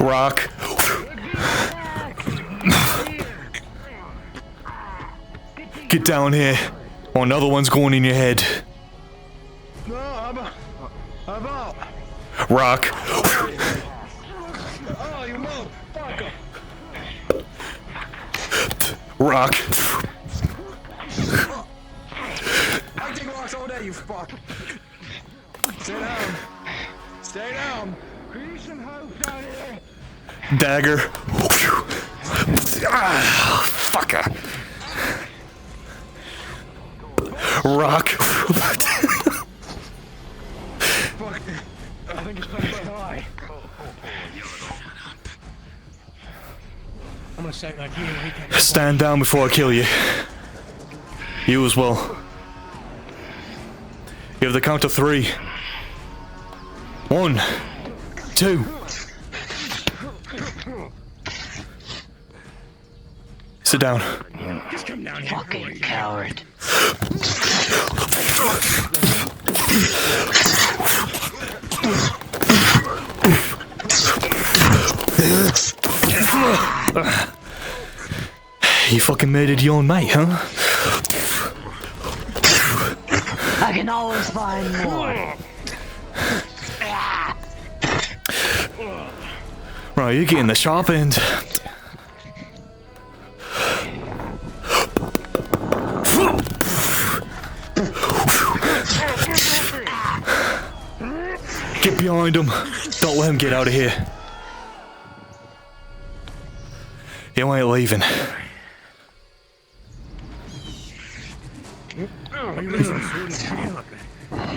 Rock. Get down here, or another one's going in your head. No, how about? Rock. Oh, you motherfucker! Rock. I take rocks all day, you fuck. Stay down. Stay down. Create some hope down here. Dagger. Ah, fucker. Rock. I think it's playing too high. I'm gonna say like you and he can. Stand down before I kill you. You as well. You have the count of 3. 1, 2. Sit down. Just come down here. Fucking coward. You fucking murdered your own mate, huh? I can always find more. Right, you're getting the sharp end. Get behind him. Don't let him get out of here. He ain't leaving. Are you listening to this?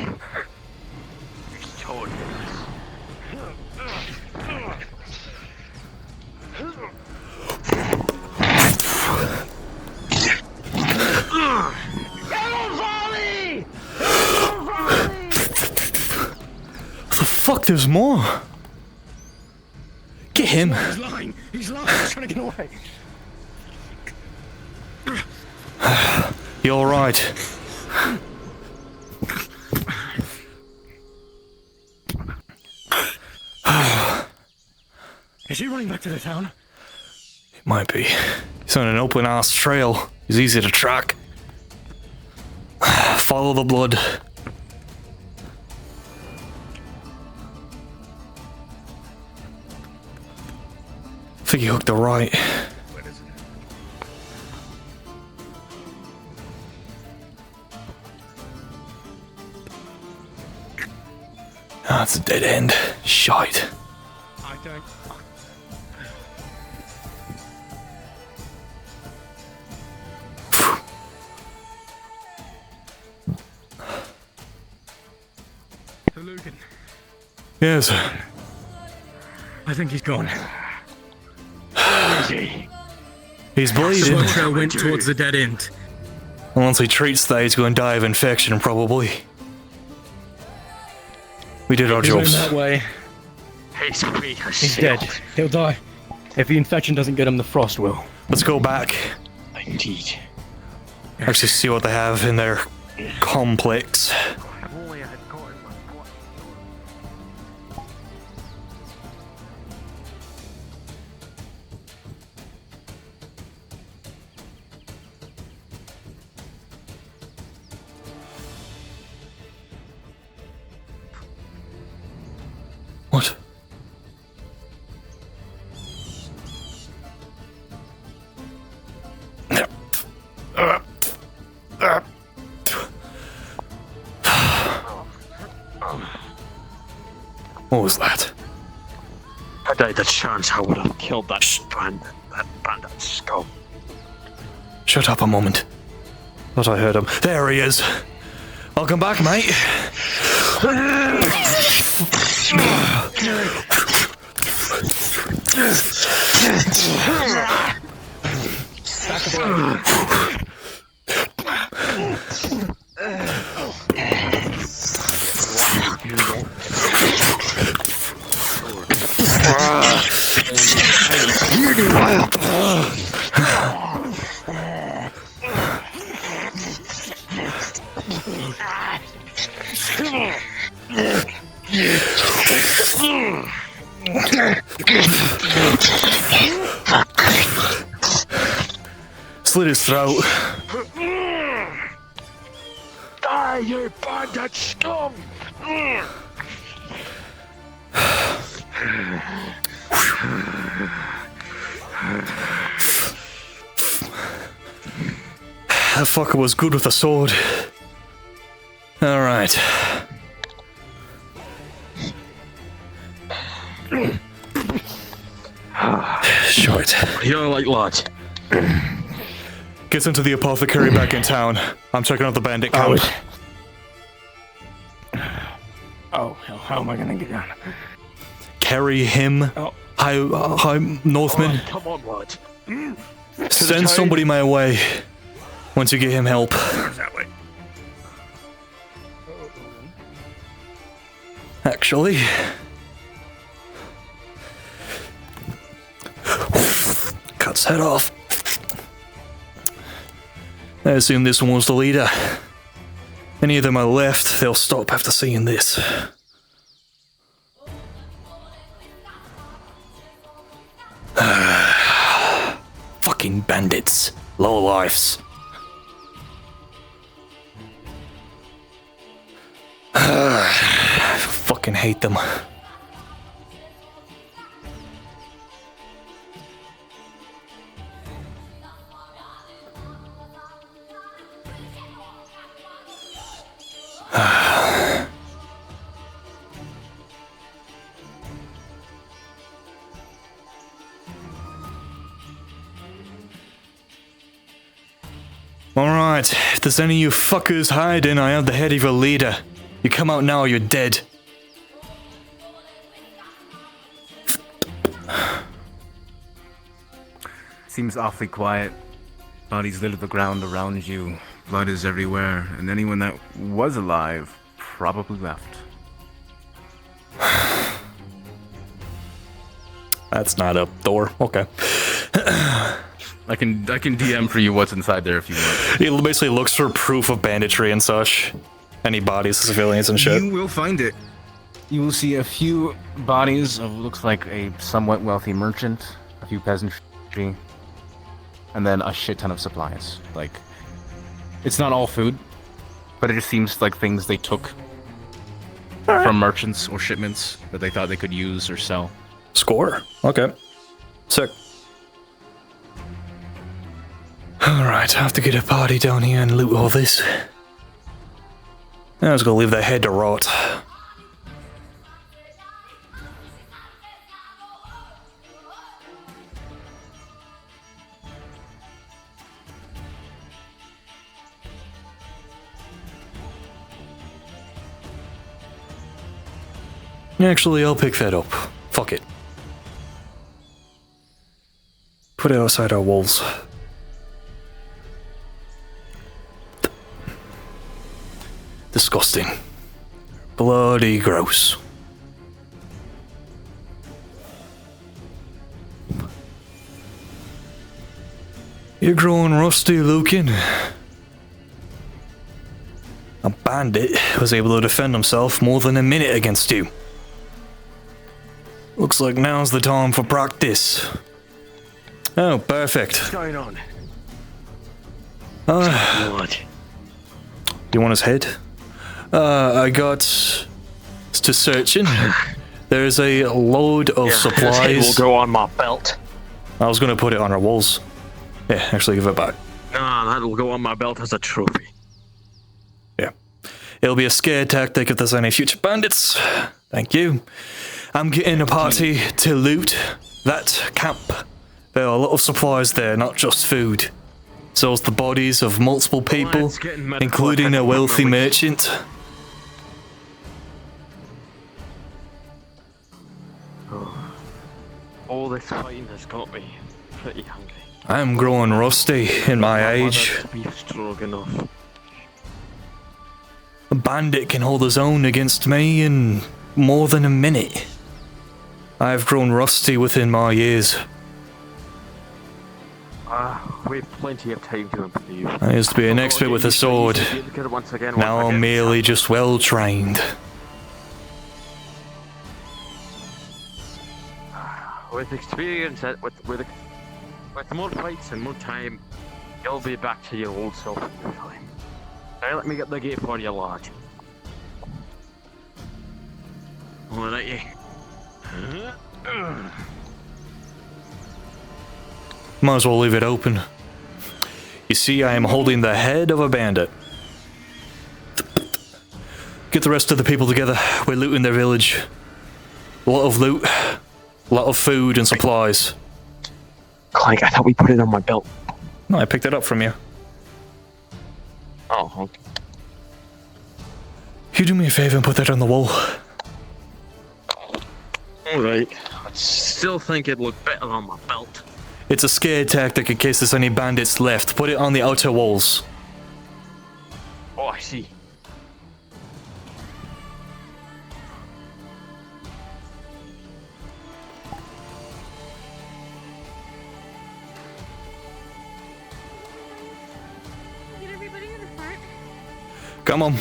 Fuck, there's more. Get him. He's lying. He's lying. He's trying to get away. You alright? Is he running back to the town? It might be. He's on an open ass trail. He's easy to track. Follow the blood. I think he hooked the right. Ah, it's a dead end. Shite. I don't. So Lucan, Yes. I think he's gone. Where is he? He's The bleeding. blood trail went towards the dead end. Once he treats that, he's going to die of infection, probably. We did our He's going jobs. that way. He's dead. He'll die. If the infection doesn't get him, the frost will. Let's go back. Indeed. Actually see what they have in their complex. What? What was that? Had I the chance, I would have killed that bandit scum. Shut up a moment. Thought I heard him. There he is. Welcome back, mate. Slit his throat. Die, you bandit scum! That fucker was good with a sword. Alright. You're like, lad. Get into the apothecary back in town. I'm checking out the bandit camp. Oh, hell, how am I gonna get down? Carry him, high Northman. Come on, lad. Send somebody my way once you get him help. That way. Actually, cuts head off. I assume this one was the leader. Any of them are left, they'll stop after seeing this. Fucking bandits. Lowlifes. Fucking hate them. Alright, if there's any of you fuckers hiding, I have the head of your leader. You come out now or you're dead. Seems awfully quiet. Bodies litter the ground around you. Blood is everywhere, and anyone that was alive probably left. That's not a door. Okay. I can DM for you what's inside there if you want. He basically looks for proof of banditry and such. Any bodies, civilians and shit. You will find it. You will see a few bodies of looks like a somewhat wealthy merchant, a few peasantry, and then a shit ton of supplies. Like, it's not all food, but it just seems like things they took from merchants or shipments that they thought they could use or sell. Score. Okay. Sick. Alright, I have to get a party down here and loot all this. I was gonna leave that head to rot. Actually, I'll pick that up. Fuck it. Put it outside our walls. Disgusting. Bloody gross. You're growing rusty, Lucan. A bandit was able to defend himself more than a minute against you. Looks like now's the time for practice. Oh, perfect. What's going on? Do you want his head? I got to searching. There's a load of supplies. His head will go on my belt. I was gonna put it on our walls. Yeah, actually give it back. Nah, that'll go on my belt as a trophy. Yeah. It'll be a scare tactic if there's any future bandits. Thank you. I'm getting a party to loot that camp. There are a lot of supplies there, not just food. So it's the bodies of multiple people, including a wealthy merchant. All this fighting has got me pretty hungry. I'm growing rusty in my age. Beef stroganoff. A bandit can hold his own against me in more than a minute. I've grown rusty within my years. We've plenty of time to improve. I used to be an expert with a sword. Now I'm merely just well trained. With experience, with more fights and more time, you'll be back to your old self in no time. Now let me get the gate for you, lad. Alrighty. Might as well leave it open. You see, I am holding the head of a bandit. Get the rest of the people together. We're looting their village. A lot of loot. A lot of food and supplies. Clank, I thought we put it on my belt. No, I picked it up from you. Oh, okay. You do me a favor and put that on the wall. Alright. I still think it'd look better on my belt. It's a scare tactic in case there's any bandits left. Put it on the outer walls. Oh, I see. Get everybody in the front. Come on.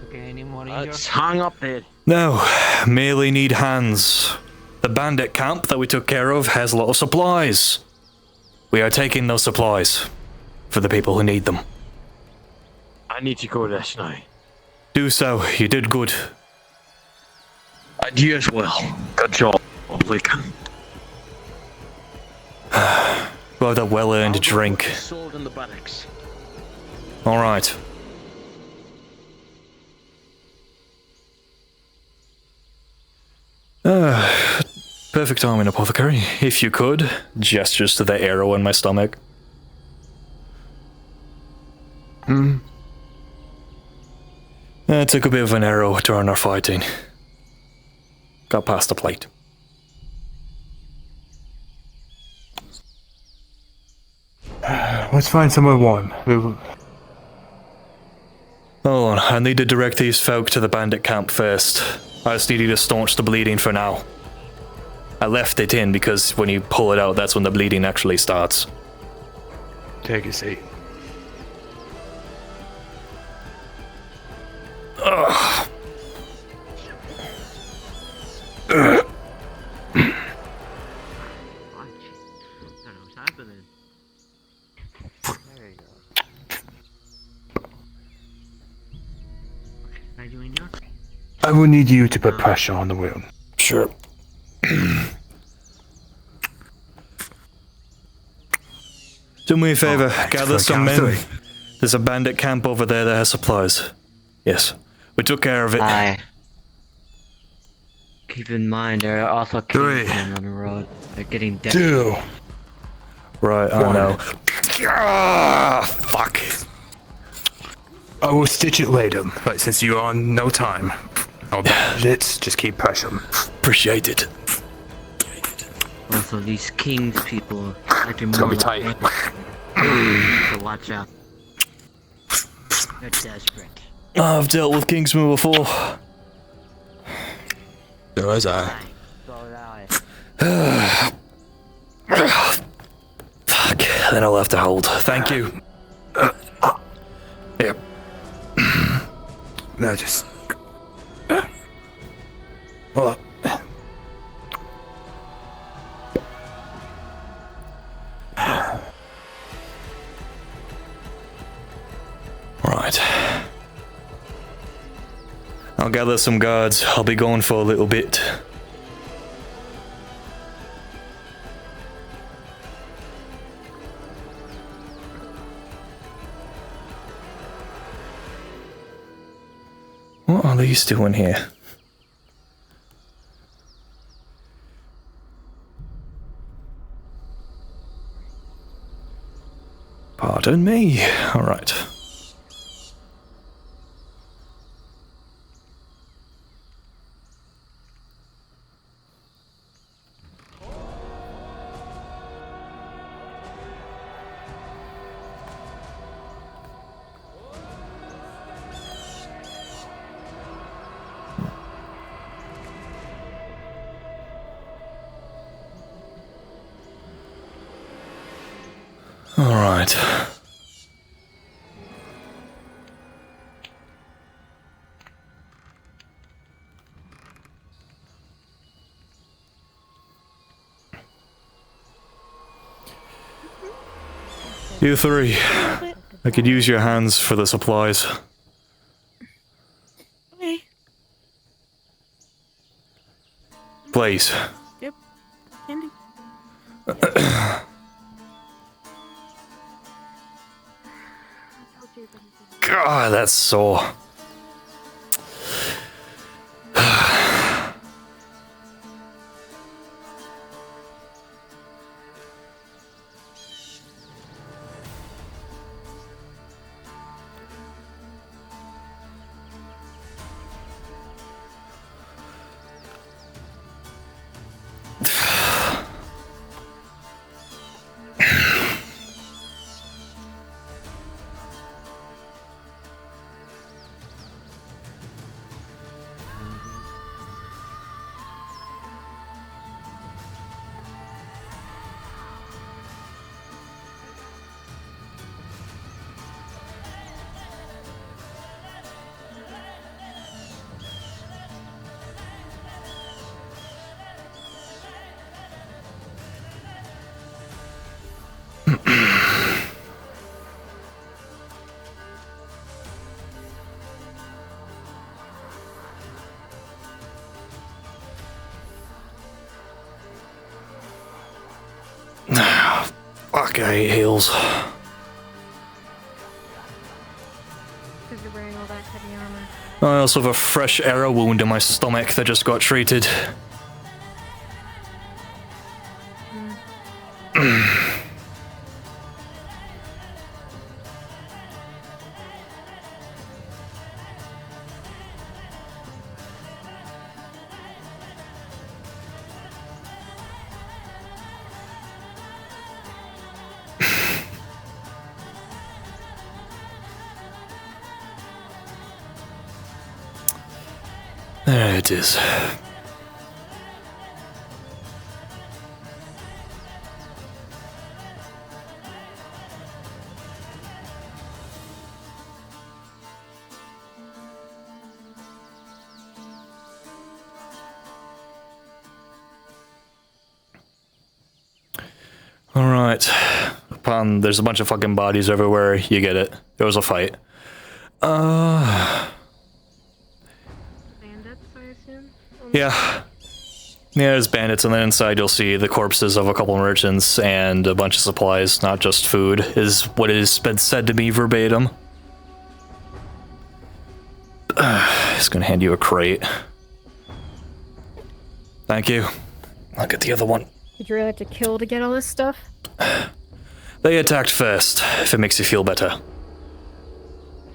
Okay, any more in It's hung up there. Now, merely need hands. The bandit camp that we took care of has a lot of supplies. We are taking those supplies for the people who need them. I need to go this now. Do so. You did good. And you as well. Good job, Lucan. We'll have that well-earned drink. Sold in the barracks. All right. Perfect timing, apothecary. If you could. Gestures to the arrow in my stomach. Took a bit of an arrow during our fighting. Got past the plate. Let's find somewhere warm. Hold on, I need to direct these folk to the bandit camp first. I just need you to staunch the bleeding for now. I left it in because when you pull it out, that's when the bleeding actually starts. Take a seat. Ugh. I will need you to put pressure on the wound. Sure. Do me a favor, gather some men. There's a bandit camp over there that has supplies. Yes, we took care of it. Aye. Keep in mind, there are also kingsmen on the road. They're getting dead. 2. Right, I know. Ah, fuck. I will stitch it later, but since you are on no time, I'll bandage it. Just keep pressure. Appreciate it. Also, these kings people, acting It's more gonna be like tight. so watch out. They're desperate. I've dealt with Kingsman before. So was I. Fuck, then I'll have to hold. Thank you. Yep. No, just. Hold up. Right. I'll gather some guards. I'll be gone for a little bit. What are these doing here? Pardon me. All right. All right. You three, I could use your hands for the supplies. Okay. Please. Yep. Candy. God, that's sore. Fuck, I hate heals. Because you're wearing all that heavy armor. I also have a fresh arrow wound in my stomach that just got treated. There it is. Alright. There's a bunch of fucking bodies everywhere. You get it. There was a fight. Yeah. Yeah, there's bandits, and then inside you'll see the corpses of a couple merchants and a bunch of supplies, not just food, is what it has been said to me verbatim. Just gonna hand you a crate. Thank you. I'll get the other one. Did you really have to kill to get all this stuff? They attacked first, if it makes you feel better.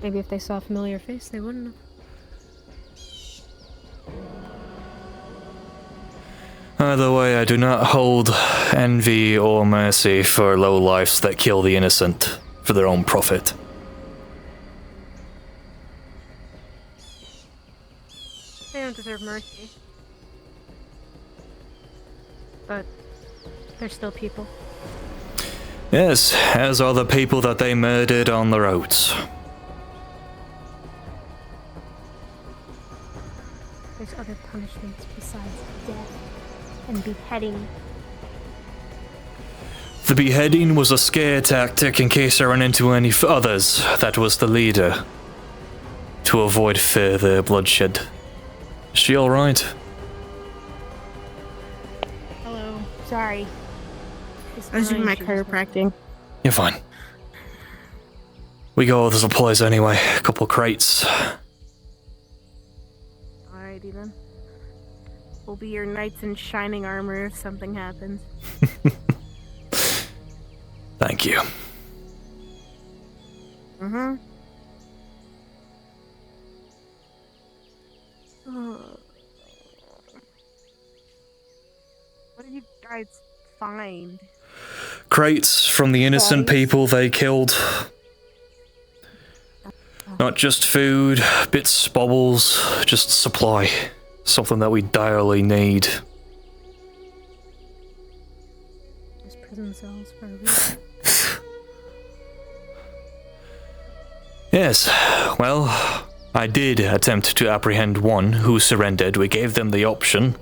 Maybe if they saw a familiar face, they wouldn't have. Either way, I do not hold envy or mercy for lowlifes that kill the innocent for their own profit. They don't deserve mercy. But they're still people. Yes, as are the people that they murdered on the roads. There's other punishments besides death and beheading. The beheading was a scare tactic in case I ran into any others. That was the leader. To avoid further bloodshed. Is she alright? Hello. Sorry. I was doing my chiropractic. You're fine. We got all the supplies anyway. A couple crates. Alrighty then. We'll be your knights in shining armor if something happens. Thank you. Mm-hmm. What did you guys find? Crates from the innocent people they killed. Not just food, bits, baubles, just supply. Something that we direly need. Just prison cells for a reason. Yes, well, I did attempt to apprehend one who surrendered. We gave them the option.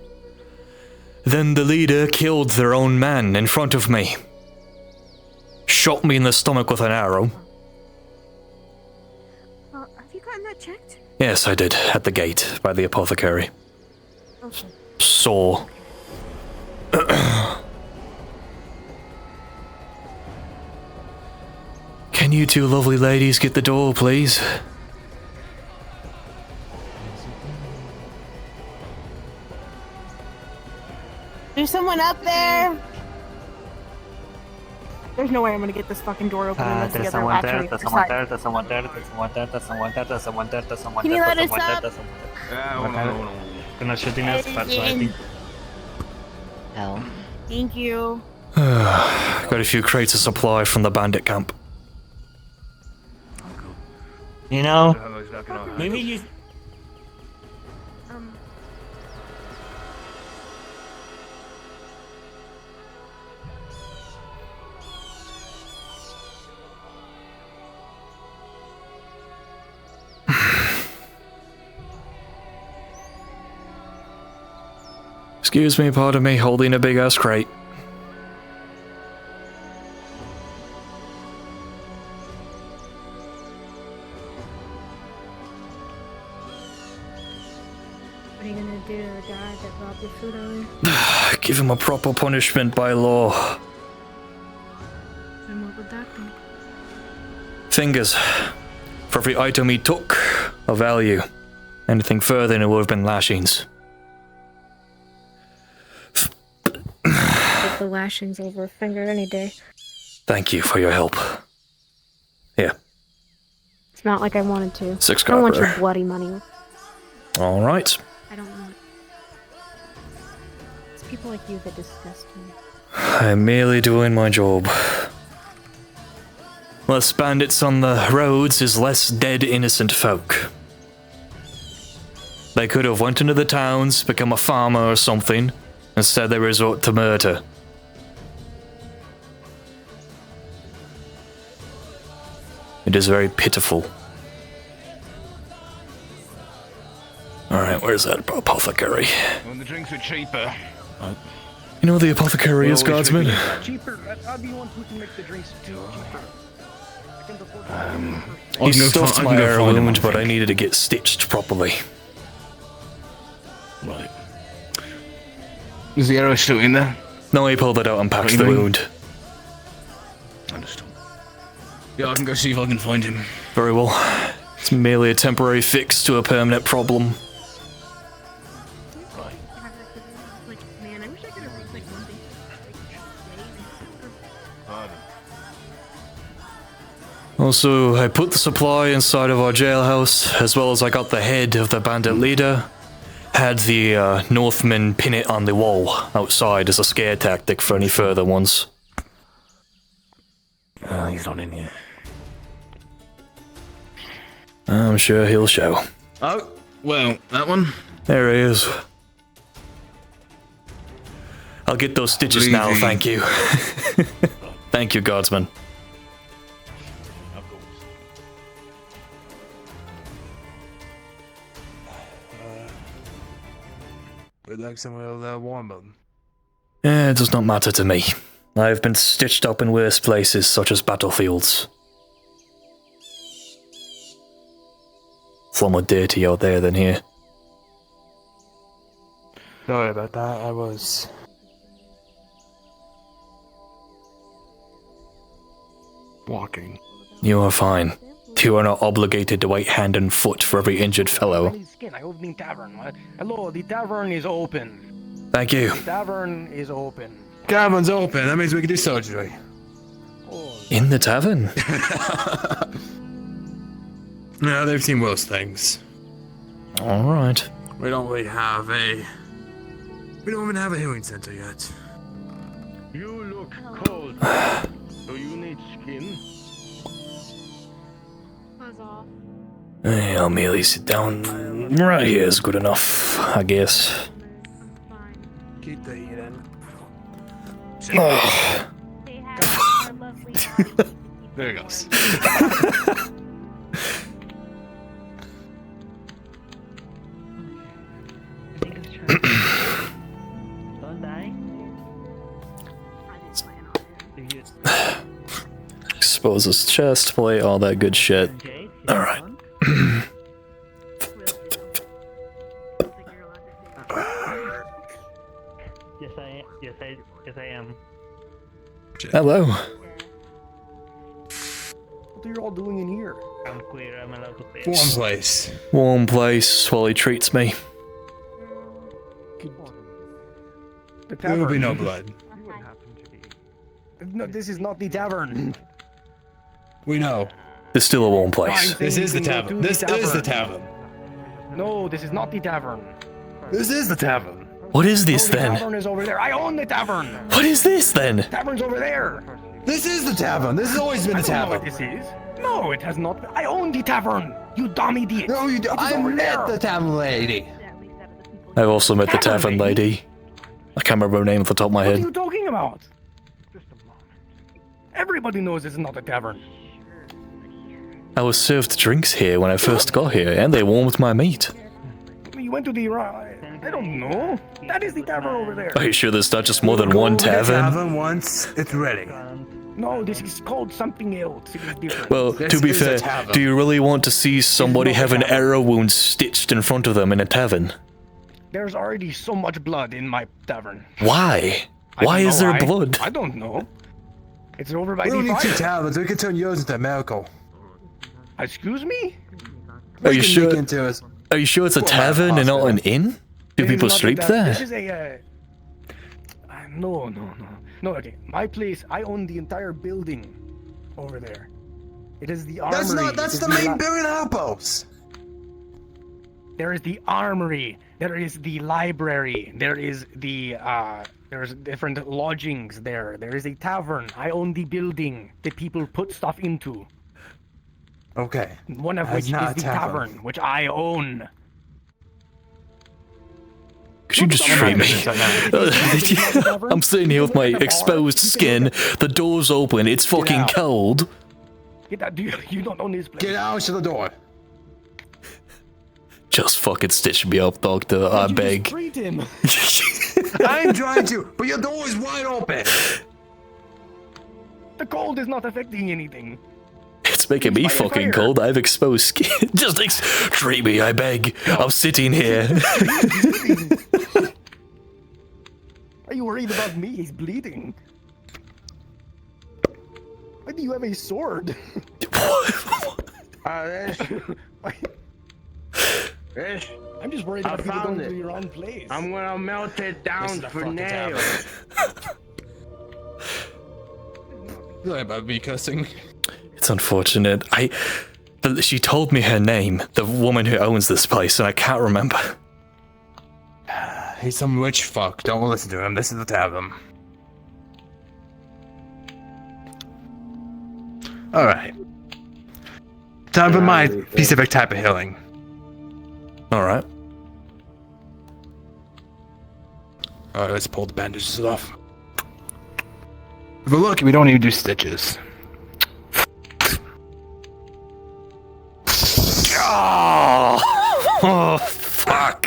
Then the leader killed their own man in front of me. Shot me in the stomach with an arrow. Have you gotten that checked? Yes, I did, at the gate, by the apothecary. Okay. Sore. Can you two lovely ladies get the door, please? There's someone up there! There's no way I'm gonna get this fucking door open unless the other actually there's someone there, there's someone there, there's someone there, there's someone there, there's someone there, there's someone Can you there, let there's us someone there, up? there's someone there. Gonna shooting us, that's what I think. Hell. Thank you. Got a few crates of supply from the bandit camp. You know, maybe you... Excuse me, pardon me, holding a big ass crate. What are you gonna do to the guy that robbed your food earlier? Give him a proper punishment by law. Fingers. For every item he took, of value. Anything further than it would have been lashings. Take the lashings over a finger any day. Thank you for your help. Yeah. It's not like I wanted to. 6 I don't want copper. your bloody money. Alright. I don't want it. It's people like you that disgust me. I'm merely doing my job. Less bandits on the roads is less dead innocent folk. They could have went into the towns, become a farmer or something. Instead they resort to murder. It is very pitiful. Alright, where's that apothecary? When the drinks were cheaper. You know where the apothecary is, guardsman? Cheaper. How do you want to make the drinks cheaper? He stuffed my arrow wound, but I needed to get stitched properly. Right. Is the arrow still in there? No, he pulled it out and patched the wound. Understood. Yeah, I can go see if I can find him. Very well. It's merely a temporary fix to a permanent problem. Man, I wish I could have read like one thing. Also, I put the supply inside of our jailhouse, as well as I got the head of the bandit leader. Had the Northmen pin it on the wall outside as a scare tactic for any further ones. He's not in here. I'm sure he'll show. Oh, well, that one? There he is. I'll get those stitches now, thank you. Thank you, guardsman. We'd like some of that warm up. It does not matter to me. I've been stitched up in worse places, such as battlefields. It's a lot more dirty out there than here. Sorry about that. I was walking. You are fine. You are not obligated to wait hand and foot for every injured fellow. I open the tavern. Hello, the tavern is open. Thank you. The tavern is open. Tavern's open. That means we can do surgery. In the tavern? No, they've seen worse things. Alright. We don't really have a... We don't even have a healing center yet. You look cold. Do you need skin? Hey, I'll merely sit down. Right here is good enough, I guess. Keep the heat in. Oh. There it goes. Exposes chest plate, all that good shit. Alright. Yes, I am. Hello. What are you all doing in here? I'm queer, I'm allowed to play. Warm place. Warm place while he treats me. There will be no blood. No, this is not the tavern. We know. It's still a warm place. This is the tavern. This is the tavern. No, this is not the tavern. This is the tavern. What is this No, the then? tavern is over there. I own the tavern. What is this then? Tavern's over there. This is the tavern. This has always been the I don't know tavern. what this is. No, it has not. I own the tavern. You dumb idiot. No, you don't. I met the tavern lady. I've also met the tavern lady. I can't remember her name off the top of my What are head. you talking about? Everybody knows this is not a tavern. I was served drinks here when I first got here, and they warmed my meat. You went to the I don't know. That is the tavern over there. Are you sure there's not just more than one tavern? Tavern once it's ready. No, this is called something else. It is different. Well, to be fair, do you really want to see somebody have an arrow wound stitched in front of them in a tavern? There's already so much blood in my tavern. Why? I Why don't is know there why. blood? I don't know. It's over by We the don't need two fire. taverns. We can turn yours into a miracle. Excuse me? Are you sure? Into us. Are you sure it's a tavern and not an inn? Do It is people not sleep that- there? This is a. No. Okay, my place. I own the entire building over there. It is the armory. That's It the is main building outpost. There is the armory. There is the library. There is the there's different lodgings there. There is a tavern. I own the building that people put stuff into. Okay. One of That's which is not the a tavern. tavern, which I own. Could you just treat me? I'm sitting here with my exposed skin. The door's open. It's fucking cold. Get out! You don't own this place. Get out to the door. Just fucking stitch me up, doctor. I beg. Treat him. I'm trying to, but your door is wide open. The cold is not affecting anything. It's making me fucking cold. I have exposed skin. Just treat me, I beg. I'm sitting here. Are you worried about me? He's bleeding. Why do you have a sword? I'm just worried about people going to your own place. I'm gonna melt it down for nails. Sorry about me cussing. It's unfortunate. But she told me her name, the woman who owns this place, and I can't remember. He's some witch fuck. Don't listen to him. This is the tavern. Alright. Time for my specific type of healing. Alright. Alright, let's pull the bandages off. If we're lucky, we don't even do stitches. Oh, fuck.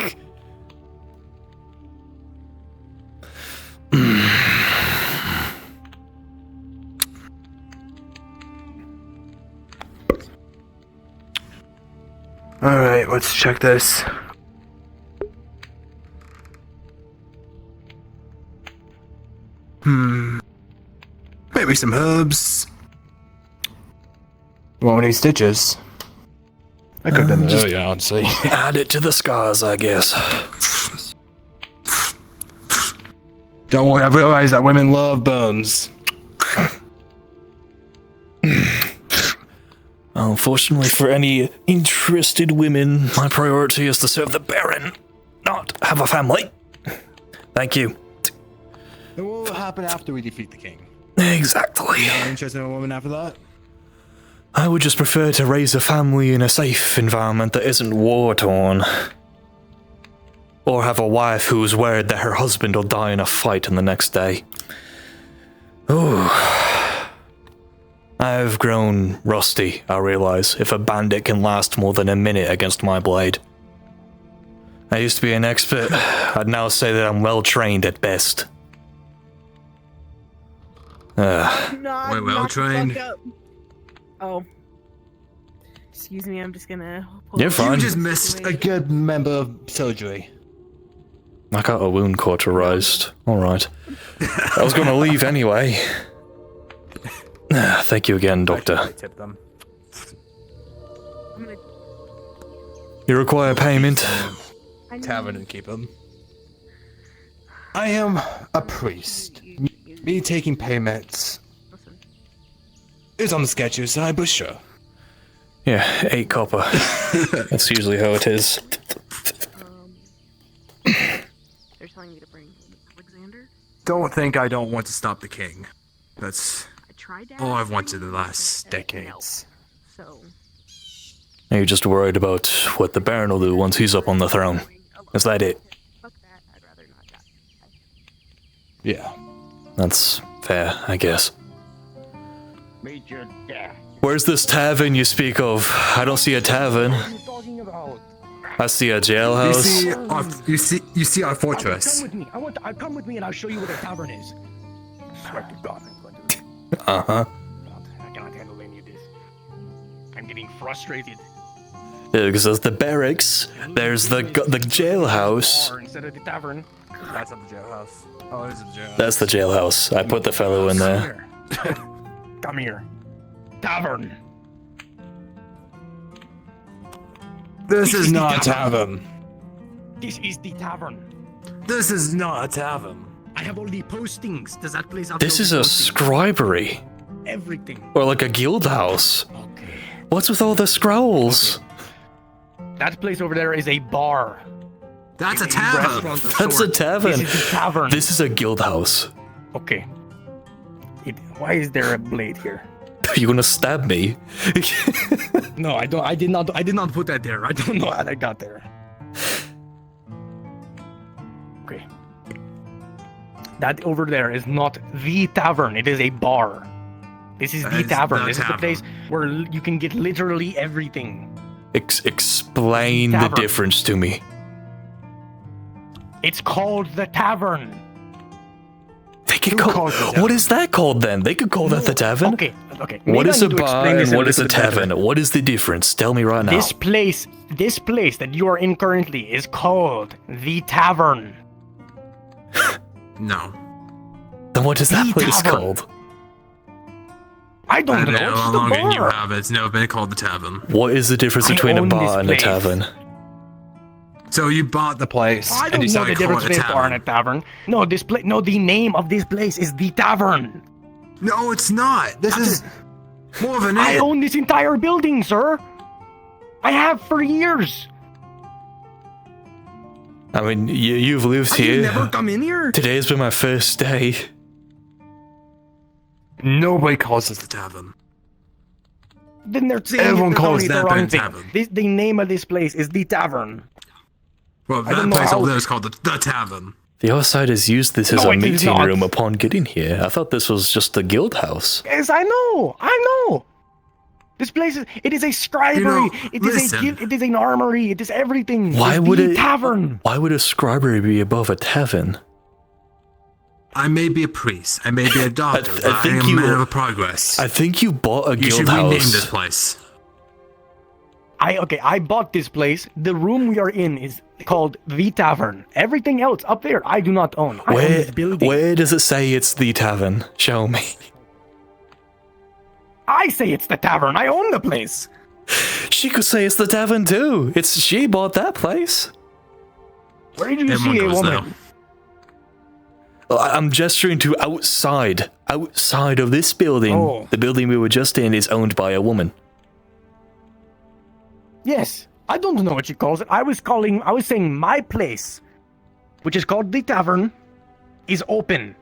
Alright, let's check this. Maybe some herbs. Want any stitches? I could have done that earlier, honestly. Add it to the scars, I guess. Don't worry, I realize that women love bones. Unfortunately for any interested women, my priority is to serve the Baron, not have a family. Thank you. And what will happen after we defeat the king? Exactly. You're not interested in a woman after that? I would just prefer to raise a family in a safe environment that isn't war-torn. Or have a wife who's worried that her husband will die in a fight in the next day. Ooh. I've grown rusty, I realize, if a bandit can last more than a minute against my blade. I used to be an expert. I'd now say that I'm well trained at best. We're well trained. Oh. Excuse me, I'm just gonna... You're fine. You just missed a good member of surgery. I got a wound cauterized. Alright. I was gonna leave anyway. Thank you again, Doctor. Tip them. You require payment? Tavern and keep them. I am a priest. Me taking payments is on the sketchy side, but sure. Yeah, 8 copper. That's usually how it is. They're telling me to bring Alexander. Don't think I don't want to stop the king. That's Tried all I've wanted the last decades. So Are you just worried about what the Baron will do once he's up on the throne? Is that it? Yeah. That's fair, I guess. Meet your death. Where's this tavern you speak of? I don't see a tavern. I see a jailhouse. You see our fortress. Come with me. Come with me and I'll show you where the tavern is. I swear to God, I'm going to. Uh-huh. I cannot handle any of this. I'm getting frustrated. Yeah, because there's the barracks, there's the jailhouse. Bar instead of the tavern. That's not the jailhouse. Oh, it is the jailhouse. That's the jailhouse. I put the fellow in there. Come here. Tavern. This is not a tavern. This is the tavern. This is not a tavern. I have all the postings. Does that place have This all is the a postings? scribery. Everything. Or like a guild house. What's with all the scrolls? That place over there is a bar. That's a It's tavern. restaurant of That's a sorts. tavern. This is the tavern. This is a guild house. Okay. Why is there a blade here? You gonna stab me? No, I don't. I did not put that there. I don't know how that got there. Okay. That over there is not the tavern. It is a bar. This is the It's tavern. the This is the tavern. place where you can get literally everything. Explain the Tavern. difference to me. It's called the tavern. They could call. What is that called then? They could call that the tavern. Okay. Okay. What maybe is I a need to bar explain this and a what is a little bit better. tavern? What is the difference? Tell me right now. This place that you are in currently is called the tavern. No. Then what is that The place tavern. called? I don't know. How It's the long can you bar. have it? It's never been called the tavern. What is the difference I between a own this bar and a place. tavern? So you bought the place I and don't know decided the to call difference it a between a bar and tavern. a tavern. No, this place. No, the name of this place is the tavern. No, it's not. This is more of an I inn. own this entire building, sir. I have for years. I mean, you've lived Have you here. never come in here? Today's been my first day. Nobody calls It's the tavern. Then they're saying Everyone they're calls telling me that the wrong the thing. tavern. The name of this place is the tavern. Well, I don't that know place how- over there is called the tavern. The outsiders used this as No, a it is meeting not. room upon getting here. I thought this was just the guild house. Yes, I know. I know. This place is. It is a scribery. You know, It is listen. a guild. It is an armory. It is everything. Why It's would the it? tavern? Why would a scribery be above a tavern? I may be a priest. I may be a doctor. I but I think am a you- man of progress. I think you bought a You guild should rename house. this place. I bought this place. The room we are in is called the tavern. Everything else up there, I do not own. I own Where, this building. where does it say it's the tavern? Show me. I say it's the tavern. I own the place. She could say it's the tavern too. She bought that place. Where did you Everyone see a goes woman? I'm gesturing to outside of this building. Oh. The building we were just in is owned by a woman. Yes. I don't know what she calls it. I was saying my place, which is called the tavern, is open.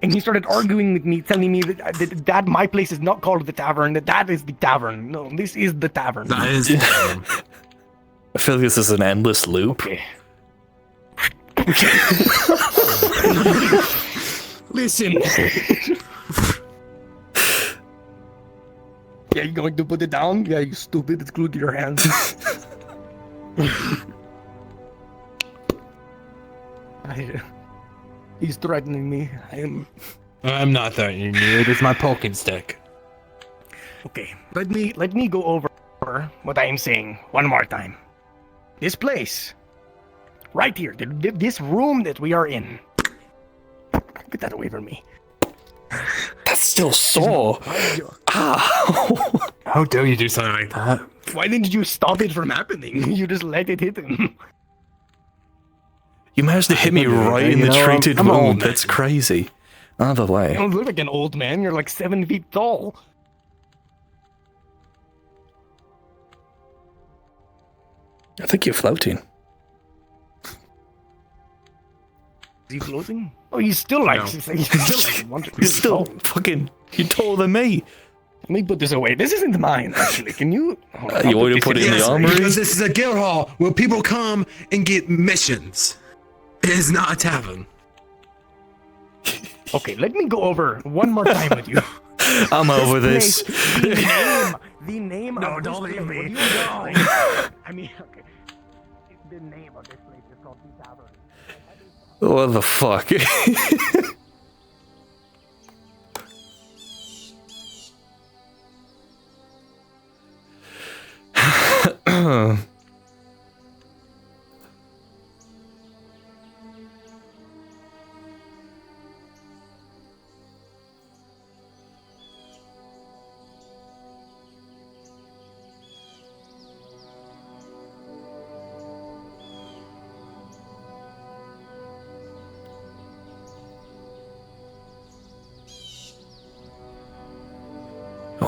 And he started arguing with me, telling me that my place is not called the tavern, that is the tavern. No, this is the tavern. That is the tavern. I feel like this is an endless loop. Okay. Listen. Yeah, you going to put it down? Yeah, you stupid. It's glued to your hands. He's threatening me. I'm not threatening you. It is my poking stick. Okay, let me go over what I am saying one more time. This place, right here, this room that we are in. Get that away from me. That's still sore. Ow. How dare you do something like that? Why didn't you stop it from happening? You just let it hit him. You managed to hit me right in the treated I'm an old wound. man. That's crazy. Either You way. don't look like an old man. You're like 7 feet tall. I think you're floating. Is he floating? Oh, he's still like, No. he's still like 1 to 2 You're still tall. fucking. You're taller than me. Let me put this away. This isn't mine, actually. Can you? Hold on, You I'll want to this put it in the Yes, armory? because this is a guild hall where people come and get missions. It is not a tavern. Okay, let me go over one more time with you. I'm over this. The name No, of don't this leave place. me. What do you know? I mean, okay. The name of this place is called the tavern. What the fuck?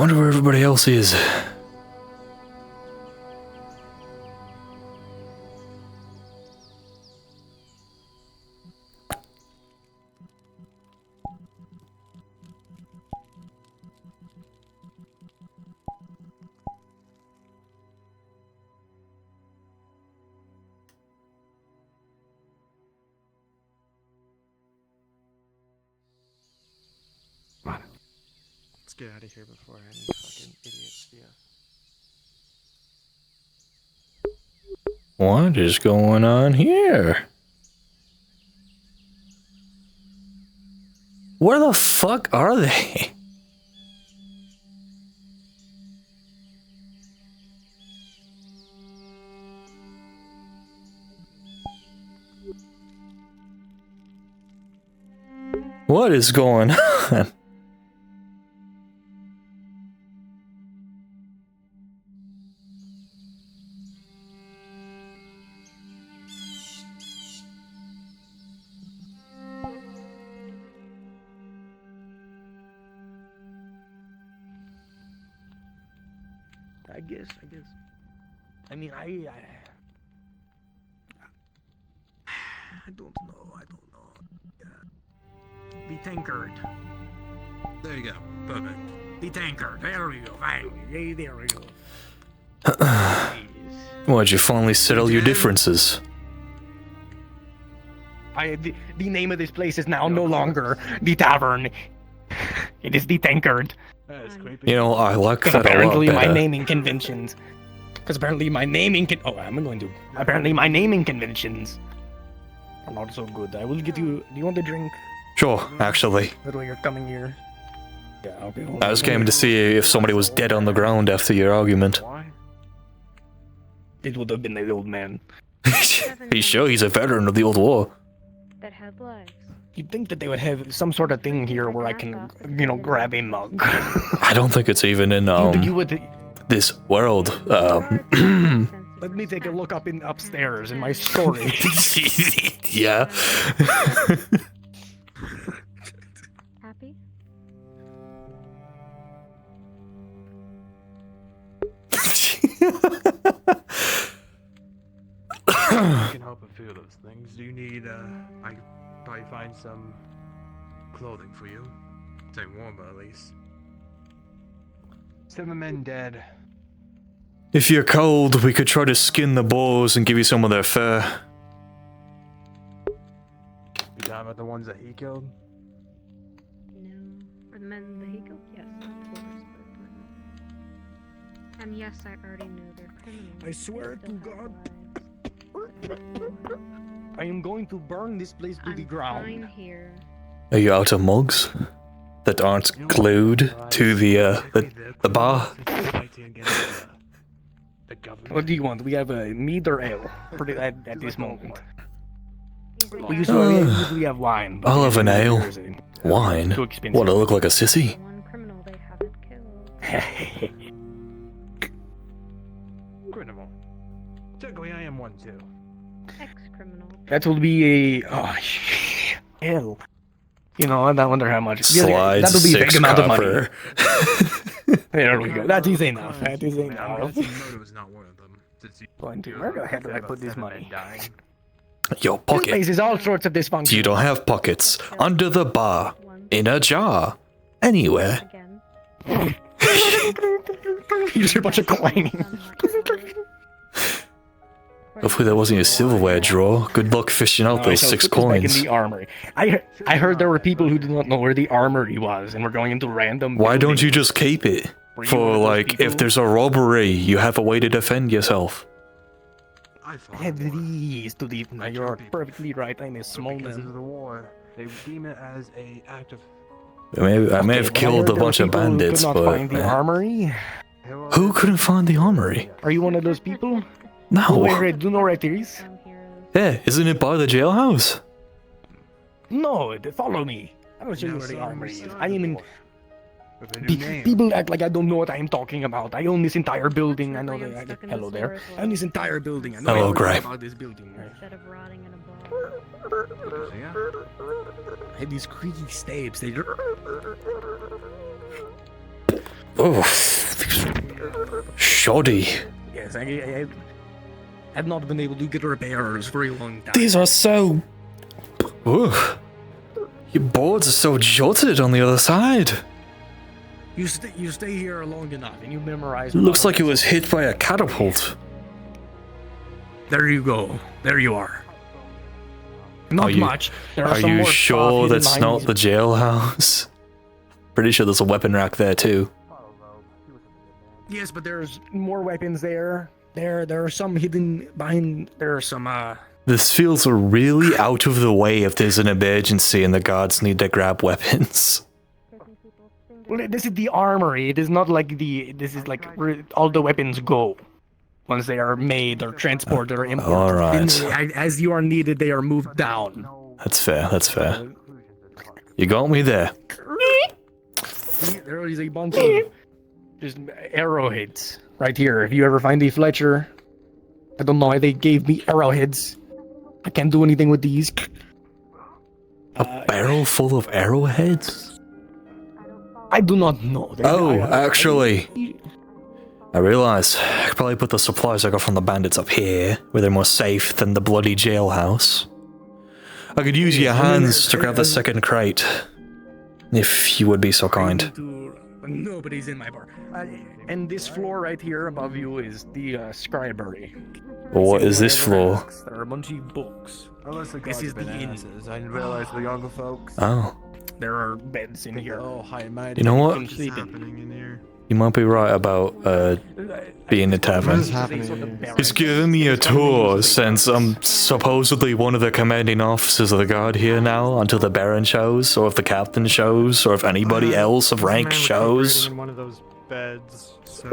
wonder where everybody else is. Let's get out of here before any fucking idiots see us. What is going on here? Where the fuck are they? What is going on? I guess. I mean, I don't know. Yeah. Be tankard. There you go. Perfect. Be tankard. There we go. Finally. Yay, there we go. Why'd you finally settle your differences? The name of this place is now no longer the tavern. It is the tankard. That is creepy. You know, I like that a lot Apparently, my better. naming conventions. Because apparently, my naming Apparently, my naming conventions are not so good. I will get you. Do you want a drink? Sure, actually. That way you're coming here. Yeah, okay. Hold I on. just came to see if somebody was dead on the ground after your argument. It would have been the old man. He's sure he's a veteran of the old war. That had lives. You'd think that they would have some sort of thing here where I can, grab a mug. I don't think it's even in You would. this world. Let me take a look upstairs in my storage. Yeah. Happy? I can help a few of those things. Do you need, I could probably find some clothing for you. Stay warmer, at least. 7 men dead. If you're cold, we could try to skin the boars and give you some of their fur. You talking about the ones that he killed? No. Or the men that he killed? Yes, of course. And yes, I already knew they're criminals. I swear to God. I am going to burn this place to the ground. Fine here. Are you out of mugs that aren't glued to the bar? What do you want? We have a mead or ale at this moment. We usually have wine. but I'll have an ale. beer is Wine? too expensive. What, I look like a sissy? One criminal they haven't killed. Criminal. Technically, I am one too. Ex-criminal. That will be a hell. I wonder how much. Slide That'll be a big 6 amount of copper. money. There we go. That is enough. That is enough. Murder was not one of them. Going to where the heck did I put this money? Your This pocket. place is all sorts of dysfunction. You don't have pockets. Under the bar. In a jar. Anywhere. You just hear a bunch of clanging. Hopefully that wasn't your silverware drawer. Good luck fishing out those So 6 put this back coins. in the armory. I heard there were people who did not know where the armory was and were going into random. Why don't you just keep it? Were you one For of those like, people? if there's a robbery, you have a way to defend yourself. Have these to the. You're perfectly right. I'm a small Because of man. the war, they deem it as a act of. I may have killed a bunch of bandits, could not but find the armory. who couldn't find the armory? Are you one of those people? No. Do you know where it is? Yeah, isn't it by the jailhouse? No, follow me. I will show you where the armory is. I am in. With a new name. People act like I don't know what I am talking about. I own this entire building. I know that. Hello there. I own this entire building. I know Hello, everything Gray. about this building. Instead of rotting in a bar. I had these creaky steps. They. Oh, shoddy. Yes, I have not been able to get repairs for a long time. These are so... Ooh. Your boards are so jotted on the other side. You stay here long enough and you memorize... Looks like it was hit by a catapult. There you go. There you are. Not much. There are Are some you more stuff sure hidden that's behind not these- the jailhouse? Pretty sure there's a weapon rack there too. Yes, but there's more weapons there. There are some hidden behind... There are some, This feels really out of the way if there's an emergency and the guards need to grab weapons. Well, this is the armory. It is not like the... This is like where all the weapons go. Once they are made or transported or imported. Alright. Then, as you are needed, they are moved down. That's fair, that's fair. You got me there. There is a bunch of just arrowheads right here. If you ever find a Fletcher, I don't know why they gave me arrowheads. I can't do anything with these. A barrel full of arrowheads? I do not know. Actually, I realised I could probably put the supplies I got from the bandits up here, where they're more safe than the bloody jailhouse. I could use your hands to grab the second crate, if you would be so kind. Nobody's in my bar. And this floor right here above you is the scribery. What is this floor? There are a bunch of books. This is the inn. I didn't realize the younger folks. Oh. There are beds in here. Oh, hi, mate. You know what? Can sleep in. You might be right about being a tavern. He's giving me a tour since I'm supposedly one of the commanding officers of the guard here now until the Baron shows, or if the captain shows, or if anybody else of rank shows. In one of those beds. So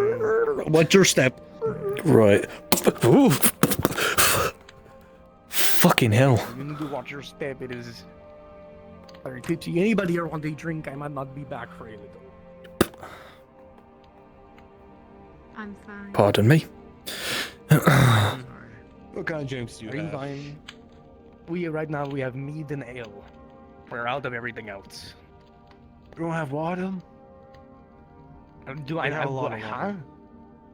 What's your step? Right. Ooh. Fucking hell. You need to watch your step. It is very pitchy. Anybody here want a drink? I might not be back for a little. I'm fine. Pardon me. What kind of drinks do you have? Fine. Right now we have mead and ale. We're out of everything else. You don't have water? Do I have a lot of water.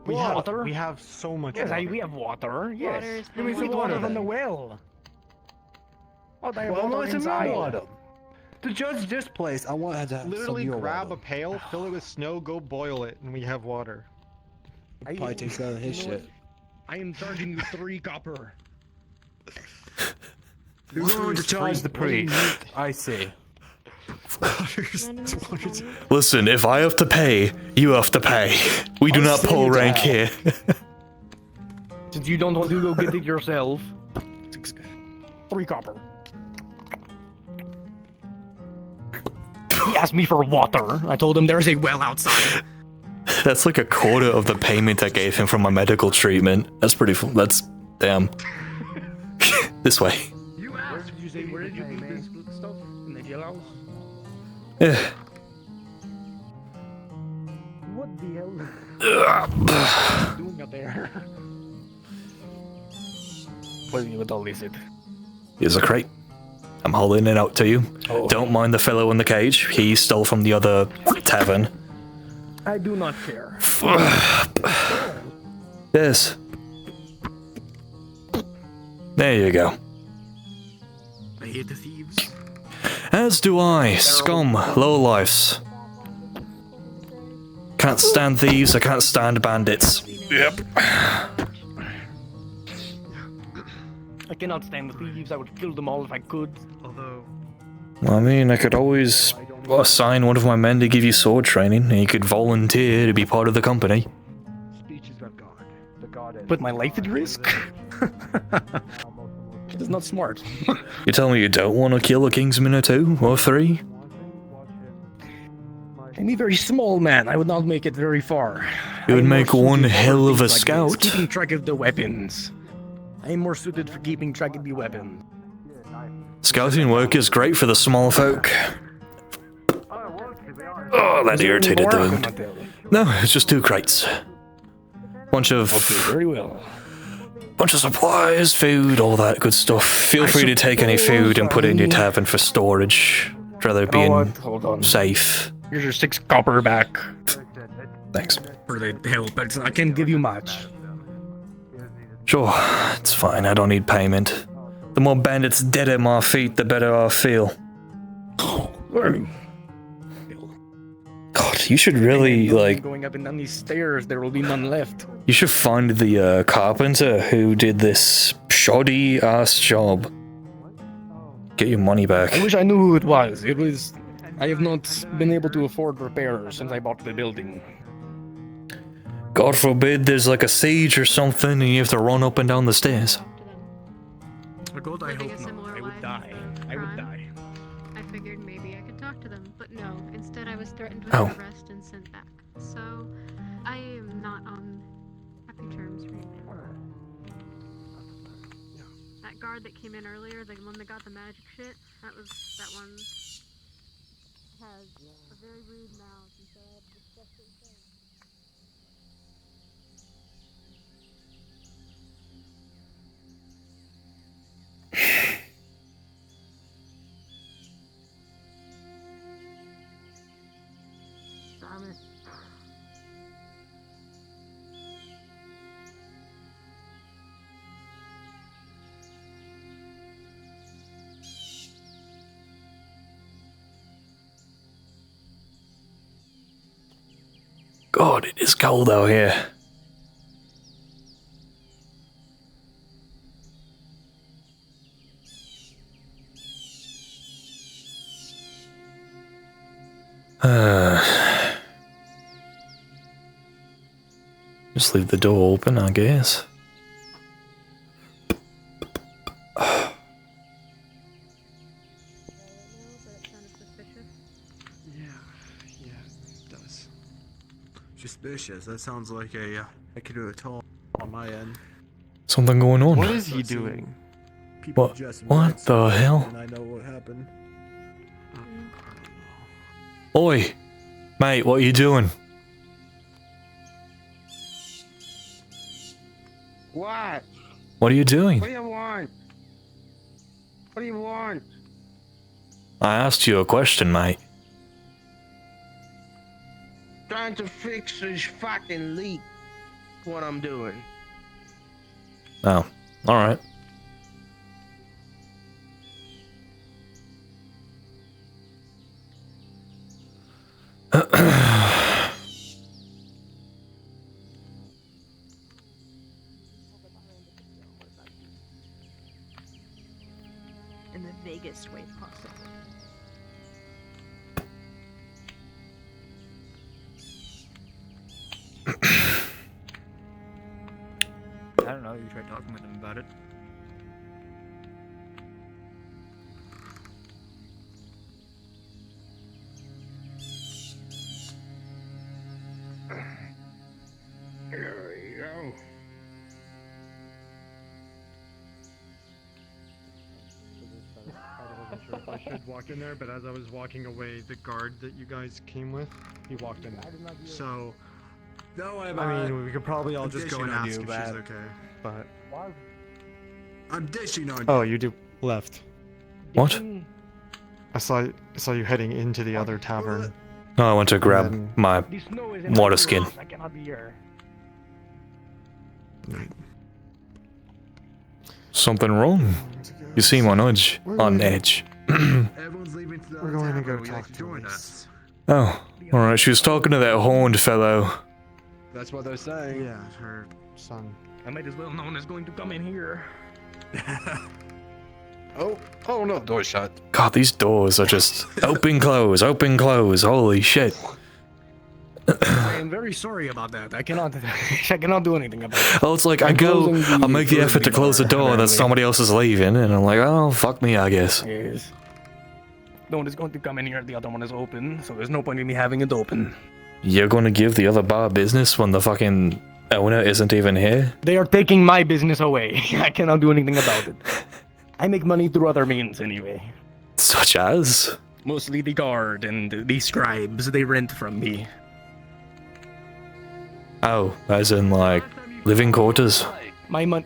We water? We have so much Yes, water. we have water. Yes. Water's Give me the some water water from then. the well. Oh, they have Well, water what's in inside. my water? To judge this place, I want to have Literally some of your grab water. a pail, fill it with snow, go boil it, and we have water. Probably takes out of his You know shit. I am charging you 3 copper. You're going to charge the priest. I see. Listen, if I have to pay, you have to pay. We do I'll not send pull you to rank hell. here. Since you don't want to go get it yourself. 3 copper. He asked me for water. I told him there's a well outside. That's like a quarter of the payment I gave him for my medical treatment. That's pretty. That's damn. This way. Where did you say? Where did you leave this stuff? In the jailhouse? Yeah. What the hell is doing up there? What all is it? Here's a crate. I'm holding it out to you. Oh. Don't mind the fellow in the cage. He stole from the other tavern. I do not care. Yes. There you go. I hate the thieves. As do I. Scum. Lowlifes. Can't stand thieves. I can't stand bandits. Yep. I cannot stand the thieves. I would kill them all if I could. Although, I mean, I could always assign one of my men to give you sword training, and you could volunteer to be part of the company. Speeches of God. The God Put my life at risk? It is not smart. You tell me you don't want to kill a Kingsman or 2 or 3? I'm a very small man. I would not make it very far. You would I am more make one suited for hell of a things like this, scout. Keeping track of the weapons. I am more suited for keeping track of the weapons. Scouting work is great for the small folk. Oh, that irritated the... No, it's just 2 crates. Bunch of... Okay, very well. Bunch of supplies, food, all that good stuff. Feel free to take any food and put it in your tavern for storage. Rather You know being what? Hold on. safe. Here's your 6 copper back. Thanks. for the help, but I can't give you much. Sure, it's fine. I don't need payment. The more bandits dead at my feet, the better I feel. God, you should really, like... Going up and down these stairs, there will be none left. You should find the carpenter who did this shoddy-ass job. Get your money back. I wish I knew who it was. I have not been able to afford repairs since I bought the building. God forbid there's like a siege or something and you have to run up and down the stairs. Oh God, I hope not. I would die. I would die. I figured maybe I could talk to them, but no. Instead, I was threatened with arrest and sent back. So, I am not on happy terms right now. That guard that came in earlier, the one that got the magic shit, that one has a very rude mouth and said I have disgusting things. Damn it. God, it is cold out here. Just leave the door open, I guess. Yeah, it does. Suspicious. That sounds like I could do a toll on my end. Something going on. What is he doing? What the hell? And I know what happened. Oi! Mate, what are you doing? What? What are you doing? What do you want? What do you want? I asked you a question, mate. Trying to fix this fucking leak. What I'm doing. Oh, alright. In the vaguest way possible. I don't know, you tried talking with him about it. There you go. I wasn't sure if I should walk in there, but as I was walking away, the guard that you guys came with, he walked in. So, I mean, we could probably all just go and ask if she's okay. But I'm dishing on you. Oh, you do left. What? I saw you heading into the other tavern. No, I went to grab my water skin. I cannot be here. Something wrong? You seem on edge. On edge. Everyone's leaving to the We're going to go talk to us. Oh, alright, she was talking to that horned fellow. That's what they're saying. Yeah, her son. I might as well known as going to come in here. Oh no, door shut. God, these doors are just open, close, holy shit. I am very sorry about that. I cannot do anything about it. Oh, it's like I make the effort to close the door and then somebody else is leaving and I'm like, oh, fuck me, I guess. Yes. No one is going to come in here, the other one is open, so there's no point in me having it open. You're gonna give the other bar business when the fucking owner isn't even here? They are taking my business away. I cannot do anything about it. I make money through other means anyway. Such as? Mostly the guard and the scribes they rent from me. Oh, as in like living quarters? My money.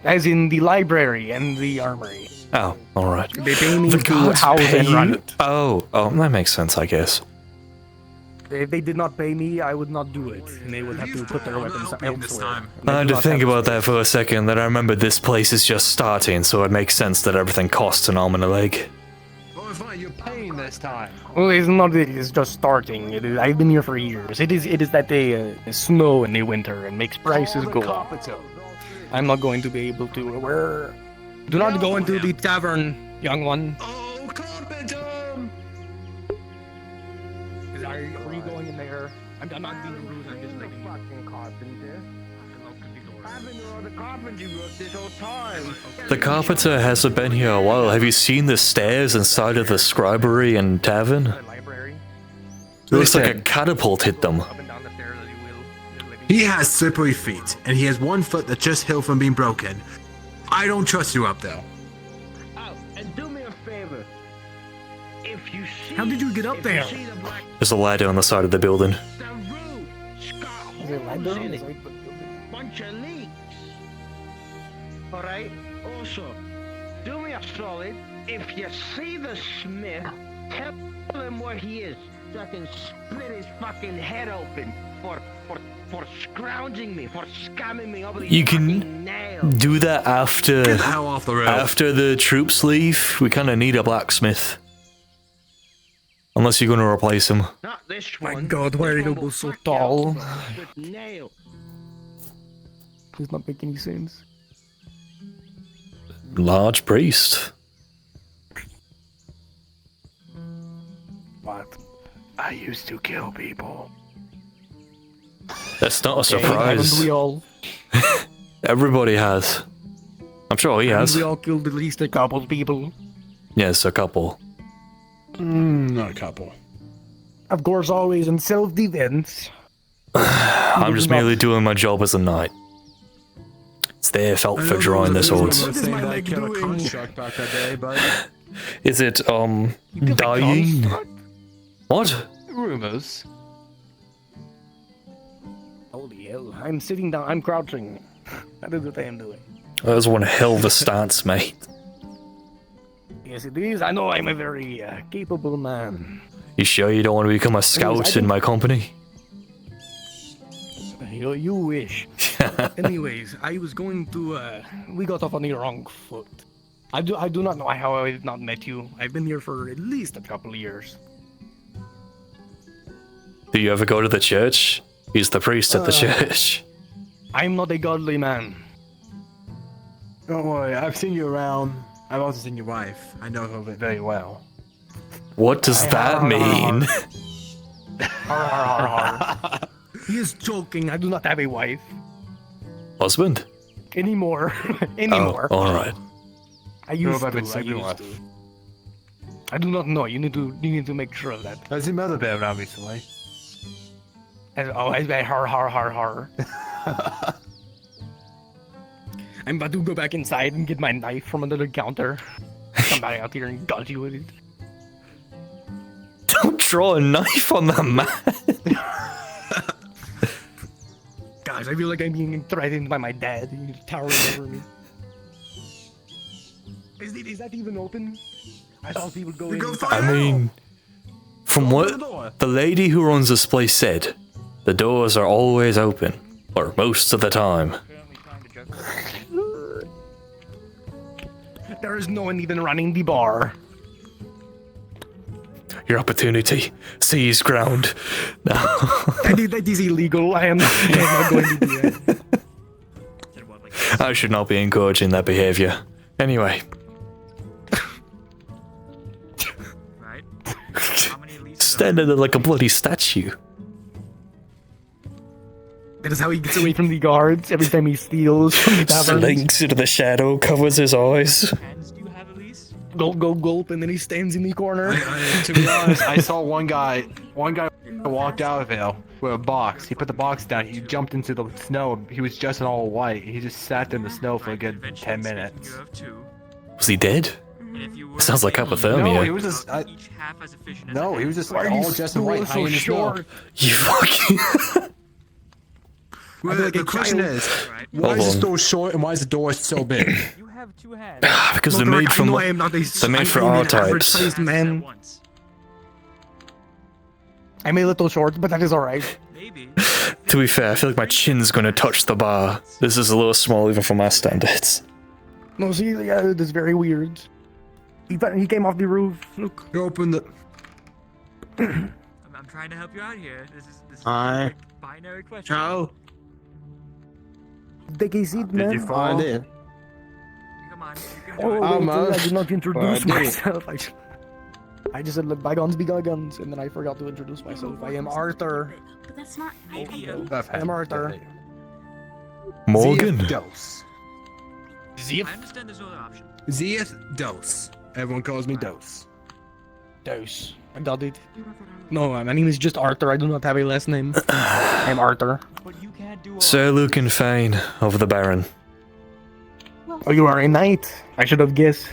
As in the library and the armory. Oh, alright. They pay me to house and run it. Oh, that makes sense, I guess. If they did not pay me, I would not do it, and they would have to put their weapons elsewhere. I had to think about that for a second, then I remembered this place is just starting, so it makes sense that everything costs an arm and a leg. Oh, fine, you're paying this time. Well, it's not. It's just starting. I've been here for years. It is that they snow in the winter and makes prices go up. I'm not going to be able to. Do not go into the tavern, young one. Oh, carpenter! Are you going in there? I'm not being rude. I'm just letting you. Fucking carpenter. I've been on the carpentry work this whole time. The carpenter hasn't been here a while. Have you seen the stairs inside of the scribery and tavern? It looks like a catapult hit them. He has slippery feet, and he has one foot that just healed from being broken. I don't trust you up there. Oh, and do me a favor. If you see, how did you get up there? There's a ladder on the side of the building. Is it ladder? Bunch of leaks. Alright, also, do me a solid. If you see the Smith, tell him where he is, so I can split his fucking head open for scrounging me, for scamming me over these You fucking can nails. do that after Get the hell off the road. After the troops leave. We kind of need a blacksmith. Unless you're going to replace him. Not this My one. God, why are you so tall? With nails. Does not make any sense. Large priest. What? I used to kill people. That's not a Okay, surprise. haven't we all? Everybody has. I'm sure he has. We all killed at least a couple people. Yes, a couple. Not a couple. Of course, always in self-defense. I'm just merely doing my job as a knight. It's their fault for drawing the swords. I killed a construct back that day, but Is it, dying? What? Rumors. Holy hell, I'm sitting down, I'm crouching. That is what I am doing. That was one hell of a stance, mate. Yes, it is. I know I'm a very capable man. You sure you don't want to become a scout in my company? You wish. Anyways, I was going to. We got off on the wrong foot. I do not know how I have not met you. I've been here for at least a couple of years. Do you ever go to the church? He's the priest at the church. I'm not a godly man. don't worry. I've seen you around. I've also seen your wife. I know her very well. What does that mean? Har har har har. He is joking. I do not have a wife Husband? anymore. Anymore. Oh, alright. I used about to. his I second used wife? to. I do not know. You need to make sure of that. Has your mother been around recently? I bet har har har har. I'm about to go back inside and get my knife from under the counter. Come back out here and gut you with it. Don't draw a knife on that man. Guys, I feel like I'm being threatened by my dad. He's towering over me. Is that even open? I saw people go in. I mean, from what the lady who runs this place said, the doors are always open, or most of the time. There is no one even running the bar. Your opportunity, seize ground. No. That is illegal. I am not going to do that. I should not be encouraging that behavior. Anyway. Right? Standing there like a bloody statue. That is how he gets away from the guards every time he steals from the tavern. Slinks into the shadow, covers his eyes. Gulp, gulp, gulp, and then he stands in the corner. To be honest, I saw one guy walked out of there with a box. He put the box down. He jumped into the snow. He was dressed in all white. He just sat in the snow for a good 10 minutes. Was he dead? Sounds like hypothermia. No, he was just. No, he was just all dressed in white, hanging in the snow. You fucking. Well, the question is, why is the door short and why is the door so big? Because they're made from. They're made for our types. Man. I'm a little short, but that is alright. Maybe. To be fair, I feel like my chin's gonna touch the bar. This is a little small even for my standards. No, see, yeah, it is very weird. He came off the roof. Look. You opened it. I'm trying to help you out here. This is Hi. a binary question. Ciao. Take a seat, man. Did you find it? Come on. Oh, wait, man. I did not introduce I did. myself. I just said, let bygones be bygones, and then I forgot to introduce myself. I am Arthur. But that's not. Maybe. I am Arthur. Morgan. Dose. I understand there's other option. Zeeth Dose. Everyone calls me Dose. Dose. I got it. No, my name is just Arthur. I do not have a last name. I am Arthur. Sir Lucan Fayne of the Baron. Oh, you are a knight. I should have guessed.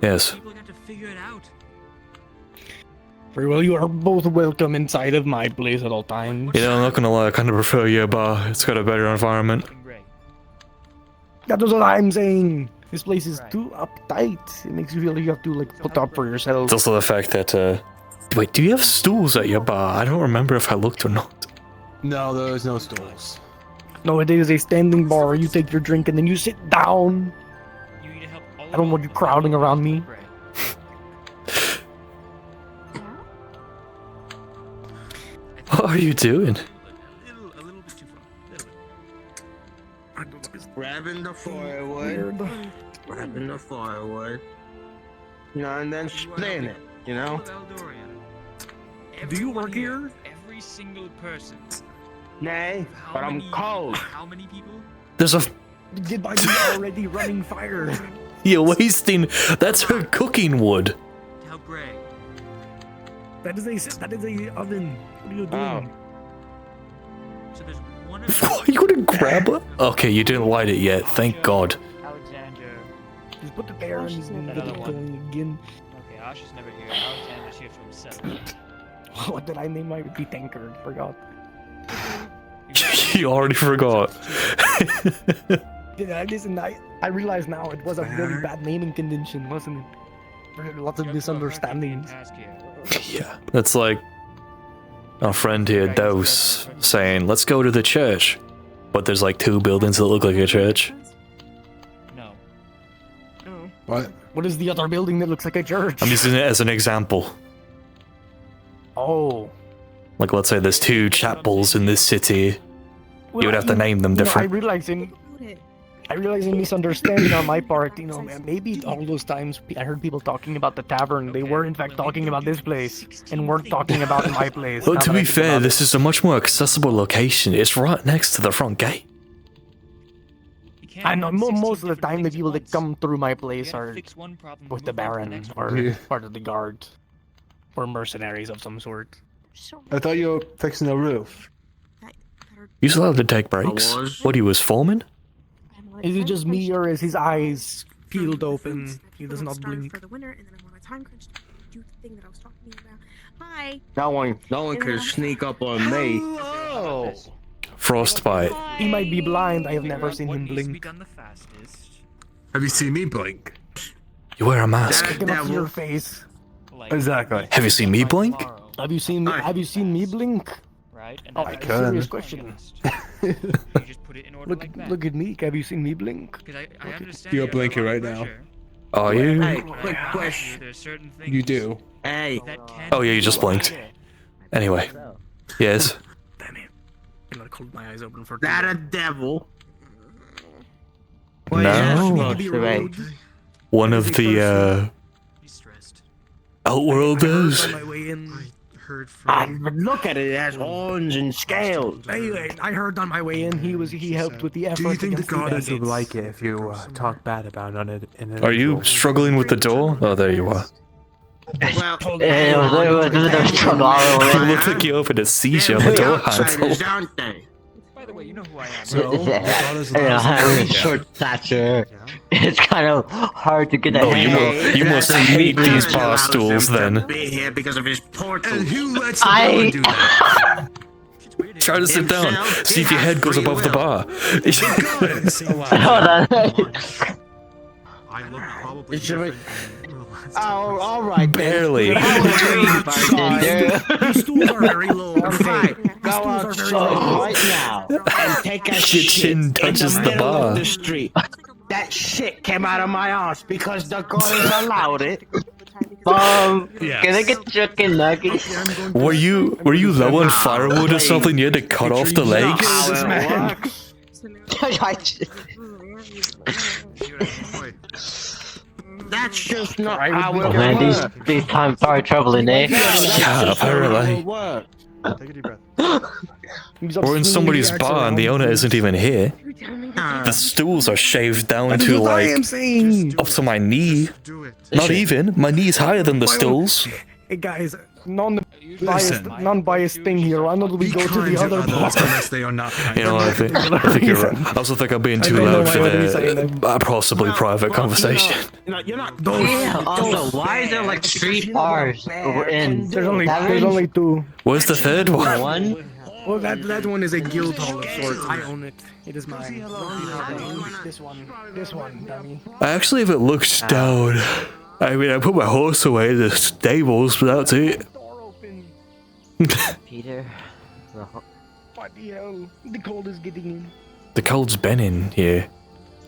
Yes. People have to figure it out. Very well, you are both welcome inside of my place at all times. You know, I'm not gonna lie, I kind of prefer your bar. It's got a better environment. That was what I'm saying. This place is too uptight. It makes you feel like you have to like put up for yourself. It's also the fact that, wait, do you have stools at your bar? I don't remember if I looked or not. No, there's no stools. No, it is a standing bar where you take your drink and then you sit down. I don't want you crowding around me. What are you doing? A little bit too far. Grabbing the firewood. Grabbing the firewood. You know, and then splitting it, you know? Do you work here? Every single person. Nay, but I'm cold. How many people? There's a... Did I be already running fire? You're wasting... That's her cooking wood. Tell Greg. That is a oven. What are you doing? So there's one What, you gonna grab her? Okay, you didn't light it yet, thank God. Alexander. Just put the bear in his Another one. again. Okay, Ash is never here. Alexander's here for himself. What did I name my be tankard? Forgot. You already forgot. Yeah, listen, I realize now it was a very bad naming convention, wasn't it? There were lots of misunderstandings. Yeah, that's like our friend here, Dose, saying, let's go to the church. But there's like 2 buildings that look like a church. No. What? What is the other building that looks like a church? I'm using it as an example. Oh. Like, let's say there's 2 chapels in this city. You would have to name them different. I realize in misunderstanding on my part, you know, maybe all those times I heard people talking about the tavern, they were in fact talking about this place and weren't talking about my place. But Now to that I be think fair, about this is a much more accessible location. It's right next to the front gate. it. I know most of the time the people that come through my place are with the Baron or part of the guard or mercenaries of some sort. I thought you were fixing the roof. You still allowed to take breaks? What, he was foreman? Is it just me or is his eyes peeled open? He does not blink. For the winter, and then I'm on a time crunch to do the thing that I was talking to you about. Hi. No one can sneak up on me. Hello. Frostbite. He might be blind. I have never seen him blink. Have you seen me blink? You wear a mask. I cannot see your face. Exactly. Have you seen me blink? Have you seen me? Have you seen me blink? Right? And Oh, I a can. serious question. you just put it in order Look, like that. look at me. Have you seen me blink? I understand You're you have a blinking lot right of now. pressure. Are you? Hey, quick question. There's certain things You do. Hey. that can Oh yeah, you just blinked. Anyway. Yes. Damn it! I gotta hold my eyes open for. That a devil? No. One of the, Outworlders. On my way in. heard from. But look at it, it has horns and scales. Anyway, I heard on my way in he helped with the effort. Do you think the against goddess would bandits. like it if you talk bad about it in an Are you struggling with the door? Oh, there you are. Well, It looks like you opened a seizure on the door handle. aren't they? By the way, you know who I am. So, I'm short stature. It's kind of hard to get a Oh, handle. you must hate these bar stools then. Be here because of his portal. And who lets the villain do that? Try to sit down. See if your head goes above the bar. Hold on. I look probably Should we- different. Oh, all right. Barely. The stools are very low. Okay, go outside right now and take a Your shit chin touches in the the middle bar. of the street. That shit came out of my ass because the gods allowed it. Can I get chicken nuggets? Were you low on firewood or something? You had to cut off the legs? That's just not how it Oh man, works. these times are troubling, eh? Yeah, apparently. Take a deep breath. We're in somebody's bar and the owner isn't even here. The stools are shaved down to like up to my knee. Not even. My knee's higher than the stools. Hey guys, non-biased thing here. Why don't we go to the other bar? They are not You know, I think you're right. I also think I'm being too loud for the possibly private conversation. You're not. Yeah, also, why is there like 3 bars in There's only taverns? 2. Where's the third one? Well, that one is a guild hall of sorts. I own it. It is mine. This one, dummy. I actually haven't looked down. I mean, I put my horse away in the stables, but that's it. Peter. What the hell? The cold is getting in. The cold's been in here.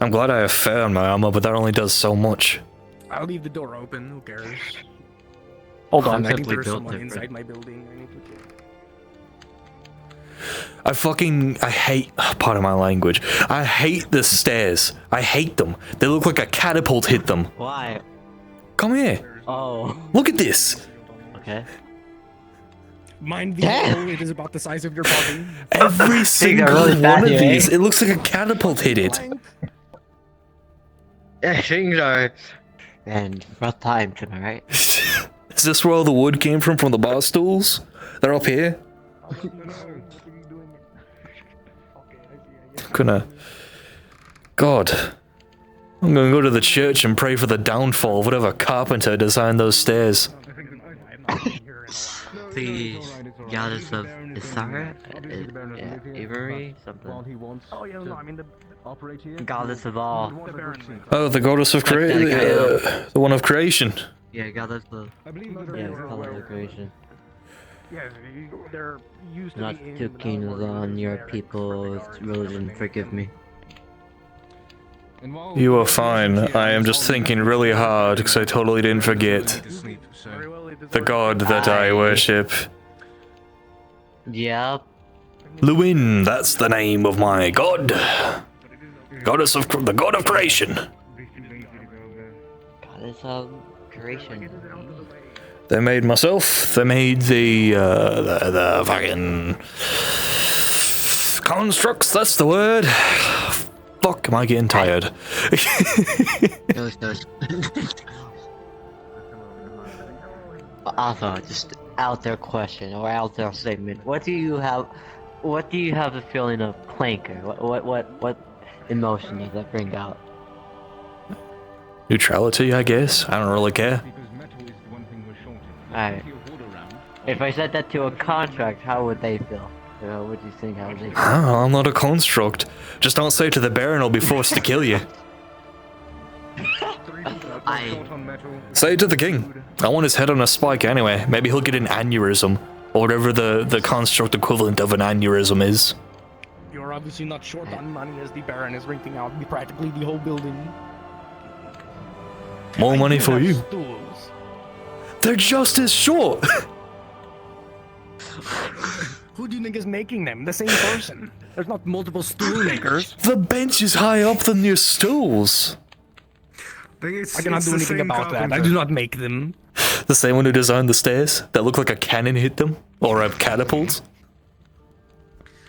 I'm glad I have fur on my armor, but that only does so much. I'll leave the door open. Who cares? Hold on, I think there's there's someone someone inside my building. I need to kill. I hate, pardon my language, I hate the stairs. I hate them. They look like a catapult hit them. Why? Come here. Oh. Look at this. Okay. Mind the hole, it is about the size of your body. Every single really bad one of here, these, eh? it looks like a catapult hit it. Yeah, things are. And rough times, am I right? Is this where all the wood came from the bar stools? They're up here? God. I'm gonna go to the church and pray for the downfall of whatever carpenter designed those stairs. The goddess of Isara? Avery? Something. Oh, yeah, no, I mean the Goddess of all. Oh, the goddess of creation. The one of creation. Yeah, goddess of. Yeah, goddess of creation. Yes, there used to Not be too keen on your people's religion, forgive me. You are fine. I am just thinking really hard because I totally didn't forget the god that I worship. Yep. Lucan, that's the name of my god. Goddess of the god of creation. Goddess of creation. They made myself. They made the fucking constructs. That's the word. Fuck, am I getting tired? Also, just out there question or out there statement. What do you have the feeling of Clanker? What emotion does that bring out? Neutrality, I guess. I don't really care. Alright. If I said that to a contract, how would they feel? What do you think? How would they feel? I'm not a construct. Just don't say it to the Baron, I'll be forced to kill you. Say it to the king. I want his head on a spike anyway. Maybe he'll get an aneurysm, or whatever the construct equivalent of an aneurysm is. You're obviously not short on money as the Baron is renting out practically the whole building. More money for you. Stools. They're just as short. Who do you think is making them? The same person. There's not multiple stool makers. The bench is high up than your stools. I cannot do anything about that. I do not make them. The same one who designed the stairs that look like a cannon hit them, or a catapult.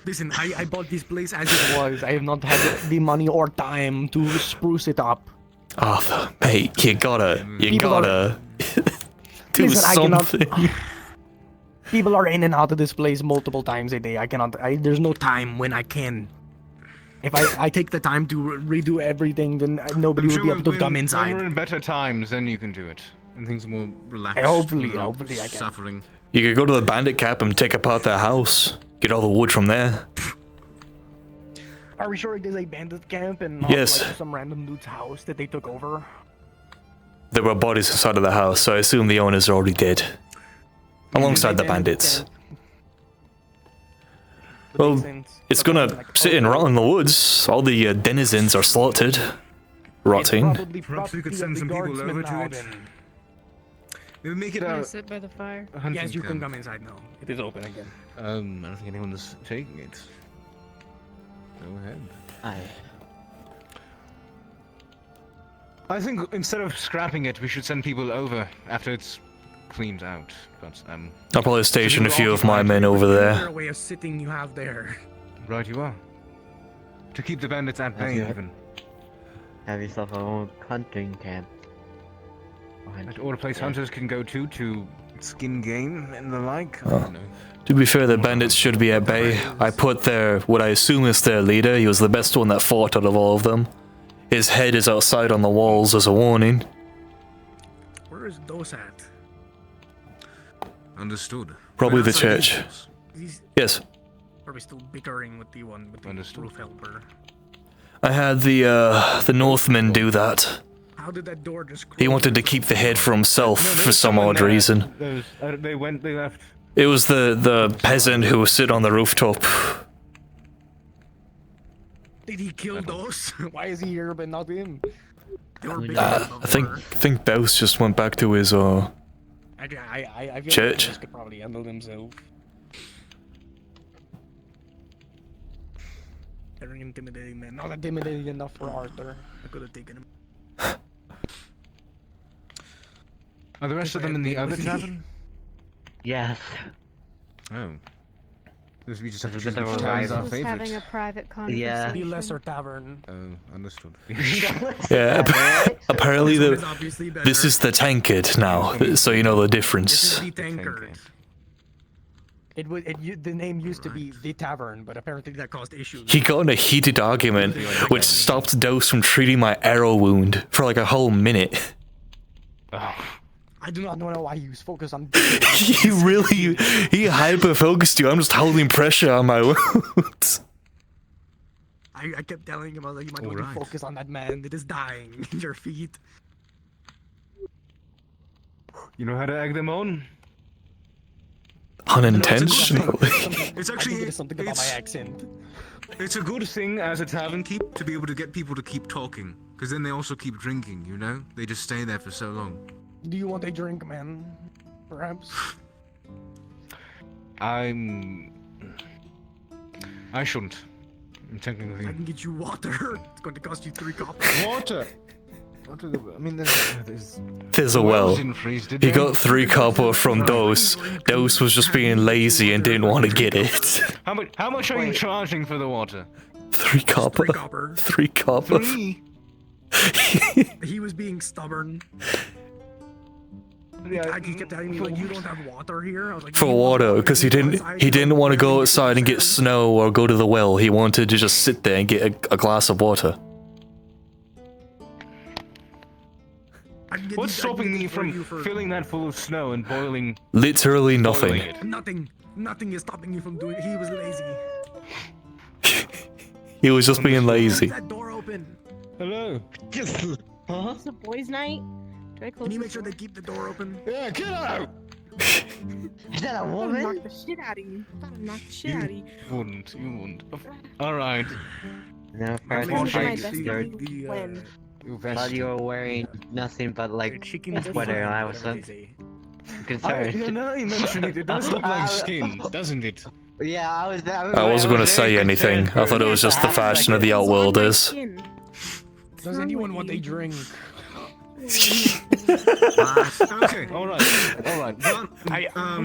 Listen, I bought this place as it was. I have not had the money or time to spruce it up. Arthur, mate, you gotta do Listen, something. People are in and out of this place multiple times a day. There's no time when I can. If I take the time to redo everything, then nobody will be able to come inside. When we're in better times, then you can do it. And things will relax. Hopefully I can. Suffering. You could go to the bandit camp and take apart their house. Get all the wood from there. Are we sure it is a bandit camp and not Yes. like some random dude's house that they took over? there were bodies inside of the house, so I assume the owners are already dead. Alongside the bandits. Well, it's gonna sit and rot in the woods. All the denizens are slaughtered. Rotting. Perhaps we could send some people over to it. Maybe make it Can I a sit by the fire? hunting Yes, you can camp. come inside now. It is open again. I don't think anyone's taking it. Go ahead. I think instead of scrapping it, we should send people over after it's cleaned out. But, I'll probably station a few of my men over there. Way of sitting you have there. Right you are. To keep the bandits at bay, Yeah. even. Have yourself a own hunting camp. Or a place hunters can go to skin game and the like. I Oh. don't know. To be fair, the bandits should be at bay. I put their, what I assume is their leader. He was the best one that fought out of all of them. His head is outside on the walls as a warning. Where is those at? Understood. Probably Right the outside church. walls. Yes. Are we still bickering with the one with the roof helper? I had the Northman do that. How did that door just He wanted to keep the head for himself for some odd reason. They left. It was the peasant who was sitting on the rooftop. Did he kill those? Why is he here but not him? They were big I think Baus just went back to his I feel church. like could probably handle himself. They're an intimidating man. Not intimidating enough for Arthur. I could have taken him. Are the rest of them in the other tavern? Yes. Oh. We just have to Just choose which a taverns are Who's favorite. having a private conversation? Yeah. The lesser tavern. Oh, understood. Yeah, apparently this is the tankard now, so you know the difference. The tankard. The name used to be the tavern, but apparently that caused issues. He got in a heated argument, which stopped Dose from treating my arrow wound for like a whole minute. I do not know why he was focused on. he hyper focused you. I'm just holding pressure on my wounds. I kept telling him, I was like, you might want to focus on that man that is dying in your feet. You know how to egg them on? Unintentionally. It's actually something about my accent. It's a good thing as a tavern keep to be able to get people to keep talking, because then they also keep drinking. You know, they just stay there for so long. Do you want a drink, man? Perhaps. I shouldn't. I'm technically. I can get you water. It's going to cost you 3 copper. Water. I mean, There's a well. He got 3 copper from Dose. Dose was just being lazy and didn't want to get it. How much are you charging for the water? 3 copper. 3 copper. 3. He was being stubborn. Yeah, he kept telling me like, you don't have water here. I was like, For water, because he didn't want to go outside and get snow or go to the well. He wanted to just sit there and get a glass of water. What's stopping me from filling that full of snow and boiling? Literally nothing. Nothing is stopping you from doing it. He was lazy. He was just being lazy. That door open. Hello. Huh? It's a boys' night. Do I close Can you this make sure door? they keep the door open? Yeah, get out! Is that a I'm woman? gonna knock the shit out of you. I'm gonna knock the shit out of you. You wouldn't. Alright. No, I'm first gonna do my I best heard to win. thought you were wearing nothing but like a sweater, and I was so concerned. Now you mention it, it does look like skin, doesn't it? Yeah, I was. I wasn't going to say anything. I thought it was just the fashion of the Outworlders. Does anyone want a drink? Okay, alright.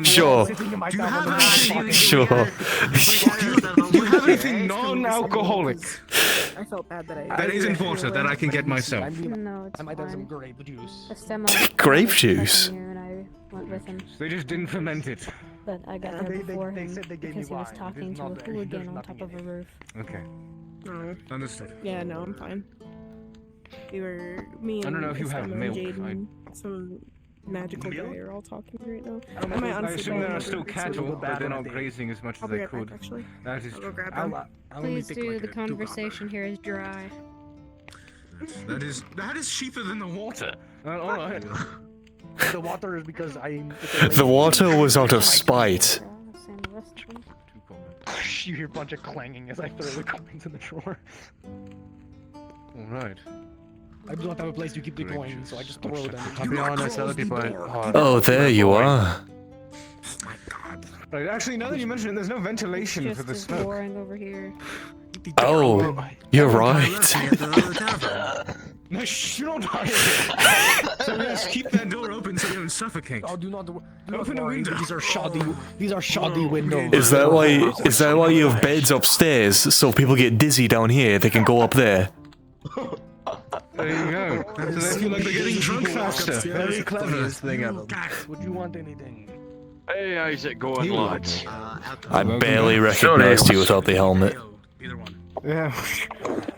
Sure. Do you have anything? Sure. Do you have anything non-alcoholic? I felt bad that I. That isn't water that I can get myself. No, it's I might have some fine. grape juice. A semi Grape juice? And I went with him, They just didn't ferment it. but I got there before him said they gave because me he was wine. talking to a There's hooligan on nothing top of in a roof. Okay. No. Understood. Yeah, no, I'm fine. We were me and I don't know if you have Estella and milk. Jaden, some magical guy are all talking right now. I might honestly assume go there are over still this cattle, little but they're not bit. grazing as much I'll as be they right back, could. actually. That is I'll go true. grab I'll, them. I'll only Please take do, like the a 2 conversation here is dry. That is cheaper than the water. Alright. The water is because I'm. The water was out of spite. You hear a bunch of clanging as I throw the coins in the drawer. Alright. I do not have a place to keep the coins, so I just throw them. I'll be honest, other people Oh, there you are. Right, actually, now that you mention it, there's no ventilation for the Just smoke. boring over here. Oh, you're right. No, you don't die. So yes, keep that door open so you don't suffocate. Oh, do not Open the worry, window. These are shoddy. These are shoddy windows. Is that why you have beds upstairs so if people get dizzy down here they can go up there? There you go. So they feel like they're getting drunk faster. Very cleverest thing ever. Would you want anything? Hey, how's it going, lads? I barely recognized you without the helmet. Yeah.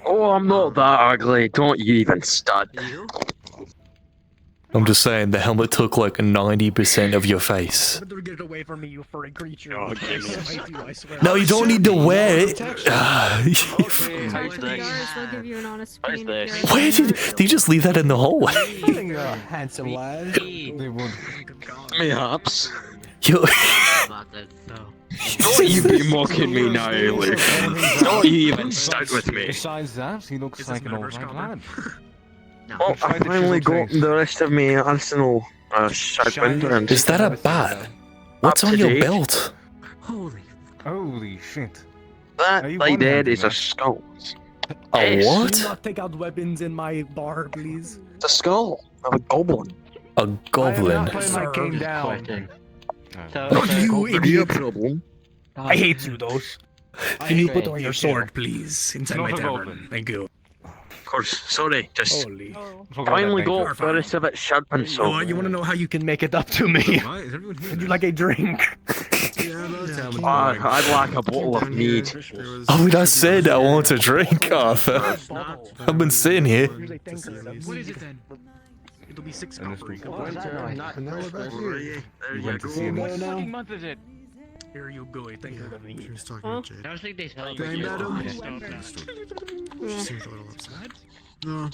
Oh, I'm not that ugly. Don't you even start. I'm just saying the helmet took like 90% of your face. Get away from me, you furry creature. Oh, I swear. No, you don't need to wear it. Talk to the guards, they'll give you an honest opinion. if you're- Where did you just leave that in the hallway? Handsome lad. They would. Mayhaps. You. Don't you be mocking me now, Luke. Don't you even start with me. Besides that, he looks like an alright lad. Oh, I finally got the rest of my arsenal sharpened and... Is that a bat? What's on your Up-to-date. belt? Holy shit. That, Are you like that, one-handed, is a man? skull. A Do what? not take out weapons in my bar, please. It's a skull of a goblin. A goblin. I have not played my game down. You idiot! Problem. I hate you, those. Can you put away your sword, please, inside Not my a tavern? goblin. Thank you. Of course, sorry, just Holy. finally got the rest of it sharpened, so... Oh, you want to know how you can make it up to me? Would you like a drink? I'd like a bottle of mead. Oh, I said I want a drink, Arthur. I've been sitting here. What is it then? It'll be 6 copper. You went to see him. What fucking month is it? Here you go, thank you. Huh? I don't think they celebrate Game you. Adam? Yeah. Seems a little upset. No.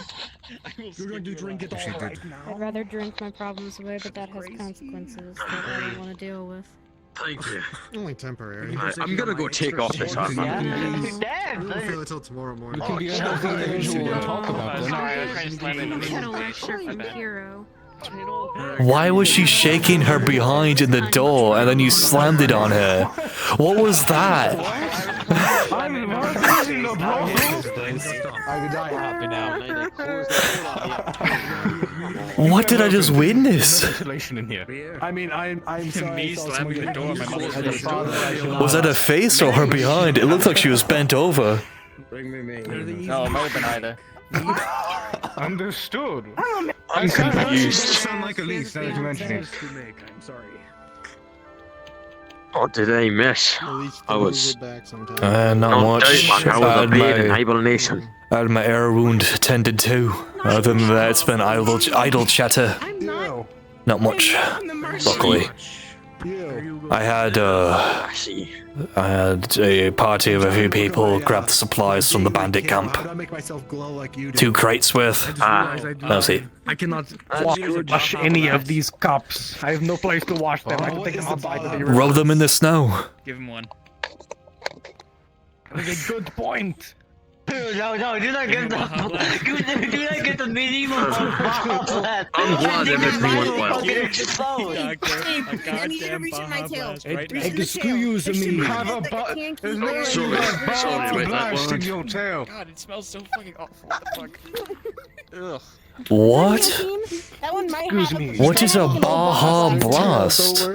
You're going to drink it all right I'd now. rather drink my problems away, but that has consequences that I don't want to deal with. Thank you. Only temporary. I'm gonna go take off this armor. I won't feel it till tomorrow morning. You can be a healthy individual and talk about them. Sorry, I was trying to slam it. Get a lecture from Hero. Why was she shaking her behind in the door and then you slammed it on her? What was that? I'm not using the I could die happy now. What did I just witness? ventilation in here. I mean, I'm sorry. Me slamming the door, my mother's face. Was that a face or her behind? It looked like she was bent over. No, it might have been either. Understood. I'm confused. Sound like Elise, now that you mention it. I'm sorry. What did I miss? I was... Sometime. Not No much. doubt, man. I was a babe in hibernation. I had my air wound tended to. Other than that, it's been idle chatter. I'm not. Not much. I'm the mercy. Luckily. I had I see. a party of a few people, grabbed the supplies from the bandit camp. How do I make myself glow like you do? 2 crates worth. That was it. I cannot Wash any of these cups. I have no place to wash them. I can take them outside to the Rub them in the snow. Give him one. That's a good point. No, do not give the do not get the medieval blast. I'm glad everything went well. I need you to reach in my tail. Right Reach in the tail. Excuse me. Have a butt. There's no Sorry, sorry about that blast in one. your tail. God, it smells so fucking awful. What the fuck? Ugh. What? That one might Excuse have me. What is a Baja Blast?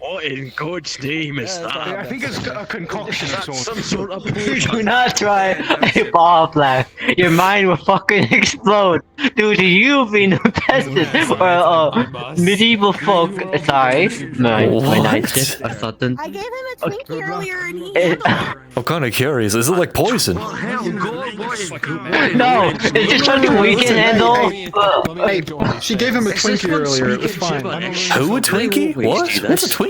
What in God's name is I that? think it's a concoction of That's sorts. some sort of Do not try a ball blast. Your mind will fucking explode due to you being infested or medieval folk. Sorry, my What? night shift or something. I gave him a Twinkie earlier and he I'm kind of curious. Is it like poison? No, it's just something we can handle. Hey, she gave him a Twinkie earlier. It was fine. Who, a Twinkie? What? What's a Twinkie?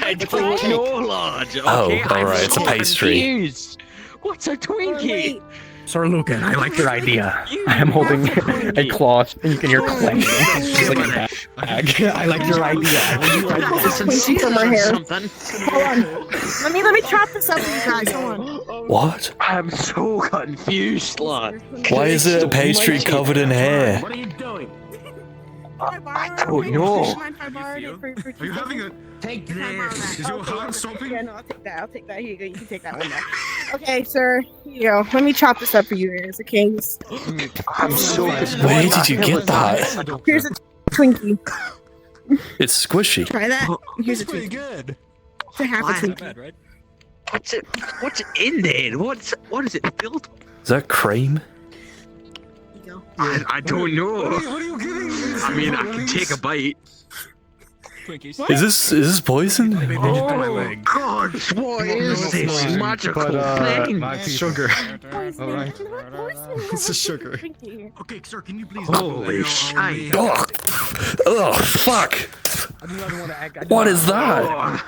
I don't know, lad. Oh, Okay, I'm alright, it's a so pastry. confused. What's a Twinkie? Sir Lucan, I like your idea. I am holding a cloth, and you can hear clanking. Just like a bag. I like your idea. Quincy from her hair. Hold on. Let me chop this up for you guys. Hold on. What? I'm so confused, lad. Why is it a pastry covered in hair? What are you doing? I don't know. Are you having a... Take this. Is your heart stopping? Yeah, no, I'll take that. I'll take that. Here you go. You can take that one back. Okay, sir. Here you go. Let me chop this up for you guys, okay? I'm so confused. Where did you get that? Here's a Twinkie. It's squishy. Try that. Here's a Twinkie. Good. It's a half a Twinkie. What's in there? What is it filled with? Is that cream? I don't know. What are you giving me? I mean, I can take a bite. Is this poison? Oh God! What is this magical thing? Sugar. Alright. It's a sugar. Okay, sir, can you please... Holy shit! Oh, fuck! What is that?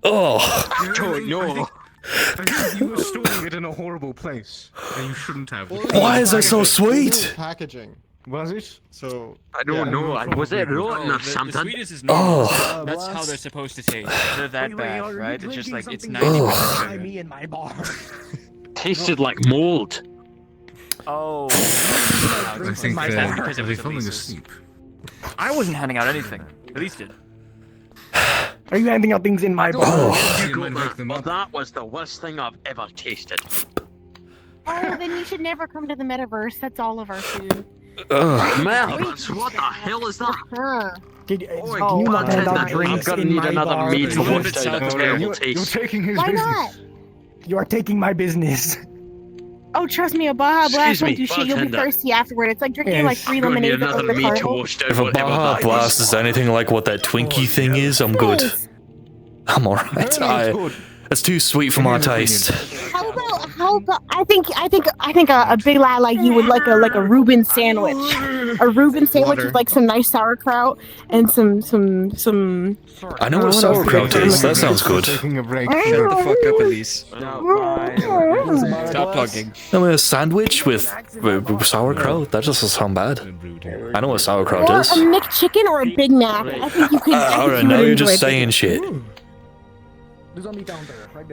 Oh. I don't know. I think you were storing it in a horrible place. And you shouldn't have. Why is it so sweet? Packaging. Was it? So I don't know. Was it rotten or something? The sweetest is normal. Oh. That's how they're supposed to taste. They're that bad, right? It's just like, it's 90% Oh. sugar. Me in my bar. Tasted like mold. Oh. I think Because it are they was falling Elise's. asleep? I wasn't handing out anything. Elise did. Are you handing out things in my bar? You You might got wake them that. up. That was the worst thing I've ever tasted. Oh, then you should never come to the metaverse. That's all of our food. Ugh. Melons, what the hell is that? Huh. Can you Oh, not hand out I'm drinks gonna in need my another bar? meat to What wash did down sound that like? terrible You're taste. taking his Why business. not? You are taking my business. Oh, trust me, a Baja Blast Excuse won't me, do shit. You'll be bartender. thirsty afterward. It's like drinking like 3 I'm gonna need lemonades at another the meat to carnival. wash down If a whatever Baja that Blast is anything like what that Twinkie thing is, I'm good. Yes. I'm alright. It's too sweet for my taste. How about I think a big lad like you would like a Reuben sandwich. A Reuben sandwich with like some nice sauerkraut and some I know what sauerkraut is. That sounds good. Taking a break. Shut the fuck up, Elise. Stop talking. I mean, a sandwich with sauerkraut? That just doesn't sound bad. I know what sauerkraut Or is. a McChicken or a Big Mac. I think you could. Alright, now you're just saying shit.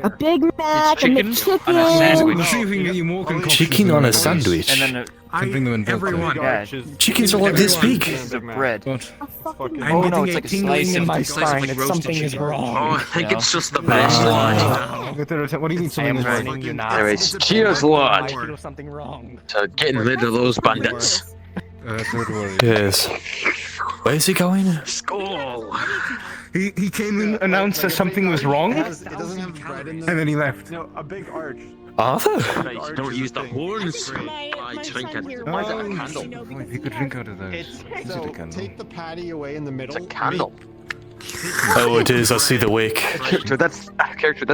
A Big Mac, a chicken McChicken. on a sandwich. See if we can get you more concoctions Chicken than on a that. sandwich. And then Can bring them in bulk. everyone. yeah, Chickens are like this big. pieces of bread. What? I'm Oh, no, getting it's a like a tingling slice in of- my it's a slice of, spine like, that roasted something is chicken. Oh, wrong. I think Yeah. it's just the best, lad. What do you mean I something am is wrong? warning you now. Anyways, cheers, lad, I feel something wrong. to getting rid of those bandits. Don't worry. Yes. Where's he going? Skull. He came in, announced that something was wrong, it doesn't have bread in and then he left. No, a big arch. Arthur? Right, don't use the horns. My drink son it. here Why is it a wants candle? to know Oh, because he could drink out of those. It's Is it so a candle? take the patty away in the middle. It's a candle. Oh, it is. I see the wick. Character, that's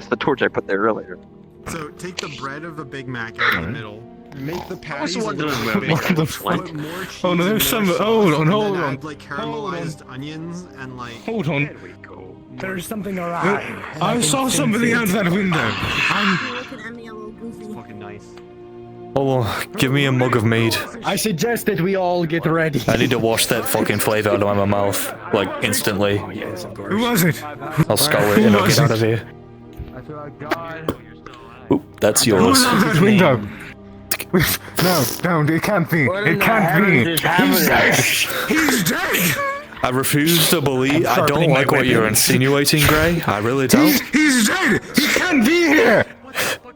the torch I put there earlier. So take the bread of the Big Mac out in the middle. Make the I was patties a wondering little where bigger. What the Put more cheese Oh no, in there's there, some. sauce, Hold on, and hold then on. add, like caramelized onions and like. Hold on. There we go. There's something awry. I saw somebody out that window. you're looking at me a little goofy. Fucking nice. Hold on. Give me a mug of mead. I suggest that we all get ready. I need to wash that fucking flavor out of my mouth. Like, instantly. Who was it? I'll scour it and I'll get out of here. Oop, that's Who yours. was out that window? No, it can't be. It can't be. He's dead. He's dead. I refuse to believe. I don't sharpening like my what you're weapons. insinuating, Gray. I really don't. He's dead. He can't be here.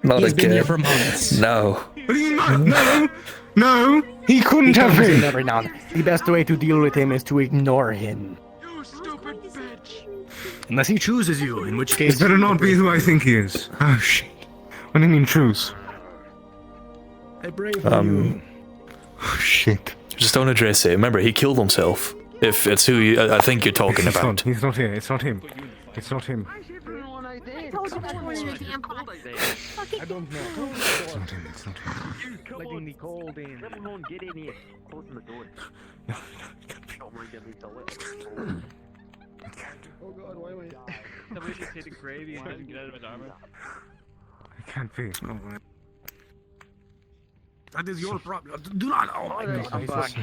Not He's been again. here for months. No. What do you mean? No. He couldn't He have comes in been. every now and then. The best way to deal with him is to ignore him. You stupid bitch. Unless he chooses you, in which It case... better not be who I think he is. Oh shit. What do you mean choose? I brave Oh shit. Just don't address it. Remember, he killed himself. If it's who I think you're talking He's about. not. He's not here. It's not him. It's not him. I told you about going in the damn pot. I don't know. It's not him. It's not him. Letting the cold in. Come on, get in here. Open the door. No, Don't mind getting the lit. Oh god, why wait? Somebody just hit a gravy and doesn't get out of his armor. it can't be. Oh, That is your problem. Do not. Oh my god, I'm back.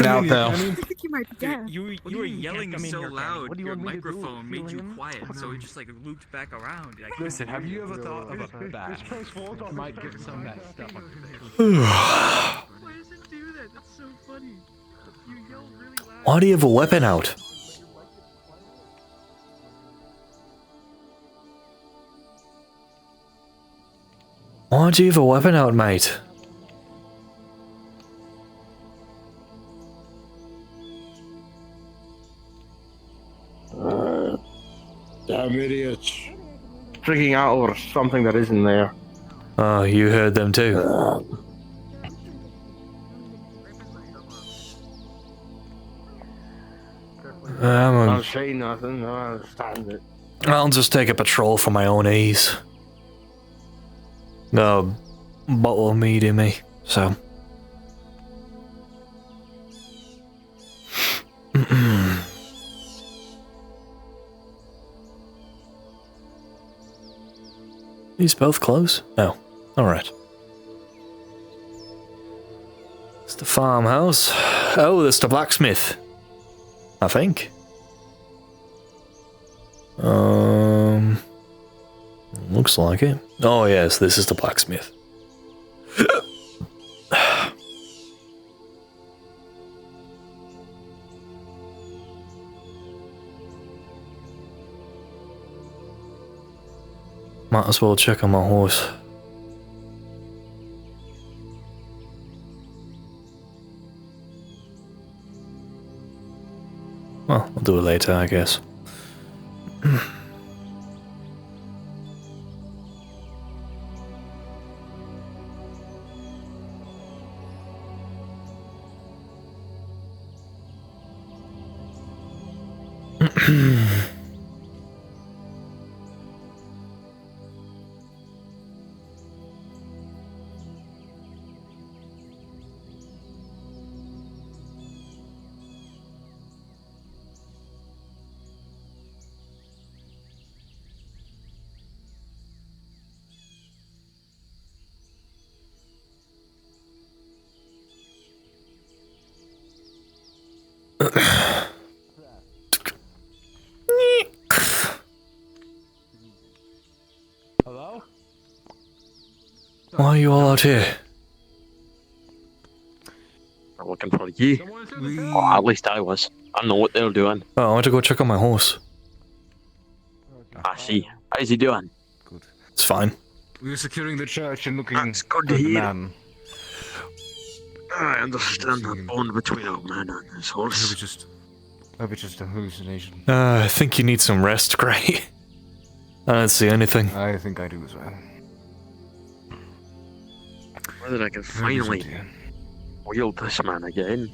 out though. I think you might be dead. You were yelling so loud. What do you Your want me to do? microphone made Heal you him? quiet, so it just like looped back around. Listen, have you ever thought of a bat? Might get some of that stuff on your face. Why does it do that? That's so funny. You yell really loud. Why do you have a weapon out? Why do you have a weapon out, mate? Damn idiots. Freaking out over something that isn't there. Oh, you heard them too. I'll say nothing, I understand it. I'll just take a patrol for my own ease. Got a bottle of mead in me, so. These both close? Oh, alright. It's the farmhouse. Oh, that's the blacksmith. I think. Looks like it. Oh yes, this is the blacksmith. Might as well check on my horse. Well, I'll do it later, I guess. Hello? Why are you all out here? They're looking for you. Or at least I was. I don't know what they're doing. Oh, I want to go check on my horse. I see. How's he doing? It's fine. We were securing the church and looking That's good to at the hear. man. I understand the bond between a man and his horse. Maybe just a hallucination. I think you need some rest, Gray. I don't see anything. I think I do as well. Whether I can finally wield this man again.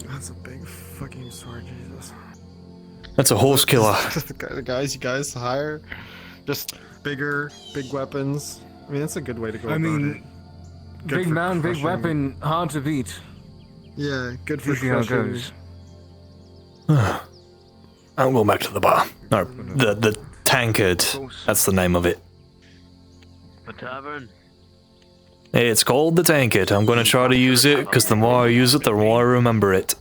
That's a big fucking sword, Jesus. That's a horse killer. The guys you guys hire, just bigger, big weapons. I mean, that's a good way to go I about mean, it. Good big for man, big crushing- weapon, hard to beat. Yeah, good for See how it crushing. goes. I'm going back to the bar. No, the tankard. That's the name of it. The tavern. It's called the tankard. I'm going to try to use it, because the more I use it, the more I remember it.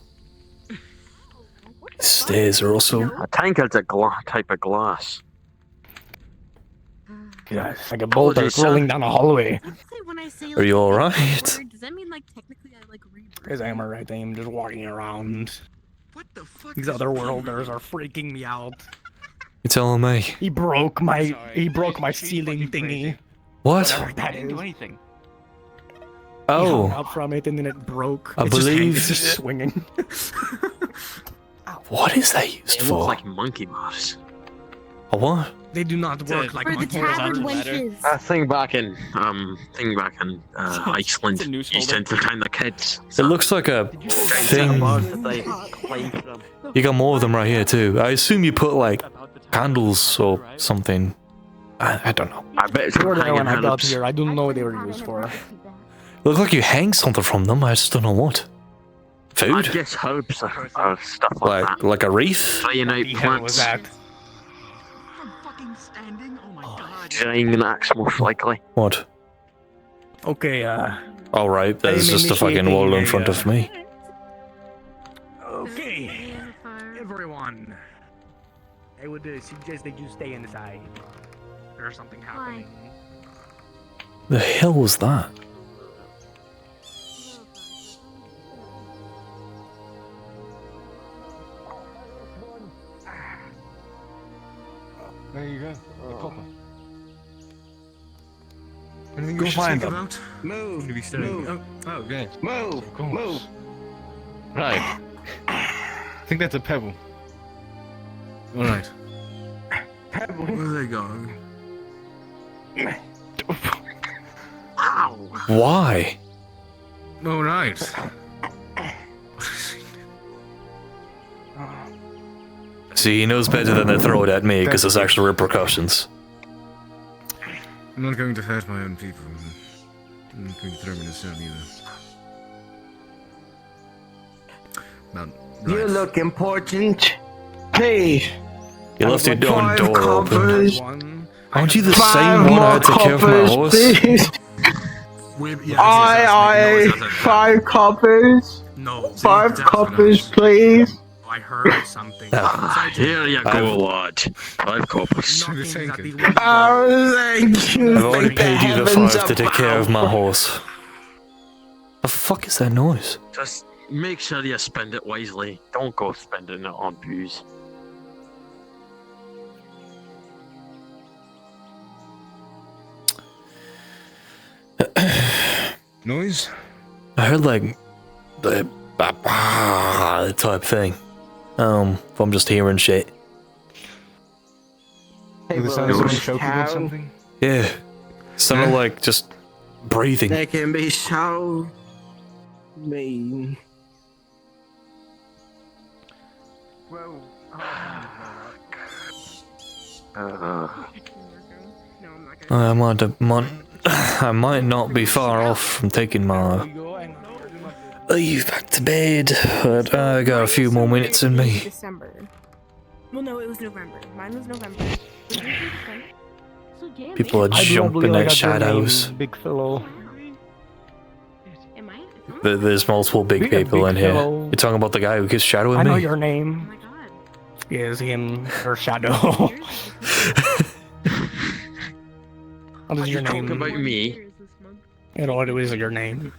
Stairs are also... A tankard's a type of glass. Yeah, it's like a boulder Apologies, rolling sir. down a hallway. Are you alright? Does that mean like technically I like read? Because I'm alright, I'm just walking around. These other worlders are freaking me out. You telling me? He broke my ceiling thingy. What? Whatever that I didn't do is. anything. He hung Oh, up from it and then it broke. I It's just believe- it's just swinging. what is that used They for? look like monkey bars. A what? They do not work like For the monkey tavern bars. wenches. Thing back in Iceland. It's a noose Used to holder. entertain the kids. It looks like a thing. You got more of them right here too. I assume you put like candles or something. I don't know. I bet it's They were there hanging when I got helps. here. I don't know what they were used for. Look like you hang something from them. I just don't know what. I Food? guess herbs or stuff like that. Like a wreath? Drying out The hell was plants. that? I'm fucking standing. Oh my god. Drying an axe most likely. What? Okay, Alright, there's just a fucking wall in front of me. Okay, everyone. I would suggest that you stay inside. There's something happening. The hell was that? There you go. The copper. Anything Go we should find speak them. about? Move. Do we study? Move. Oh, okay. Move. Of course. Move. Right. I think that's a pebble. Alright. Pebble. Where are they going? Why? Alright. See, he knows better than to throw it at me because there's actual repercussions. I'm not going to hurt my own people. I'm not going to throw them in a cell either. Now, You look important. Please. You left your own 5 door coppers. open. Aren't you the 5 same one I more had to care for my coppers, horse? please. Aye, 5 coppers. No. 5 coppers, please. I heard something. Here you go, lad. 5 coppers. Oh, thank you. I've already paid you the Heavens 5 to take care of my above. horse. The fuck is that noise? Just make sure you spend it wisely. Don't go spending it on booze. Noise? I heard like the type thing. If I'm just hearing shit. Hey, the sound of someone choking on something? Yeah. Sounded like just breathing. They can be so mean. I might not be far off from taking my leave back to bed, but I got a few more minutes in me. December. Well, no, it was November. Mine was November. People are jumping at shadows. Big fellow. There's multiple big Be a people big in here. fellow. You're talking about the guy who keeps shadowing I know me? your name. Is him or Shadow? What is your You talking name? about me? You know what it is your name?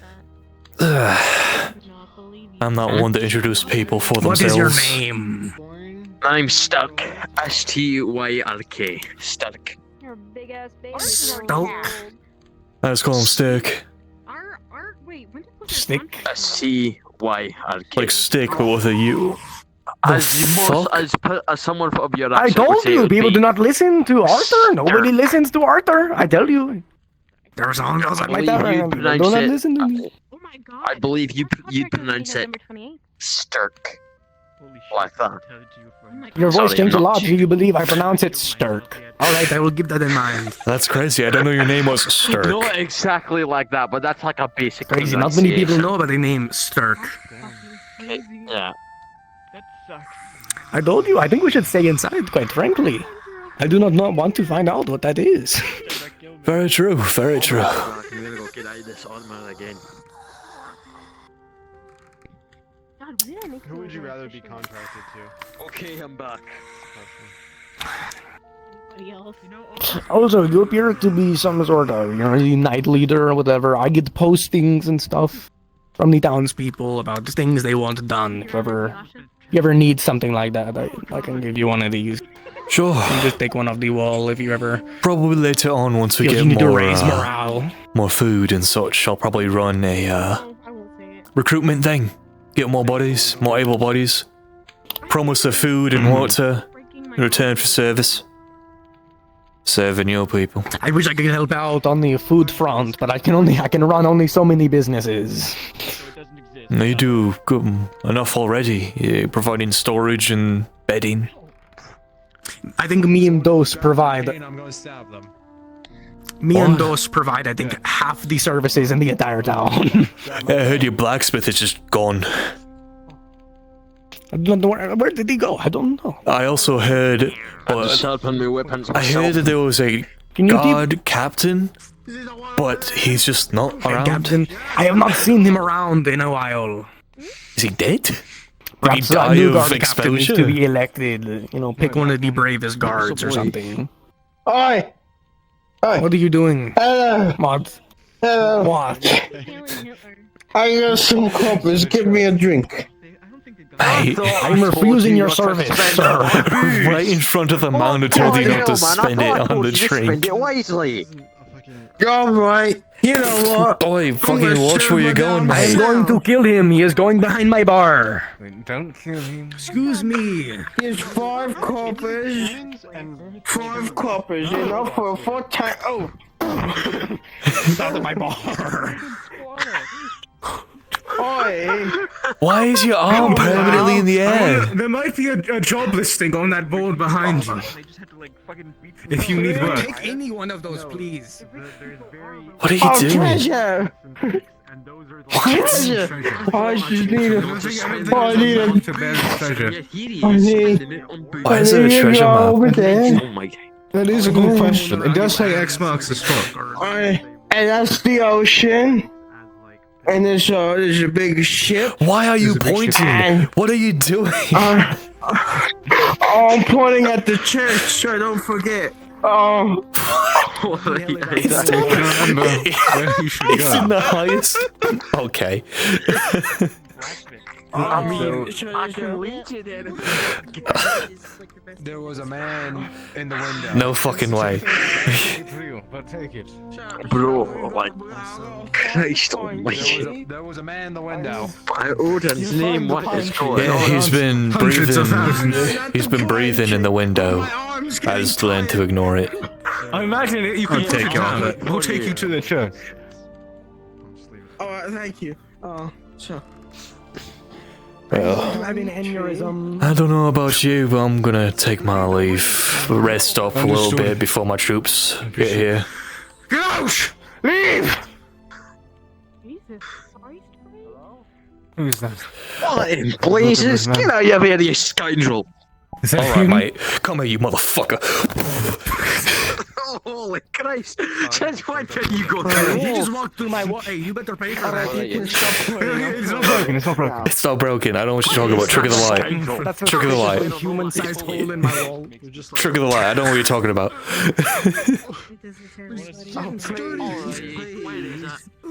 I'm not one to introduce people for What themselves. is your name? I'm Stuck. S-T-Y-R-K. Stuck. Stalk. Let's call him Stick. Stick? S-T-Y-R-K. Like Stick, but with a U. As someone of your I accent would told say it you, would people be do not listen to Arthur. Nobody listens to Arthur. I tell you. There's all those I My believe tavern, you do pronounce not it. listen to me. I believe you pronounce it Stirk. Like that. Your voice Sorry, changed a I'm not lot. Do you believe I pronounce it Stirk? Alright, I will keep that in mind. That's crazy. I didn't know your name was Stirk. Not exactly like that, but that's like a basic Crazy, not many people pronunciation. know about the name Stirk. Yeah. I told you, I think we should stay inside, quite frankly. I do not want to find out what that is. Very true, very true. I'm gonna go get out of this armor again. Who would you rather be contracted to? Okay, I'm back. Also, you appear to be some sort of, night leader or whatever. I get postings and stuff from the townspeople about the things they want done. If you ever need something like that, I can give you one of these. Sure. You can just take one off the wall if you ever... Probably later on, once we Feel get you need to more, raise morale. more food and such, I'll probably run a recruitment thing. Get more bodies, more able bodies. Promise of food and water in return for service. Serving your people. I wish I could help out on the food front, but I can run only so many businesses. You do good enough already, providing storage and bedding. I think me and Dos provide... I'm gonna stab them. Me and Dos provide, I think, half the services in the entire town. I heard your blacksmith is just gone. I don't know where did he go? I don't know. I also heard... I'm just sharpening my weapons I myself. heard that there was a Can you guard captain But he's just not around. Captain, I have not seen him around in a while. Is he dead? Did he Perhaps die a new of guard captain needs to exposure? be elected. You know, pick one of the bravest guards or something. Oi! What are you doing? Hello! What? Hello! What? I got some coppers, give me a drink. Hey, I'm refusing your service, sir. Right in front of the man who told you not to spend it on the drink. Spend it wisely. Alright, you know what? Boy, fucking watch where you're going, I am mate. going to kill him. He is going behind my bar. Don't kill him. Excuse me. Here's 5 coppers. 5 coppers, enough for a 4 time. Oh! Out of my bar. Oi! Why is your arm permanently in the air? There might be a job listing on that board behind you. If you need work. Take any one of those, please. What are you doing? Treasure! Treasure! I just need a... I need a... Why is there a treasure over map? there. Oh my god. That is a good question. It does say X marks the spot. And that's the ocean. And there's a big ship. Why are you pointing? And, What are you doing? I'm pointing at the church, so don't forget. It's in the highest. Okay. I mean, I can reach it in. There was a man in the window. No fucking way. It's real, but take it. Bro, like, Christ almighty. There was a man in the window. By Odin's name, what is going Yeah, on? he's been Hundreds of breathing. thousands. He's been breathing in the window. I just learned to ignore it. I imagine you can take you off it. We'll take you to the church. Alright, thank you. Sure. Well, Having aneurysm. I don't know about you, but I'm gonna take my leave, rest up a little bit before my troops get here. Gauche! Leave! Jesus, sorry, Who's that? What in blazes? Get out of here, you scoundrel! Alright, mate. Come here, you motherfucker. Oh, holy Christ! Since when did you go through? You just walked through my wall. Hey, you better pay for that. It's not broken, it's not broken. It's not broken. I don't know what you're talking about. Trick of the light. Trick of the light. Human-sized hole in my wall. Trick of the light. I don't know what you're talking about.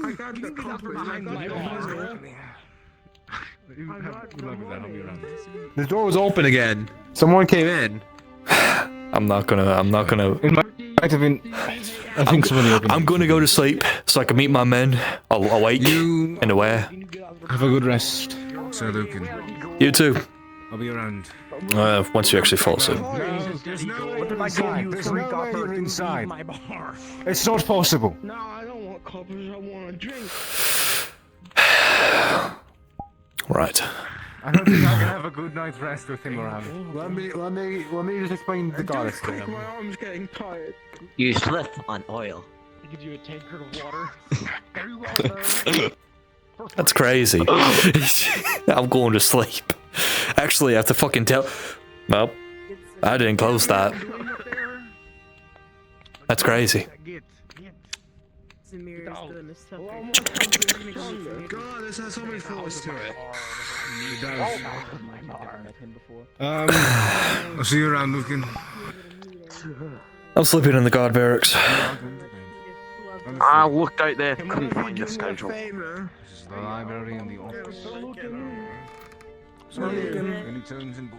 I got the copper behind my wall. The door was open again. Someone came in. I'm not gonna. It might have been. I think somebody opened. I'm gonna go to sleep so I can meet my men. I'll awake and aware. Have a good rest, Sir Lucan. You too. I'll be around. Once you actually fall asleep. What did I give you? There's 3 no way copper you're to inside. in my bar. It's not possible. No, I don't want coppers, I want a drink. Right. I don't think I can have a good night's rest with him around. Let me just explain the goddess to him. My arm's getting tired. You slept on oil. I give you a tankard of water. Very well, sir. That's crazy. I'm going to sleep. Actually, I have to fucking tell. Nope. I didn't close that. That's crazy. God, this has so many force to it. I'll see you around, Lucan. I'm sleeping in the guard barracks. I looked out there, couldn't find the scoundrel. This is the library and the office.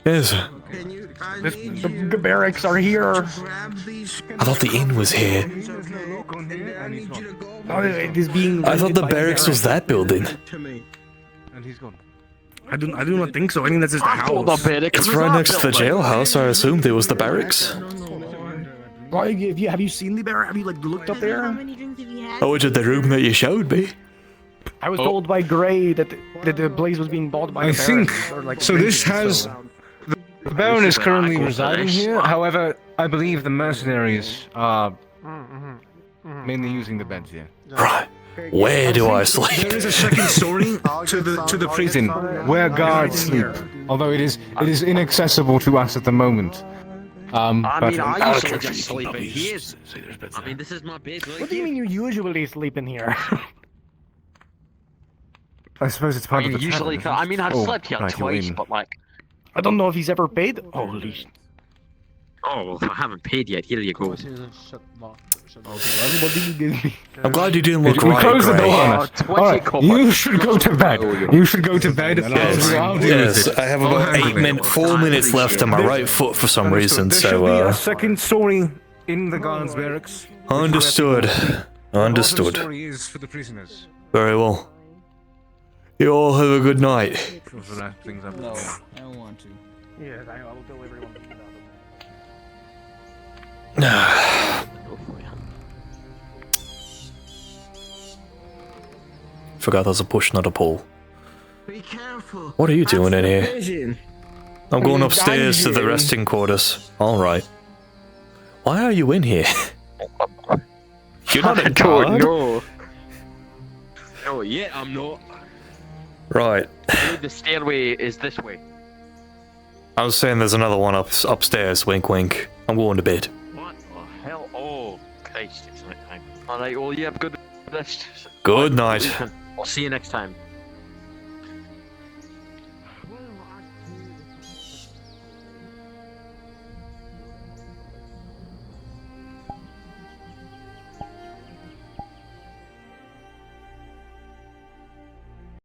Yes. The barracks are here. I thought the inn was here. Oh, it is being. I thought raided the by barracks was that building. And he's gone. I do not think so. I think that's just the house. It's right next to the jailhouse, so I assumed it was the barracks. Why have you seen the barrack? Have you like looked up there? Oh, it's the room that you showed me. I was told by Gray that the place was being bought by I the think barracks, or, like, so. This rented, has the Baron is currently residing here. However, I believe the mercenaries are mainly using the beds here. Right. Where do I sleep? There is a second story to the prison where guards sleep. Although it is inaccessible to us at the moment. I but mean, I usually just sleep in here. I mean, this is my bed. Right What do you here. mean you usually sleep in here? I suppose it's I part mean, of the usually, tavern, isn't I mean, I've it? slept here right, you're twice, in. but like, I don't know if he's ever paid. Holy sh... oh, well, I haven't paid yet. Here you go. What do you give me? I'm glad you didn't look We right, close the Gray. door on us. Alright, you should go to bed. You should go to bed. I'll deal with Yes, it. I have about 4 minutes left on my right foot for some reason, There shall be so, a second story in the guards' barracks. understood. The Understood. story is for the prisoners. Very well. You all have a good night. For the things I've No, I don't want to. Yes, I will tell everyone. Forgot there's a push, not a pull. Be careful. What are you doing in here? Vision. I'm going upstairs to the resting quarters. Alright. Why are you in here? You're not a guard. No. No, yet I'm not. Right. I believe the stairway is this way. I was saying there's another one upstairs. Wink, wink. I'm going to bed. What the hell? Oh, Christ, it's night time. Alright, well, you have a good rest. Good night. I'll see you next time.